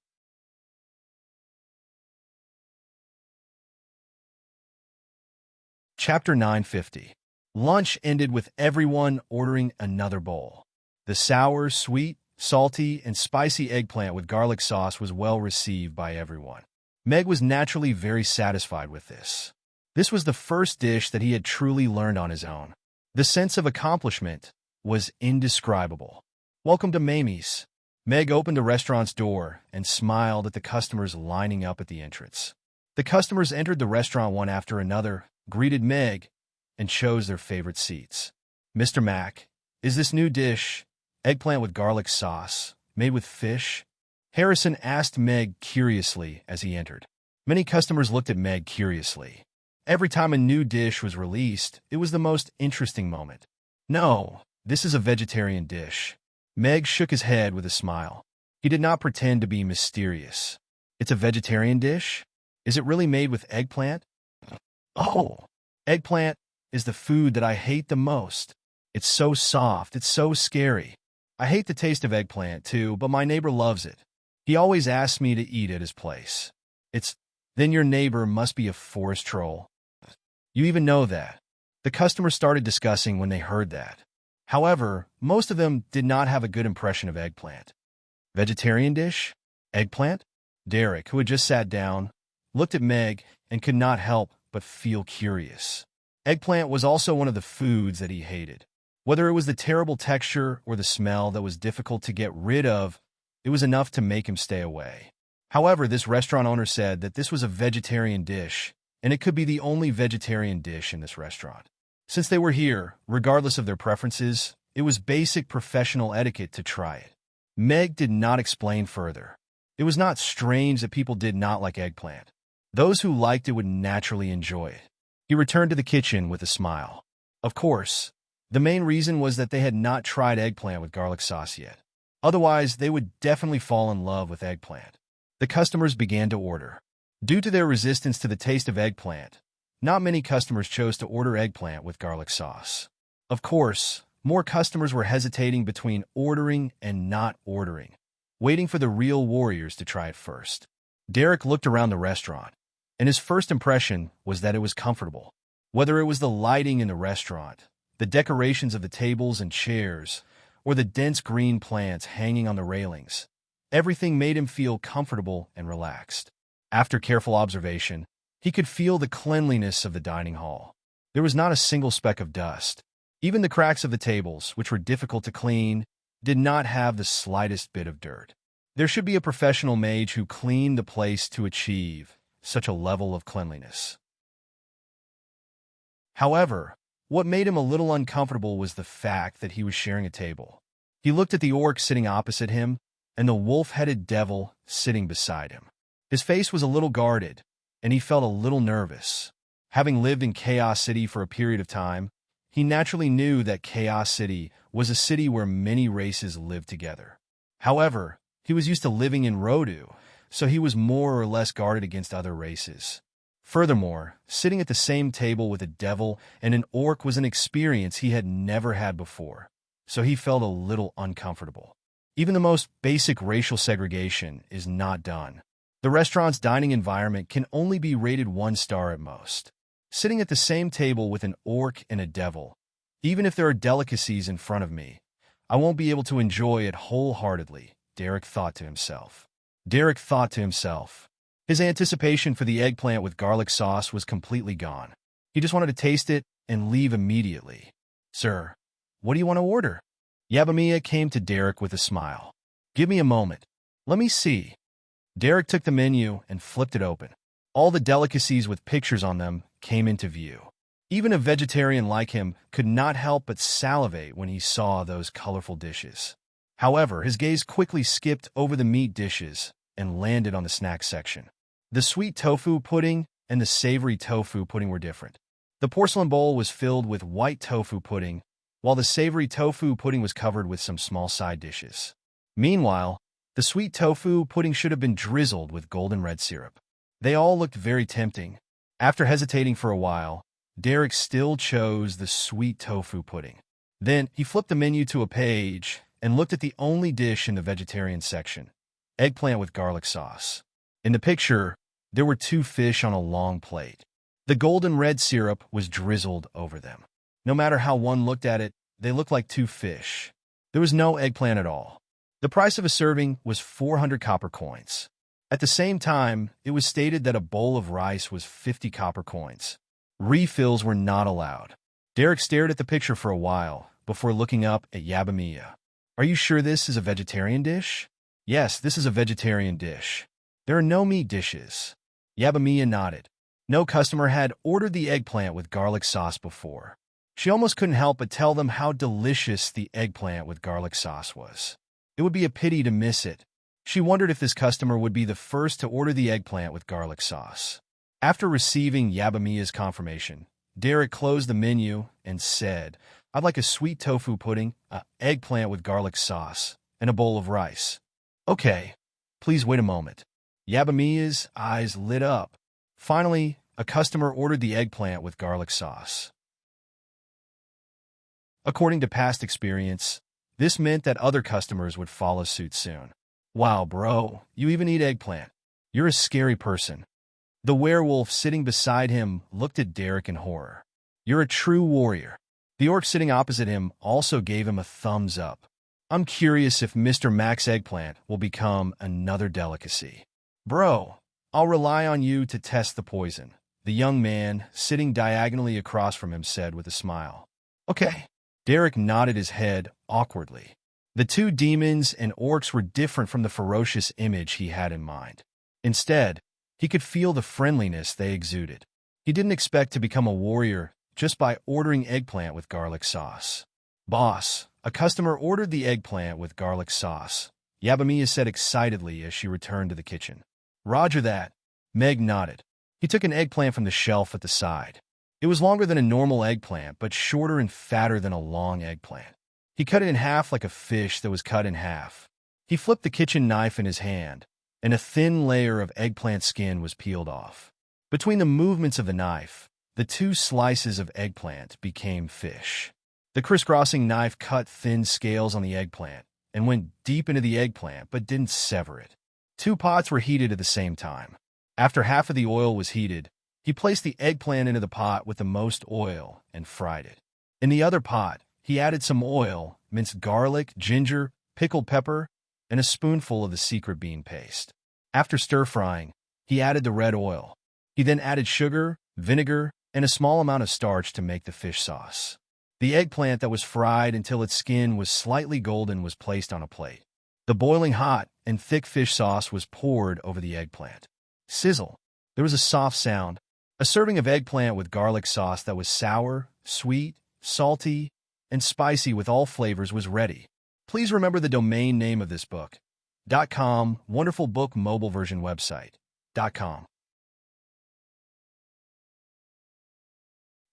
Chapter 950. Lunch ended with everyone ordering another bowl. The sour, sweet, salty, and spicy eggplant with garlic sauce was well received by everyone. Meg was naturally very satisfied with this. This was the first dish that he had truly learned on his own. The sense of accomplishment was indescribable. Welcome to Mamie's. Meg opened the restaurant's door and smiled at the customers lining up at the entrance. The customers entered the restaurant one after another, greeted Meg, and chose their favorite seats. Mr. Mack, is this new dish, eggplant with garlic sauce, made with fish? Harrison asked Meg curiously as he entered. Many customers looked at Meg curiously. Every time a new dish was released, it was the most interesting moment. No, this is a vegetarian dish. Meg shook his head with a smile. He did not pretend to be mysterious. It's a vegetarian dish? Is it really made with eggplant? Oh, eggplant is the food that I hate the most. It's so soft, it's so scary. I hate the taste of eggplant too, but my neighbor loves it. He always asks me to eat at his place. Then your neighbor must be a forest troll. You even know that. The customers started discussing when they heard that. However, most of them did not have a good impression of eggplant. Vegetarian dish? Eggplant? Derek, who had just sat down, looked at Meg and could not help but feel curious. Eggplant was also one of the foods that he hated. Whether it was the terrible texture or the smell that was difficult to get rid of, it was enough to make him stay away. However, this restaurant owner said that this was a vegetarian dish, and it could be the only vegetarian dish in this restaurant. Since they were here, regardless of their preferences, it was basic professional etiquette to try it. Meg did not explain further. It was not strange that people did not like eggplant. Those who liked it would naturally enjoy it. He returned to the kitchen with a smile. Of course, the main reason was that they had not tried eggplant with garlic sauce yet. Otherwise, they would definitely fall in love with eggplant. The customers began to order. Due to their resistance to the taste of eggplant, not many customers chose to order eggplant with garlic sauce. Of course, more customers were hesitating between ordering and not ordering, waiting for the real warriors to try it first. Derek looked around the restaurant, and his first impression was that it was comfortable. Whether it was the lighting in the restaurant, the decorations of the tables and chairs, or the dense green plants hanging on the railings, everything made him feel comfortable and relaxed. After careful observation, he could feel the cleanliness of the dining hall. There was not a single speck of dust. Even the cracks of the tables, which were difficult to clean, did not have the slightest bit of dirt. There should be a professional mage who cleaned the place to achieve such a level of cleanliness. However, what made him a little uncomfortable was the fact that he was sharing a table. He looked at the orc sitting opposite him and the wolf-headed devil sitting beside him. His face was a little guarded, and he felt a little nervous. Having lived in Chaos City for a period of time, he naturally knew that Chaos City was a city where many races lived together. However, he was used to living in Rodu, so he was more or less guarded against other races. Furthermore, sitting at the same table with a devil and an orc was an experience he had never had before, so he felt a little uncomfortable. Even the most basic racial segregation is not done. The restaurant's dining environment can only be rated 1 star at most. Sitting at the same table with an orc and a devil, even if there are delicacies in front of me, I won't be able to enjoy it wholeheartedly, Derek thought to himself. His anticipation for the eggplant with garlic sauce was completely gone. He just wanted to taste it and leave immediately. Sir, what do you want to order? Yabamiya came to Derek with a smile. Give me a moment. Let me see. Derek took the menu and flipped it open. All the delicacies with pictures on them came into view. Even a vegetarian like him could not help but salivate when he saw those colorful dishes. However, his gaze quickly skipped over the meat dishes and landed on the snack section. The sweet tofu pudding and the savory tofu pudding were different. The porcelain bowl was filled with white tofu pudding, while the savory tofu pudding was covered with some small side dishes. Meanwhile, the sweet tofu pudding should have been drizzled with golden red syrup. They all looked very tempting. After hesitating for a while, Derek still chose the sweet tofu pudding. Then he flipped the menu to a page and looked at the only dish in the vegetarian section, eggplant with garlic sauce. In the picture, there were 2 fish on a long plate. The golden red syrup was drizzled over them. No matter how one looked at it, they looked like 2 fish. There was no eggplant at all. The price of a serving was 400 copper coins. At the same time, it was stated that a bowl of rice was 50 copper coins. Refills were not allowed. Derek stared at the picture for a while before looking up at Yabamiya. Are you sure this is a vegetarian dish? Yes, this is a vegetarian dish. There are no meat dishes. Yabamiya nodded. No customer had ordered the eggplant with garlic sauce before. She almost couldn't help but tell them how delicious the eggplant with garlic sauce was. It would be a pity to miss it. She wondered if this customer would be the first to order the eggplant with garlic sauce. After receiving Yabamiya's confirmation, Derek closed the menu and said, I'd like a sweet tofu pudding, an eggplant with garlic sauce, and a bowl of rice. Okay, please wait a moment. Yabamiya's eyes lit up. Finally, a customer ordered the eggplant with garlic sauce. According to past experience, this meant that other customers would follow suit soon. Wow, bro, you even eat eggplant. You're a scary person. The werewolf sitting beside him looked at Derek in horror. You're a true warrior. The orc sitting opposite him also gave him a thumbs up. I'm curious if Mr. Max Eggplant will become another delicacy. Bro, I'll rely on you to test the poison, the young man sitting diagonally across from him said with a smile. Okay. Derek nodded his head awkwardly. The 2 demons and orcs were different from the ferocious image he had in mind. Instead, he could feel the friendliness they exuded. He didn't expect to become a warrior just by ordering eggplant with garlic sauce. Boss, a customer ordered the eggplant with garlic sauce, Yabamiya said excitedly as she returned to the kitchen. Roger that. Meg nodded. He took an eggplant from the shelf at the side. It was longer than a normal eggplant, but shorter and fatter than a long eggplant. He cut it in half like a fish that was cut in half. He flipped the kitchen knife in his hand, and a thin layer of eggplant skin was peeled off. Between the movements of the knife, the 2 slices of eggplant became fish. The crisscrossing knife cut thin scales on the eggplant and went deep into the eggplant but didn't sever it. 2 pots were heated at the same time. After half of the oil was heated, he placed the eggplant into the pot with the most oil and fried it. In the other pot, he added some oil, minced garlic, ginger, pickled pepper, and a spoonful of the secret bean paste. After stir-frying, he added the red oil. He then added sugar, vinegar, and a small amount of starch to make the fish sauce. The eggplant that was fried until its skin was slightly golden was placed on a plate. The boiling hot and thick fish sauce was poured over the eggplant. Sizzle. There was a soft sound. A serving of eggplant with garlic sauce that was sour, sweet, salty, and spicy with all flavors was ready. Please remember the domain name of this book. .com, wonderful book mobile version website. .com.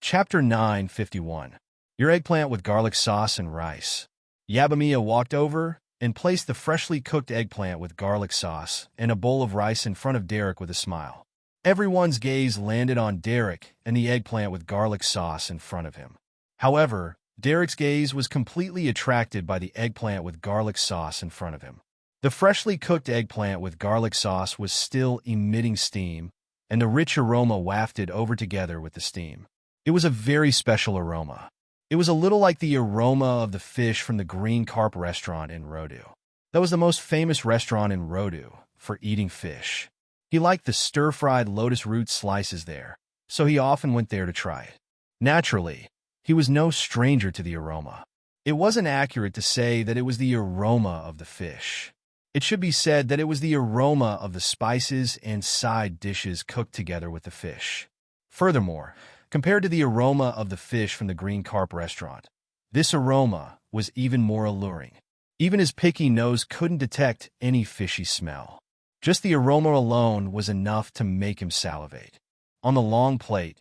Chapter 951. Your eggplant with garlic sauce and rice. Yabamiya walked over and placed the freshly cooked eggplant with garlic sauce and a bowl of rice in front of Derek with a smile. Everyone's gaze landed on Derek and the eggplant with garlic sauce in front of him. However, Derek's gaze was completely attracted by the eggplant with garlic sauce in front of him. The freshly cooked eggplant with garlic sauce was still emitting steam, and the rich aroma wafted over together with the steam. It was a very special aroma. It was a little like the aroma of the fish from the Green Carp restaurant in Rodu. That was the most famous restaurant in Rodu for eating fish. He liked the stir-fried lotus root slices there, so he often went there to try it. Naturally, he was no stranger to the aroma. It wasn't accurate to say that it was the aroma of the fish. It should be said that it was the aroma of the spices and side dishes cooked together with the fish. Furthermore, compared to the aroma of the fish from the Green Carp restaurant, this aroma was even more alluring. Even his picky nose couldn't detect any fishy smell. Just the aroma alone was enough to make him salivate. On the long plate,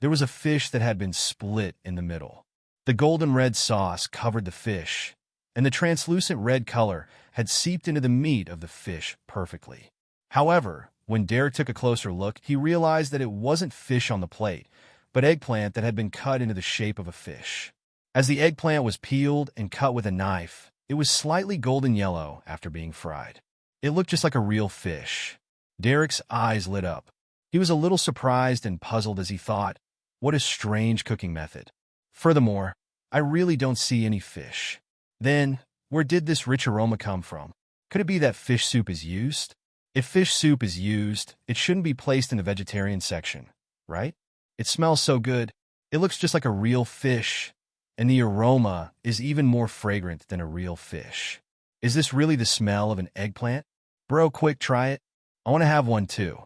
there was a fish that had been split in the middle. The golden red sauce covered the fish, and the translucent red color had seeped into the meat of the fish perfectly. However, when Derek took a closer look, he realized that it wasn't fish on the plate, but eggplant that had been cut into the shape of a fish. As the eggplant was peeled and cut with a knife, it was slightly golden yellow after being fried. It looked just like a real fish. Derek's eyes lit up. He was a little surprised and puzzled as he thought, what a strange cooking method. Furthermore, I really don't see any fish. Then, where did this rich aroma come from? Could it be that fish soup is used? If fish soup is used, it shouldn't be placed in the vegetarian section, right? It smells so good. It looks just like a real fish, and the aroma is even more fragrant than a real fish. Is this really the smell of an eggplant? Bro, quick, try it. I want to have one too.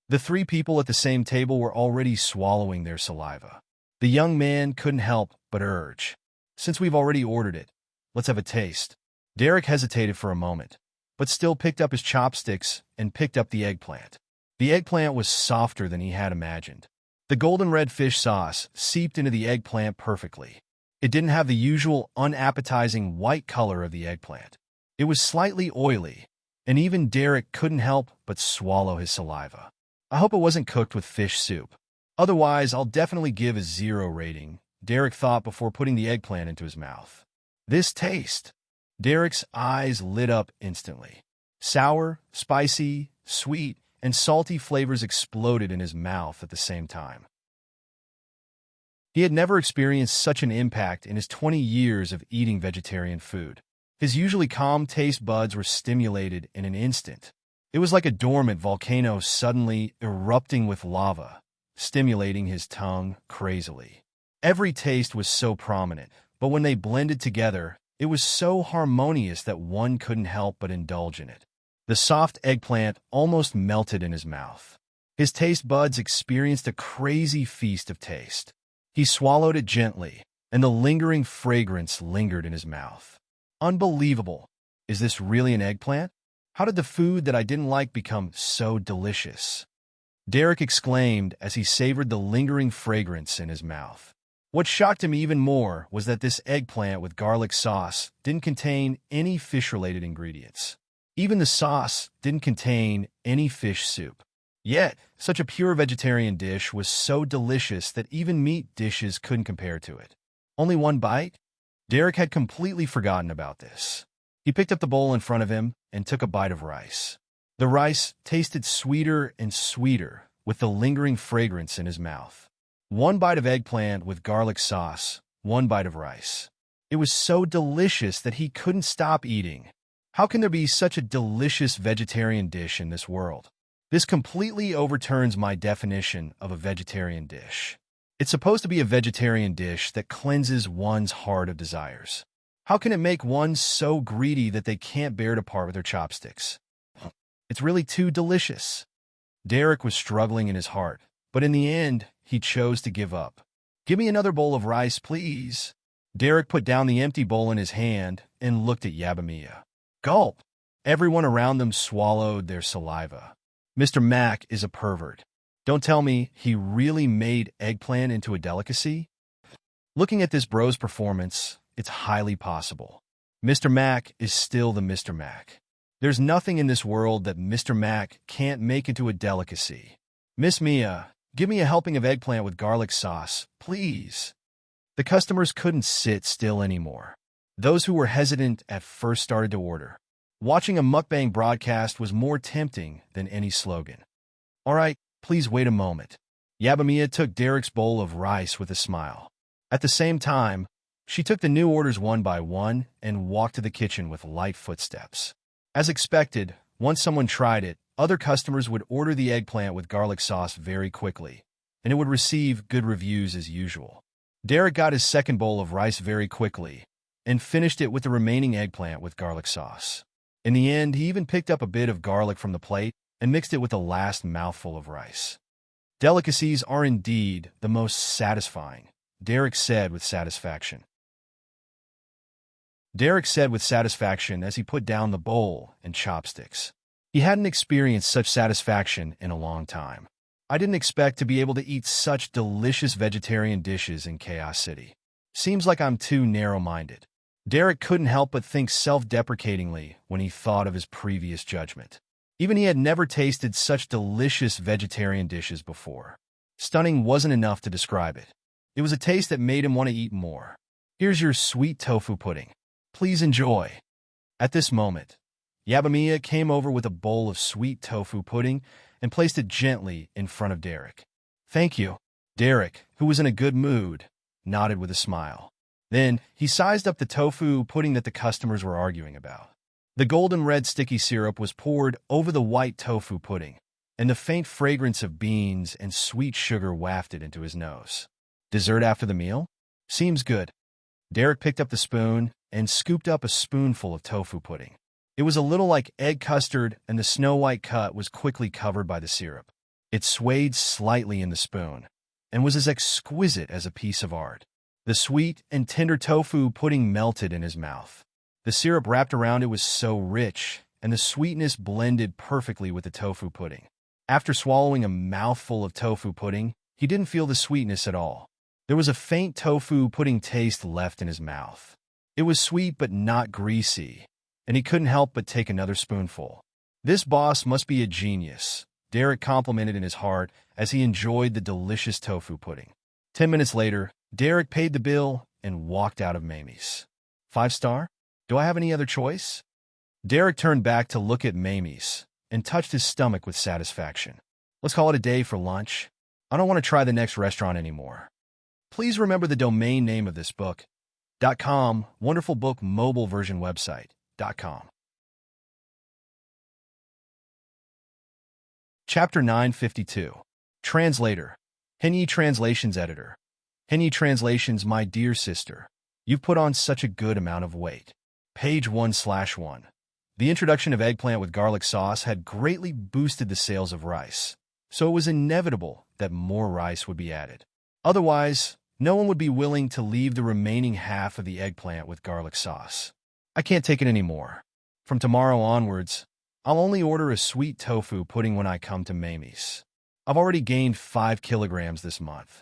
The three people at the same table were already swallowing their saliva. The young man couldn't help but urge, since we've already ordered it, let's have a taste. Derek hesitated for a moment, but still picked up his chopsticks and picked up the eggplant. The eggplant was softer than he had imagined. The golden red fish sauce seeped into the eggplant perfectly. It didn't have the usual unappetizing white color of the eggplant. It was slightly oily, and even Derek couldn't help but swallow his saliva. I hope it wasn't cooked with fish soup. Otherwise, I'll definitely give a 0 rating, Derek thought before putting the eggplant into his mouth. This taste. Derek's eyes lit up instantly. Sour, spicy, sweet, and salty flavors exploded in his mouth at the same time. He had never experienced such an impact in his 20 years of eating vegetarian food. His usually calm taste buds were stimulated in an instant. It was like a dormant volcano suddenly erupting with lava, stimulating his tongue crazily. Every taste was so prominent, but when they blended together, it was so harmonious that one couldn't help but indulge in it. The soft eggplant almost melted in his mouth. His taste buds experienced a crazy feast of taste. He swallowed it gently, and the lingering fragrance lingered in his mouth. Unbelievable. Is this really an eggplant? How did the food that I didn't like become so delicious? Derek exclaimed as he savored the lingering fragrance in his mouth. What shocked him even more was that this eggplant with garlic sauce didn't contain any fish-related ingredients. Even the sauce didn't contain any fish soup. Yet, such a pure vegetarian dish was so delicious that even meat dishes couldn't compare to it. Only one bite? Derek had completely forgotten about this. He picked up the bowl in front of him and took a bite of rice. The rice tasted sweeter and sweeter with the lingering fragrance in his mouth. One bite of eggplant with garlic sauce, one bite of rice. It was so delicious that he couldn't stop eating. How can there be such a delicious vegetarian dish in this world? This completely overturns my definition of a vegetarian dish. It's supposed to be a vegetarian dish that cleanses one's heart of desires. How can it make one so greedy that they can't bear to part with their chopsticks? It's really too delicious. Derek was struggling in his heart, but in the end, he chose to give up. Give me another bowl of rice, please. Derek put down the empty bowl in his hand and looked at Yabamiya. Gulp! Everyone around them swallowed their saliva. Mr. Mac is a pervert. Don't tell me he really made eggplant into a delicacy? Looking at this bro's performance, it's highly possible. Mr. Mac is still the Mr. Mac. There's nothing in this world that Mr. Mac can't make into a delicacy. Miss Mia, give me a helping of eggplant with garlic sauce, please. The customers couldn't sit still anymore. Those who were hesitant at first started to order. Watching a mukbang broadcast was more tempting than any slogan. All right, please wait a moment. Yabamiya took Derek's bowl of rice with a smile. At the same time, she took the new orders one by one and walked to the kitchen with light footsteps. As expected, once someone tried it, other customers would order the eggplant with garlic sauce very quickly, and it would receive good reviews as usual. Derek got his second bowl of rice very quickly and finished it with the remaining eggplant with garlic sauce. In the end, he even picked up a bit of garlic from the plate and mixed it with the last mouthful of rice. Delicacies are indeed the most satisfying, Derek said with satisfaction. As he put down the bowl and chopsticks. He hadn't experienced such satisfaction in a long time. I didn't expect to be able to eat such delicious vegetarian dishes in Chaos City. Seems like I'm too narrow-minded. Derek couldn't help but think self-deprecatingly when he thought of his previous judgment. Even he had never tasted such delicious vegetarian dishes before. Stunning wasn't enough to describe it. It was a taste that made him want to eat more. Here's your sweet tofu pudding. Please enjoy. At this moment, Yabamiya came over with a bowl of sweet tofu pudding and placed it gently in front of Derek. Thank you. Derek, who was in a good mood, nodded with a smile. Then, he sized up the tofu pudding that the customers were arguing about. The golden red sticky syrup was poured over the white tofu pudding, and the faint fragrance of beans and sweet sugar wafted into his nose. Dessert after the meal? Seems good. Derek picked up the spoon and scooped up a spoonful of tofu pudding. It was a little like egg custard, and the snow-white cut was quickly covered by the syrup. It swayed slightly in the spoon, and was as exquisite as a piece of art. The sweet and tender tofu pudding melted in his mouth. The syrup wrapped around it was so rich, and the sweetness blended perfectly with the tofu pudding. After swallowing a mouthful of tofu pudding, he didn't feel the sweetness at all. There was a faint tofu pudding taste left in his mouth. It was sweet but not greasy, and he couldn't help but take another spoonful. This boss must be a genius, Derek complimented in his heart as he enjoyed the delicious tofu pudding. 10 minutes later, Derek paid the bill and walked out of Mamie's. 5-star? Do I have any other choice? Derek turned back to look at Mamie's and touched his stomach with satisfaction. Let's call it a day for lunch. I don't want to try the next restaurant anymore. Please remember the domain name of this book. .com, wonderful book mobile version website. .com. Chapter 952. Translator. Henyi Translations Editor. Henyi Translations, my dear sister. You've put on such a good amount of weight. Page 1/1. The introduction of eggplant with garlic sauce had greatly boosted the sales of rice, so it was inevitable that more rice would be added. Otherwise, no one would be willing to leave the remaining half of the eggplant with garlic sauce. I can't take it anymore. From tomorrow onwards, I'll only order a sweet tofu pudding when I come to Mamie's. I've already gained 5 kilograms this month.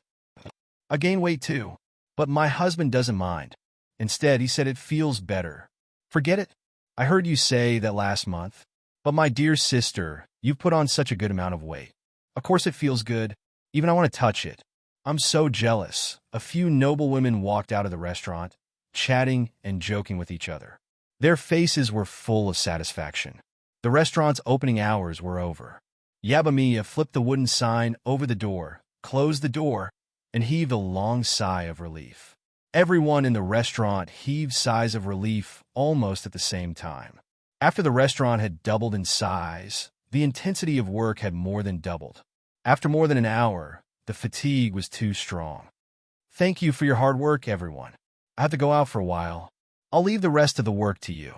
I gained weight too, but my husband doesn't mind. Instead, he said it feels better. Forget it. I heard you say that last month. But my dear sister, you've put on such a good amount of weight. Of course it feels good. Even I want to touch it. I'm so jealous. A few noble women walked out of the restaurant, chatting and joking with each other. Their faces were full of satisfaction. The restaurant's opening hours were over. Yabamiya flipped the wooden sign over the door, closed the door, and heaved a long sigh of relief. Everyone in the restaurant heaved sighs of relief almost at the same time. After the restaurant had doubled in size, the intensity of work had more than doubled. After more than an hour, the fatigue was too strong. Thank you for your hard work, everyone. I have to go out for a while. I'll leave the rest of the work to you.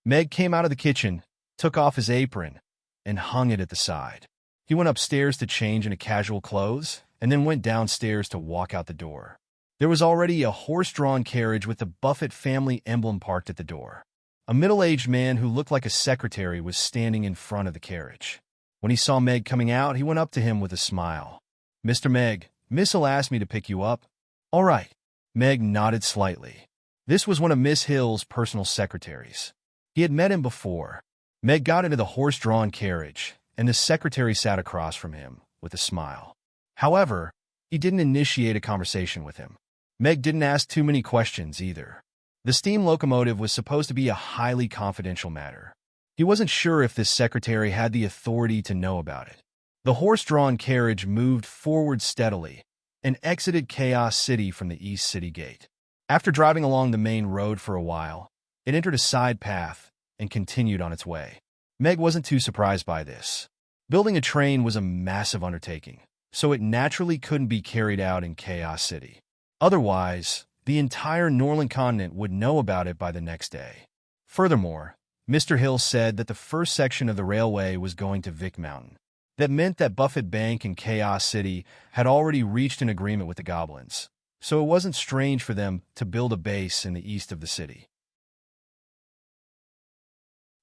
Meg came out of the kitchen, took off his apron, and hung it at the side. He went upstairs to change into casual clothes, and then went downstairs to walk out the door. There was already a horse-drawn carriage with the Buffett family emblem parked at the door. A middle-aged man who looked like a secretary was standing in front of the carriage. When he saw Meg coming out, he went up to him with a smile. "Mr. Meg, Miss Hill asked me to pick you up." "All right." Meg nodded slightly. This was one of Miss Hill's personal secretaries. He had met him before. Meg got into the horse-drawn carriage, and the secretary sat across from him with a smile. However, he didn't initiate a conversation with him. Meg didn't ask too many questions either. The steam locomotive was supposed to be a highly confidential matter. He wasn't sure if this secretary had the authority to know about it. The horse-drawn carriage moved forward steadily and exited Chaos City from the East City Gate. After driving along the main road for a while, it entered a side path and continued on its way. Meg wasn't too surprised by this. Building a train was a massive undertaking, so it naturally couldn't be carried out in Chaos City. Otherwise, the entire Northern continent would know about it by the next day. Furthermore, Mr. Hill said that the first section of the railway was going to Vic Mountain. That meant that Buffett Bank and Chaos City had already reached an agreement with the goblins, so it wasn't strange for them to build a base in the east of the city.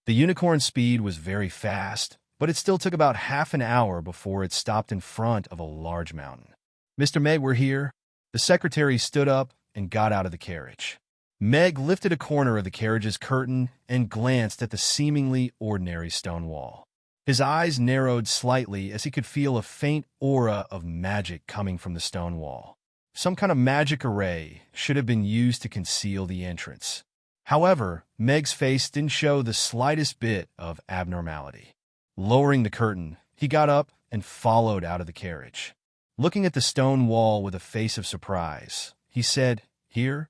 The unicorn's speed was very fast, but it still took about half an hour before it stopped in front of a large mountain. "Mr. Meg, we're here." The secretary stood up and got out of the carriage. Meg lifted a corner of the carriage's curtain and glanced at the seemingly ordinary stone wall. His eyes narrowed slightly as he could feel a faint aura of magic coming from the stone wall. Some kind of magic array should have been used to conceal the entrance. However, Meg's face didn't show the slightest bit of abnormality. Lowering the curtain, he got up and followed out of the carriage. Looking at the stone wall with a face of surprise, he said, "Here?"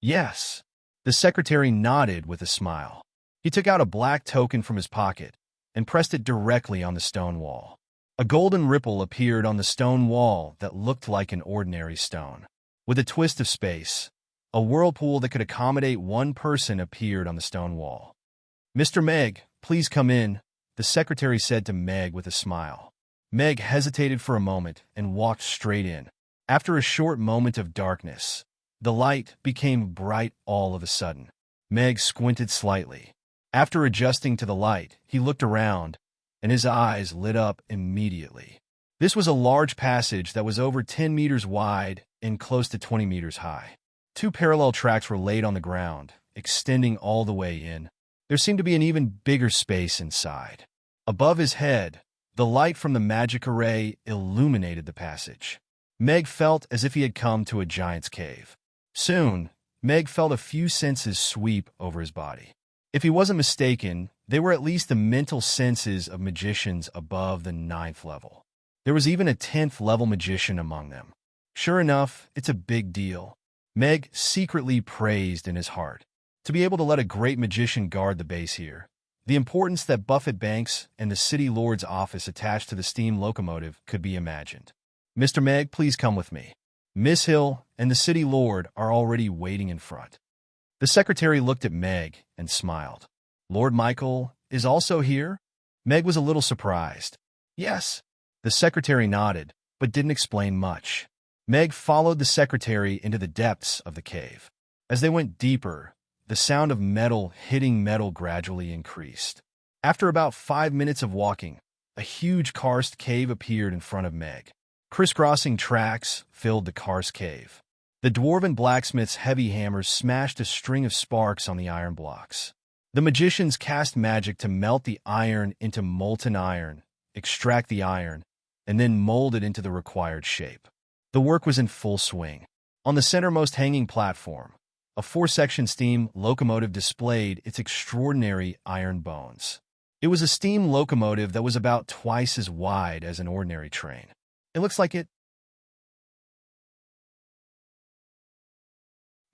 "Yes." The secretary nodded with a smile. He took out a black token from his pocket and pressed it directly on the stone wall. A golden ripple appeared on the stone wall that looked like an ordinary stone. With a twist of space, a whirlpool that could accommodate one person appeared on the stone wall. "Mr. Meg, please come in," the secretary said to Meg with a smile. Meg hesitated for a moment and walked straight in. After a short moment of darkness, the light became bright all of a sudden. Meg squinted slightly. After adjusting to the light, he looked around, and his eyes lit up immediately. This was a large passage that was over 10 meters wide and close to 20 meters high. Two parallel tracks were laid on the ground, extending all the way in. There seemed to be an even bigger space inside. Above his head, the light from the magic array illuminated the passage. Meg felt as if he had come to a giant's cave. Soon, Meg felt a few senses sweep over his body. If he wasn't mistaken, they were at least the mental senses of magicians above the 9th level. There was even a 10th level magician among them. Sure enough, it's a big deal. Meg secretly praised in his heart. To be able to let a great magician guard the base here, the importance that Buffett Banks and the City Lord's office attached to the steam locomotive could be imagined. "Mr. Meg, please come with me. Miss Hill and the City Lord are already waiting in front." The secretary looked at Meg and smiled. "Lord Michael is also here?" Meg was a little surprised. "Yes." The secretary nodded, but didn't explain much. Meg followed the secretary into the depths of the cave. As they went deeper, the sound of metal hitting metal gradually increased. After about 5 minutes of walking, a huge karst cave appeared in front of Meg. Crisscrossing tracks filled the karst cave. The dwarven blacksmith's heavy hammers smashed a string of sparks on the iron blocks. The magicians cast magic to melt the iron into molten iron, extract the iron, and then mold it into the required shape. The work was in full swing. On the centermost hanging platform, a 4-section steam locomotive displayed its extraordinary iron bones. It was a steam locomotive that was about twice as wide as an ordinary train. "It looks like it."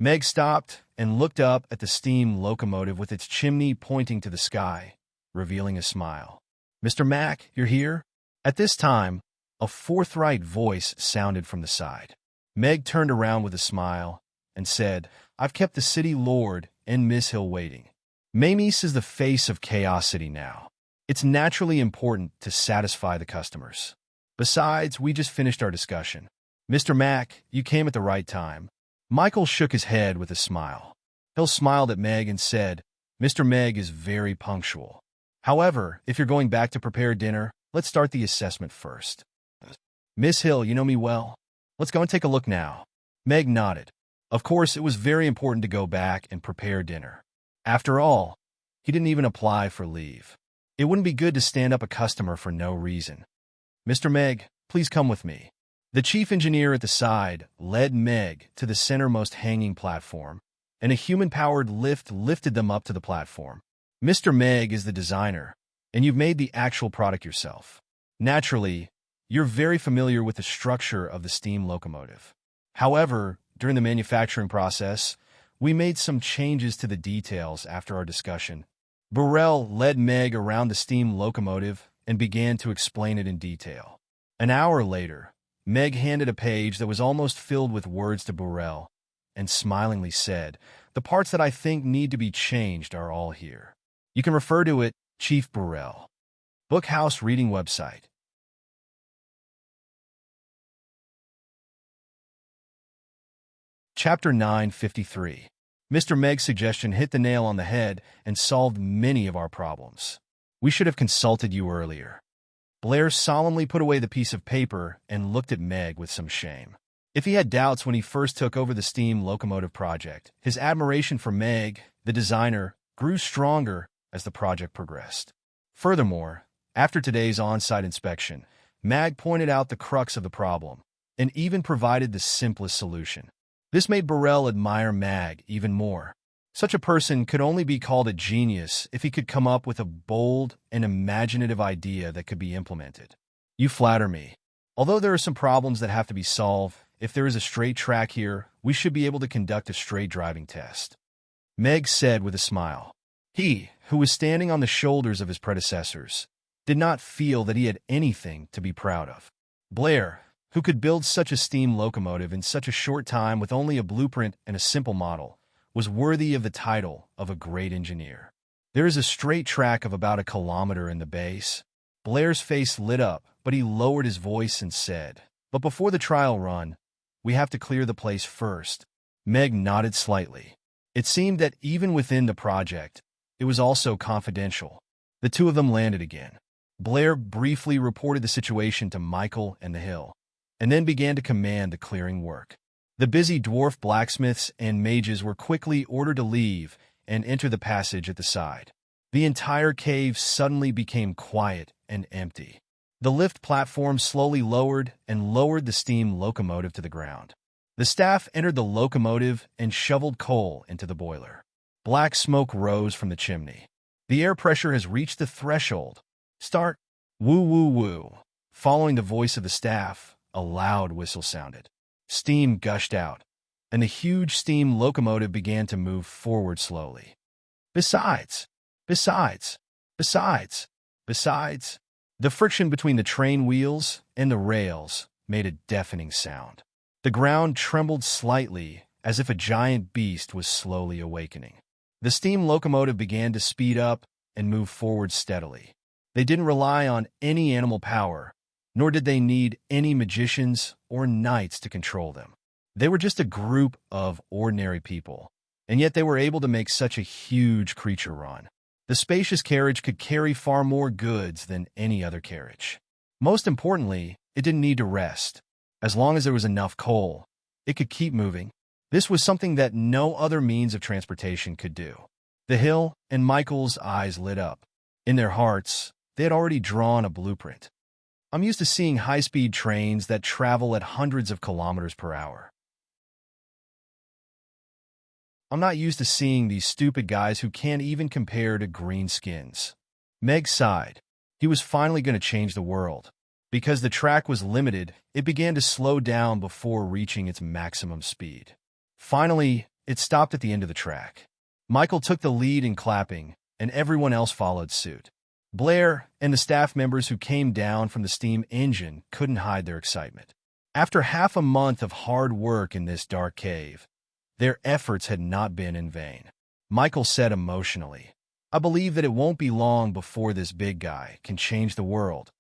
Meg stopped and looked up at the steam locomotive with its chimney pointing to the sky, revealing a smile. "Mr. Mack, you're here?" At this time, a forthright voice sounded from the side. Meg turned around with a smile and said, "I've kept the City Lord and Miss Hill waiting. Mamise is the face of Chaos City now. It's naturally important to satisfy the customers. Besides, we just finished our discussion. Mr. Mack, you came at the right time. Michael shook his head with a smile. Hill smiled at Meg and said, Mr. Meg is very punctual. However, if you're going back to prepare dinner, let's start the assessment first. Miss Hill, you know me well. Let's go and take a look now. Meg nodded. Of course, it was very important to go back and prepare dinner. After all, he didn't even apply for leave. It wouldn't be good to stand up a customer for no reason. Mr. Meg, please come with me. The chief engineer at the side led Meg to the centermost hanging platform, and a human-powered lift lifted them up to the platform. Mr. Meg is the designer, and you've made the actual product yourself. Naturally, you're very familiar with the structure of the steam locomotive. However, during the manufacturing process, we made some changes to the details after our discussion. Burrell led Meg around the steam locomotive and began to explain it in detail. An hour later, Meg handed a page that was almost filled with words to Burrell and smilingly said, The parts that I think need to be changed are all here. You can refer to it, Chief Burrell. Bookhouse Reading Website. Chapter 953. Mr. Meg's suggestion hit the nail on the head and solved many of our problems. We should have consulted you earlier. Blair solemnly put away the piece of paper and looked at Meg with some shame. If he had doubts when he first took over the steam locomotive project, his admiration for Meg, the designer, grew stronger as the project progressed. Furthermore, after today's on-site inspection, Meg pointed out the crux of the problem and even provided the simplest solution. This made Burrell admire Meg even more. Such a person could only be called a genius if he could come up with a bold and imaginative idea that could be implemented. You flatter me. Although there are some problems that have to be solved, if there is a straight track here, we should be able to conduct a straight driving test. Meg said with a smile. He, who was standing on the shoulders of his predecessors, did not feel that he had anything to be proud of. Blair, who could build such a steam locomotive in such a short time with only a blueprint and a simple model, was worthy of the title of a great engineer. There is a straight track of about 1 kilometer in the base. Blair's face lit up, but he lowered his voice and said, But before the trial run, we have to clear the place first. Meg nodded slightly. It seemed that even within the project, it was also confidential. The two of them landed again. Blair briefly reported the situation to Michael and the Hill, and then began to command the clearing work. The busy dwarf blacksmiths and mages were quickly ordered to leave and enter the passage at the side. The entire cave suddenly became quiet and empty. The lift platform slowly lowered and lowered the steam locomotive to the ground. The staff entered the locomotive and shoveled coal into the boiler. Black smoke rose from the chimney. The air pressure has reached the threshold. Start. Woo woo woo. Following the voice of the staff, a loud whistle sounded. Steam gushed out, and the huge steam locomotive began to move forward slowly. Besides, the friction between the train wheels and the rails made a deafening sound. The ground trembled slightly as if a giant beast was slowly awakening. The steam locomotive began to speed up and move forward steadily. They didn't rely on any animal power, nor did they need any magicians or knights to control them. They were just a group of ordinary people, and yet they were able to make such a huge creature run. The spacious carriage could carry far more goods than any other carriage. Most importantly, it didn't need to rest. As long as there was enough coal, it could keep moving. This was something that no other means of transportation could do. The Hill and Michael's eyes lit up. In their hearts, they had already drawn a blueprint. I'm used to seeing high-speed trains that travel at hundreds of kilometers per hour. I'm not used to seeing these stupid guys who can't even compare to greenskins. Meg sighed. He was finally going to change the world. Because the track was limited, it began to slow down before reaching its maximum speed. Finally, it stopped at the end of the track. Michael took the lead in clapping, and everyone else followed suit. Blair and the staff members who came down from the steam engine couldn't hide their excitement. After half a month of hard work in this dark cave, their efforts had not been in vain. Michael said emotionally. I believe that it won't be long before this big guy can change the world.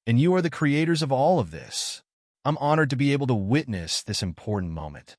And you are the creators of all of this. I'm honored to be able to witness this important moment.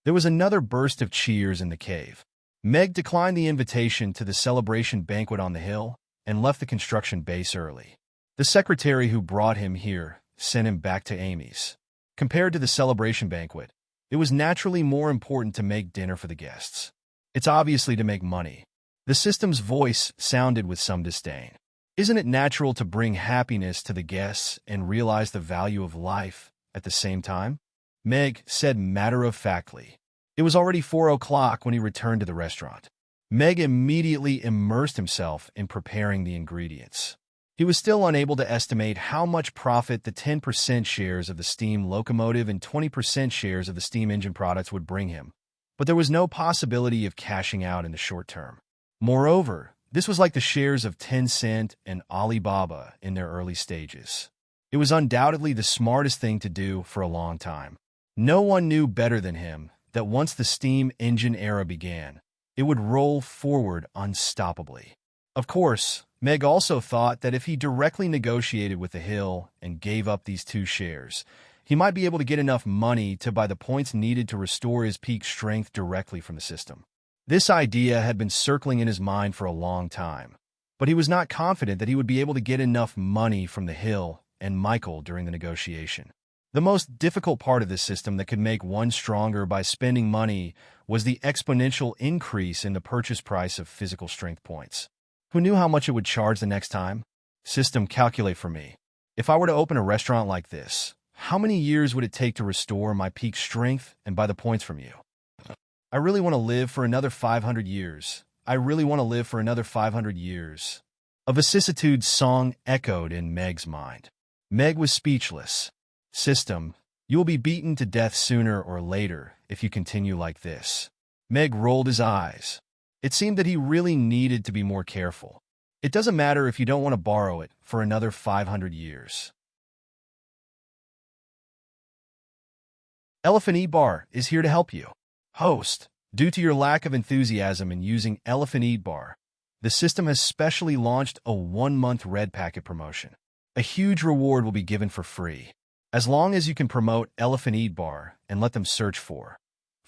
There was another burst of cheers in the cave. Meg declined the invitation to the celebration banquet on the hill and left the construction base early. The secretary who brought him here sent him back to Amy's. Compared to the celebration banquet, it was naturally more important to make dinner for the guests. It's obviously to make money. The system's voice sounded with some disdain. Isn't it natural to bring happiness to the guests and realize the value of life at the same time? Meg said matter-of-factly. It was already 4 o'clock when he returned to the restaurant. Meg immediately immersed himself in preparing the ingredients. He was still unable to estimate how much profit the 10% shares of the steam locomotive and 20% shares of the steam engine products would bring him, but there was no possibility of cashing out in the short term. Moreover, this was like the shares of Tencent and Alibaba in their early stages. It was undoubtedly the smartest thing to do for a long time. No one knew better than him that once the steam engine era began, it would roll forward unstoppably. Of course, Meg also thought that if he directly negotiated with the Hill and gave up these 2 shares, he might be able to get enough money to buy the points needed to restore his peak strength directly from the system. This idea had been circling in his mind for a long time, but he was not confident that he would be able to get enough money from the Hill and Michael during the negotiation. The most difficult part of this system that could make one stronger by spending money was the exponential increase in the purchase price of physical strength points. Who knew how much it would charge the next time? System, calculate for me. If I were to open a restaurant like this, how many years would it take to restore my peak strength and buy the points from you? I really want to live for another 500 years. I really want to live for another 500 years. A vicissitude song echoed in Meg's mind. Meg was speechless. System, you will be beaten to death sooner or later if you continue like this. Meg rolled his eyes. It seemed that he really needed to be more careful. It doesn't matter if you don't want to borrow it for another 500 years. Elephant Eat Bar is here to help you. Host, due to your lack of enthusiasm in using Elephant Eat Bar, the system has specially launched a 1-month red packet promotion. A huge reward will be given for free, as long as you can promote Elephant Eat Bar and let them search for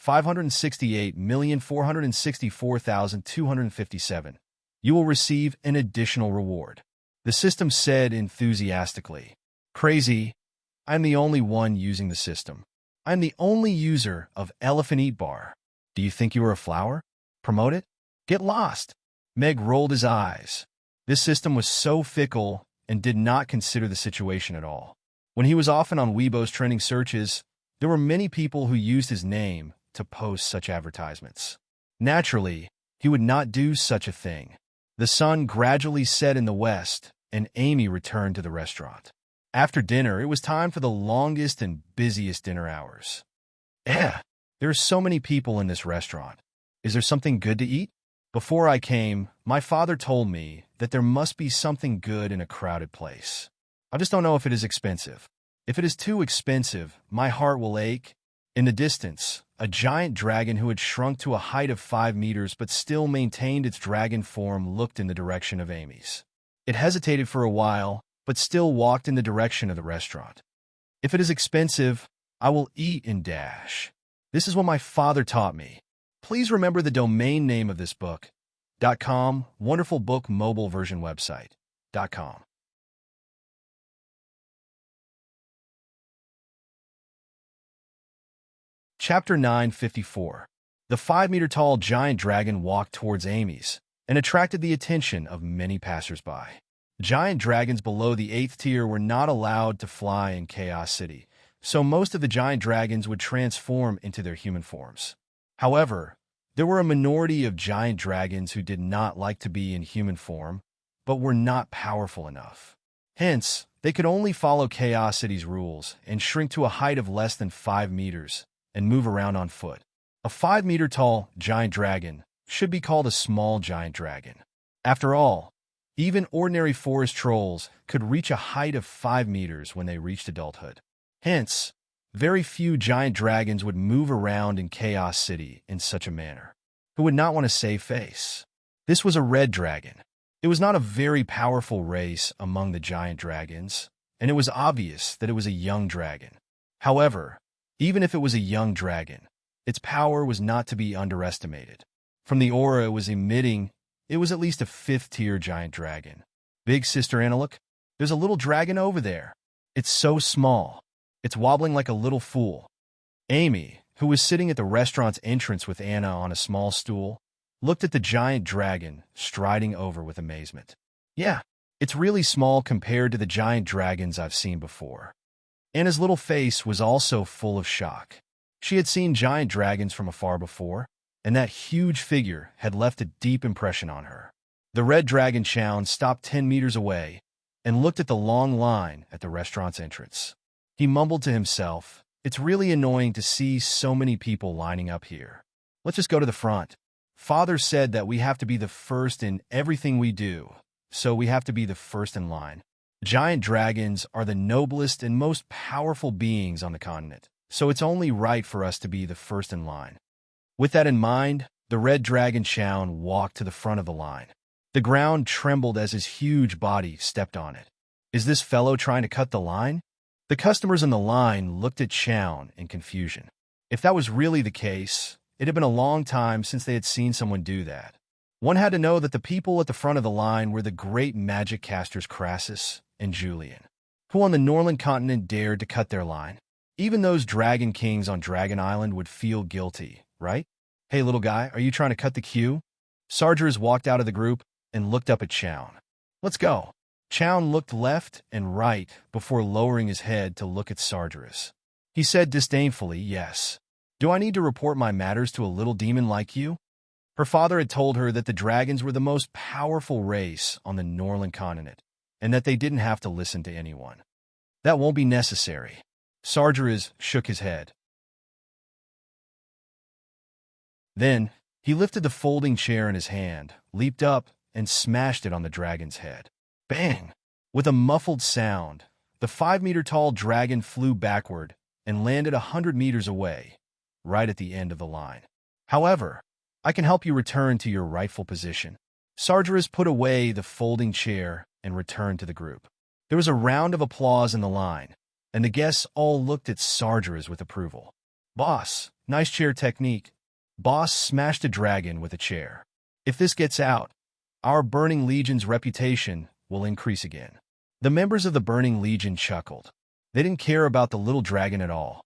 568,464,257. You will receive an additional reward. The system said enthusiastically. Crazy. I'm the only one using the system. I'm the only user of Elephant Eat Bar. Do you think you are a flower? Promote it? Get lost. Meg rolled his eyes. This system was so fickle and did not consider the situation at all. When he was often on Weibo's trending searches, there were many people who used his name to post such advertisements. Naturally, he would not do such a thing. The sun gradually set in the west, and Amy returned to the restaurant. After dinner, it was time for the longest and busiest dinner hours. There are so many people in this restaurant. Is there something good to eat? Before I came, my father told me that there must be something good in a crowded place. I just don't know if it is expensive. If it is too expensive, my heart will ache. In the distance, a giant dragon who had shrunk to a height of 5 meters but still maintained its dragon form looked in the direction of Amy's. It hesitated for a while, but still walked in the direction of the restaurant. If it is expensive, I will eat and dash. This is what my father taught me. Please remember the domain name of this book. .com, wonderful book mobile version website. .com. Chapter 954. The 5-meter-tall giant dragon walked towards Amy's and attracted the attention of many passersby. Giant dragons below the 8th tier were not allowed to fly in Chaos City, so most of the giant dragons would transform into their human forms. However, there were a minority of giant dragons who did not like to be in human form, but were not powerful enough. Hence, they could only follow Chaos City's rules and shrink to a height of less than 5 meters and move around on foot. A 5-meter-tall giant dragon should be called a small giant dragon. After all, even ordinary forest trolls could reach a height of 5 meters when they reached adulthood. Hence, very few giant dragons would move around in Chaos City in such a manner. Who would not want to save face? This was a red dragon. It was not a very powerful race among the giant dragons, and it was obvious that it was a young dragon. However, even if it was a young dragon, its power was not to be underestimated. From the aura it was emitting, it was at least a 5th-tier giant dragon. Big Sister Anna, look, there's a little dragon over there. It's so small. It's wobbling like a little fool. Amy, who was sitting at the restaurant's entrance with Anna on a small stool, looked at the giant dragon striding over with amazement. Yeah, it's really small compared to the giant dragons I've seen before. Anna's little face was also full of shock. She had seen giant dragons from afar before, and that huge figure had left a deep impression on her. The red dragon Chown stopped 10 meters away and looked at the long line at the restaurant's entrance. He mumbled to himself, "It's really annoying to see so many people lining up here. Let's just go to the front. Father said that we have to be the first in everything we do, so we have to be the first in line. Giant dragons are the noblest and most powerful beings on the continent, so it's only right for us to be the first in line." With that in mind, the red dragon Chown walked to the front of the line. The ground trembled as his huge body stepped on it. Is this fellow trying to cut the line? The customers in the line looked at Chown in confusion. If that was really the case, it had been a long time since they had seen someone do that. One had to know that the people at the front of the line were the great magic casters Crassus and Julian, who on the Norland continent dared to cut their line. Even those dragon kings on Dragon Island would feel guilty, right? Hey, little guy, are you trying to cut the queue? Sargeras walked out of the group and looked up at Chown. Let's go. Chown looked left and right before lowering his head to look at Sargeras. He said disdainfully, "Yes. Do I need to report my matters to a little demon like you?" Her father had told her that the dragons were the most powerful race on the Norland continent, and that they didn't have to listen to anyone. That won't be necessary. Sargeras shook his head. Then, he lifted the folding chair in his hand, leaped up, and smashed it on the dragon's head. Bang! With a muffled sound, the 5-meter-tall dragon flew backward and landed 100 meters away, right at the end of the line. However, I can help you return to your rightful position. Sargeras put away the folding chair and returned to the group. There was a round of applause in the line, and the guests all looked at Sargeras with approval. Boss, nice chair technique. Boss smashed a dragon with a chair. If this gets out, our Burning Legion's reputation will increase again. The members of the Burning Legion chuckled. They didn't care about the little dragon at all.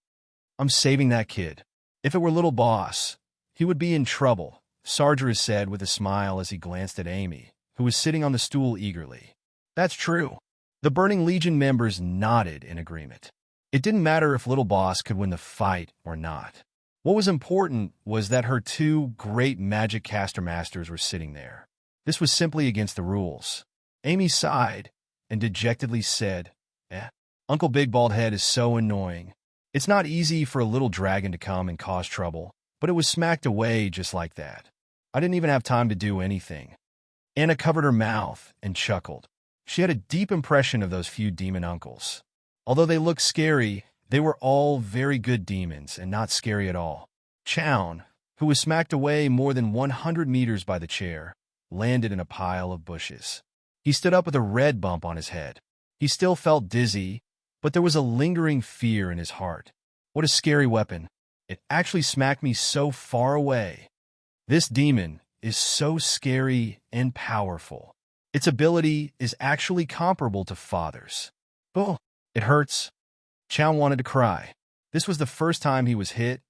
I'm saving that kid. If it were little boss, he would be in trouble, Sargeras said with a smile as he glanced at Amy, who was sitting on the stool eagerly. That's true. The Burning Legion members nodded in agreement. It didn't matter if little boss could win the fight or not. What was important was that her 2 great magic caster masters were sitting there. This was simply against the rules. Amy sighed and dejectedly said, Uncle Big Bald Head is so annoying. It's not easy for a little dragon to come and cause trouble, but it was smacked away just like that. I didn't even have time to do anything. Anna covered her mouth and chuckled. She had a deep impression of those few demon uncles. Although they looked scary, they were all very good demons and not scary at all. Chown, who was smacked away more than 100 meters by the chair, landed in a pile of bushes. He stood up with a red bump on his head. He still felt dizzy, but there was a lingering fear in his heart. What a scary weapon. It actually smacked me so far away. This demon is so scary and powerful. Its ability is actually comparable to Father's. Oh, it hurts. Chown wanted to cry. This was the first time he was hit,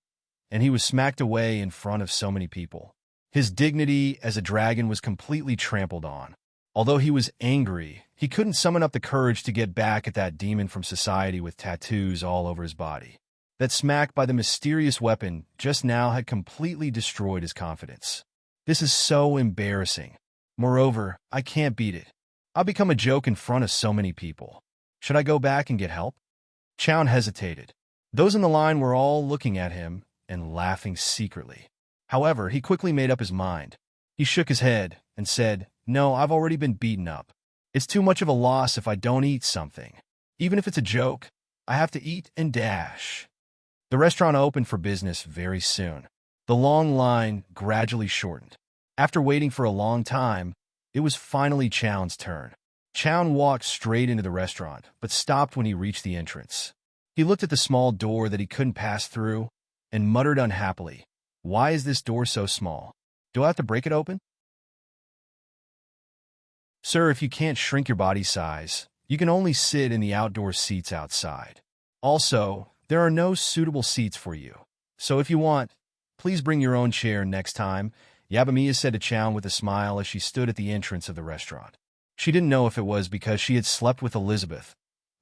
and he was smacked away in front of so many people. His dignity as a dragon was completely trampled on. Although he was angry, he couldn't summon up the courage to get back at that demon from society with tattoos all over his body. That smack by the mysterious weapon just now had completely destroyed his confidence. This is so embarrassing. Moreover, I can't beat it. I'll become a joke in front of so many people. Should I go back and get help? Chown hesitated. Those in the line were all looking at him and laughing secretly. However, he quickly made up his mind. He shook his head and said, No, I've already been beaten up. It's too much of a loss if I don't eat something. Even if it's a joke, I have to eat and dash. The restaurant opened for business very soon. The long line gradually shortened. After waiting for a long time, it was finally Chown's turn. Chown walked straight into the restaurant, but stopped when he reached the entrance. He looked at the small door that he couldn't pass through and muttered unhappily, "Why is this door so small? Do I have to break it open?" "Sir, if you can't shrink your body size, you can only sit in the outdoor seats outside. Also, there are no suitable seats for you. So if you want, please bring your own chair next time," Yabamiya said to Chown with a smile as she stood at the entrance of the restaurant. She didn't know if it was because she had slept with Elizabeth,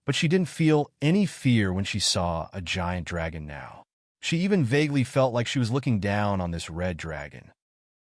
but she didn't feel any fear when she saw a giant dragon now. She even vaguely felt like she was looking down on this red dragon.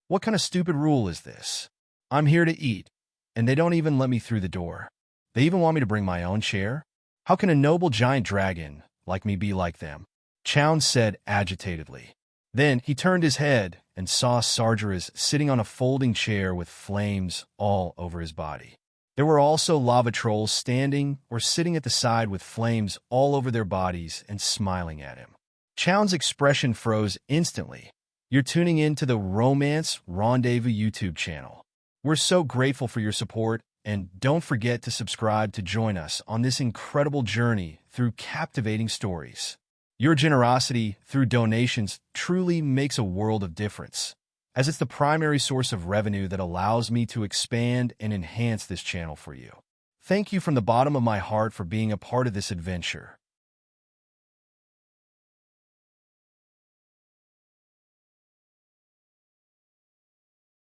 What kind of stupid rule is this? I'm here to eat, and they don't even let me through the door. They even want me to bring my own chair? How can a noble giant dragon like me be like them? Chown said agitatedly. Then he turned his head and saw Sargeras sitting on a folding chair with flames all over his body. There were also lava trolls standing or sitting at the side with flames all over their bodies and smiling at him. Chown's expression froze instantly. You're tuning in to the Romance Rendezvous YouTube channel. We're so grateful for your support, and don't forget to subscribe to join us on this incredible journey through captivating stories. Your generosity through donations truly makes a world of difference, as it's the primary source of revenue that allows me to expand and enhance this channel for you. Thank you from the bottom of my heart for being a part of this adventure.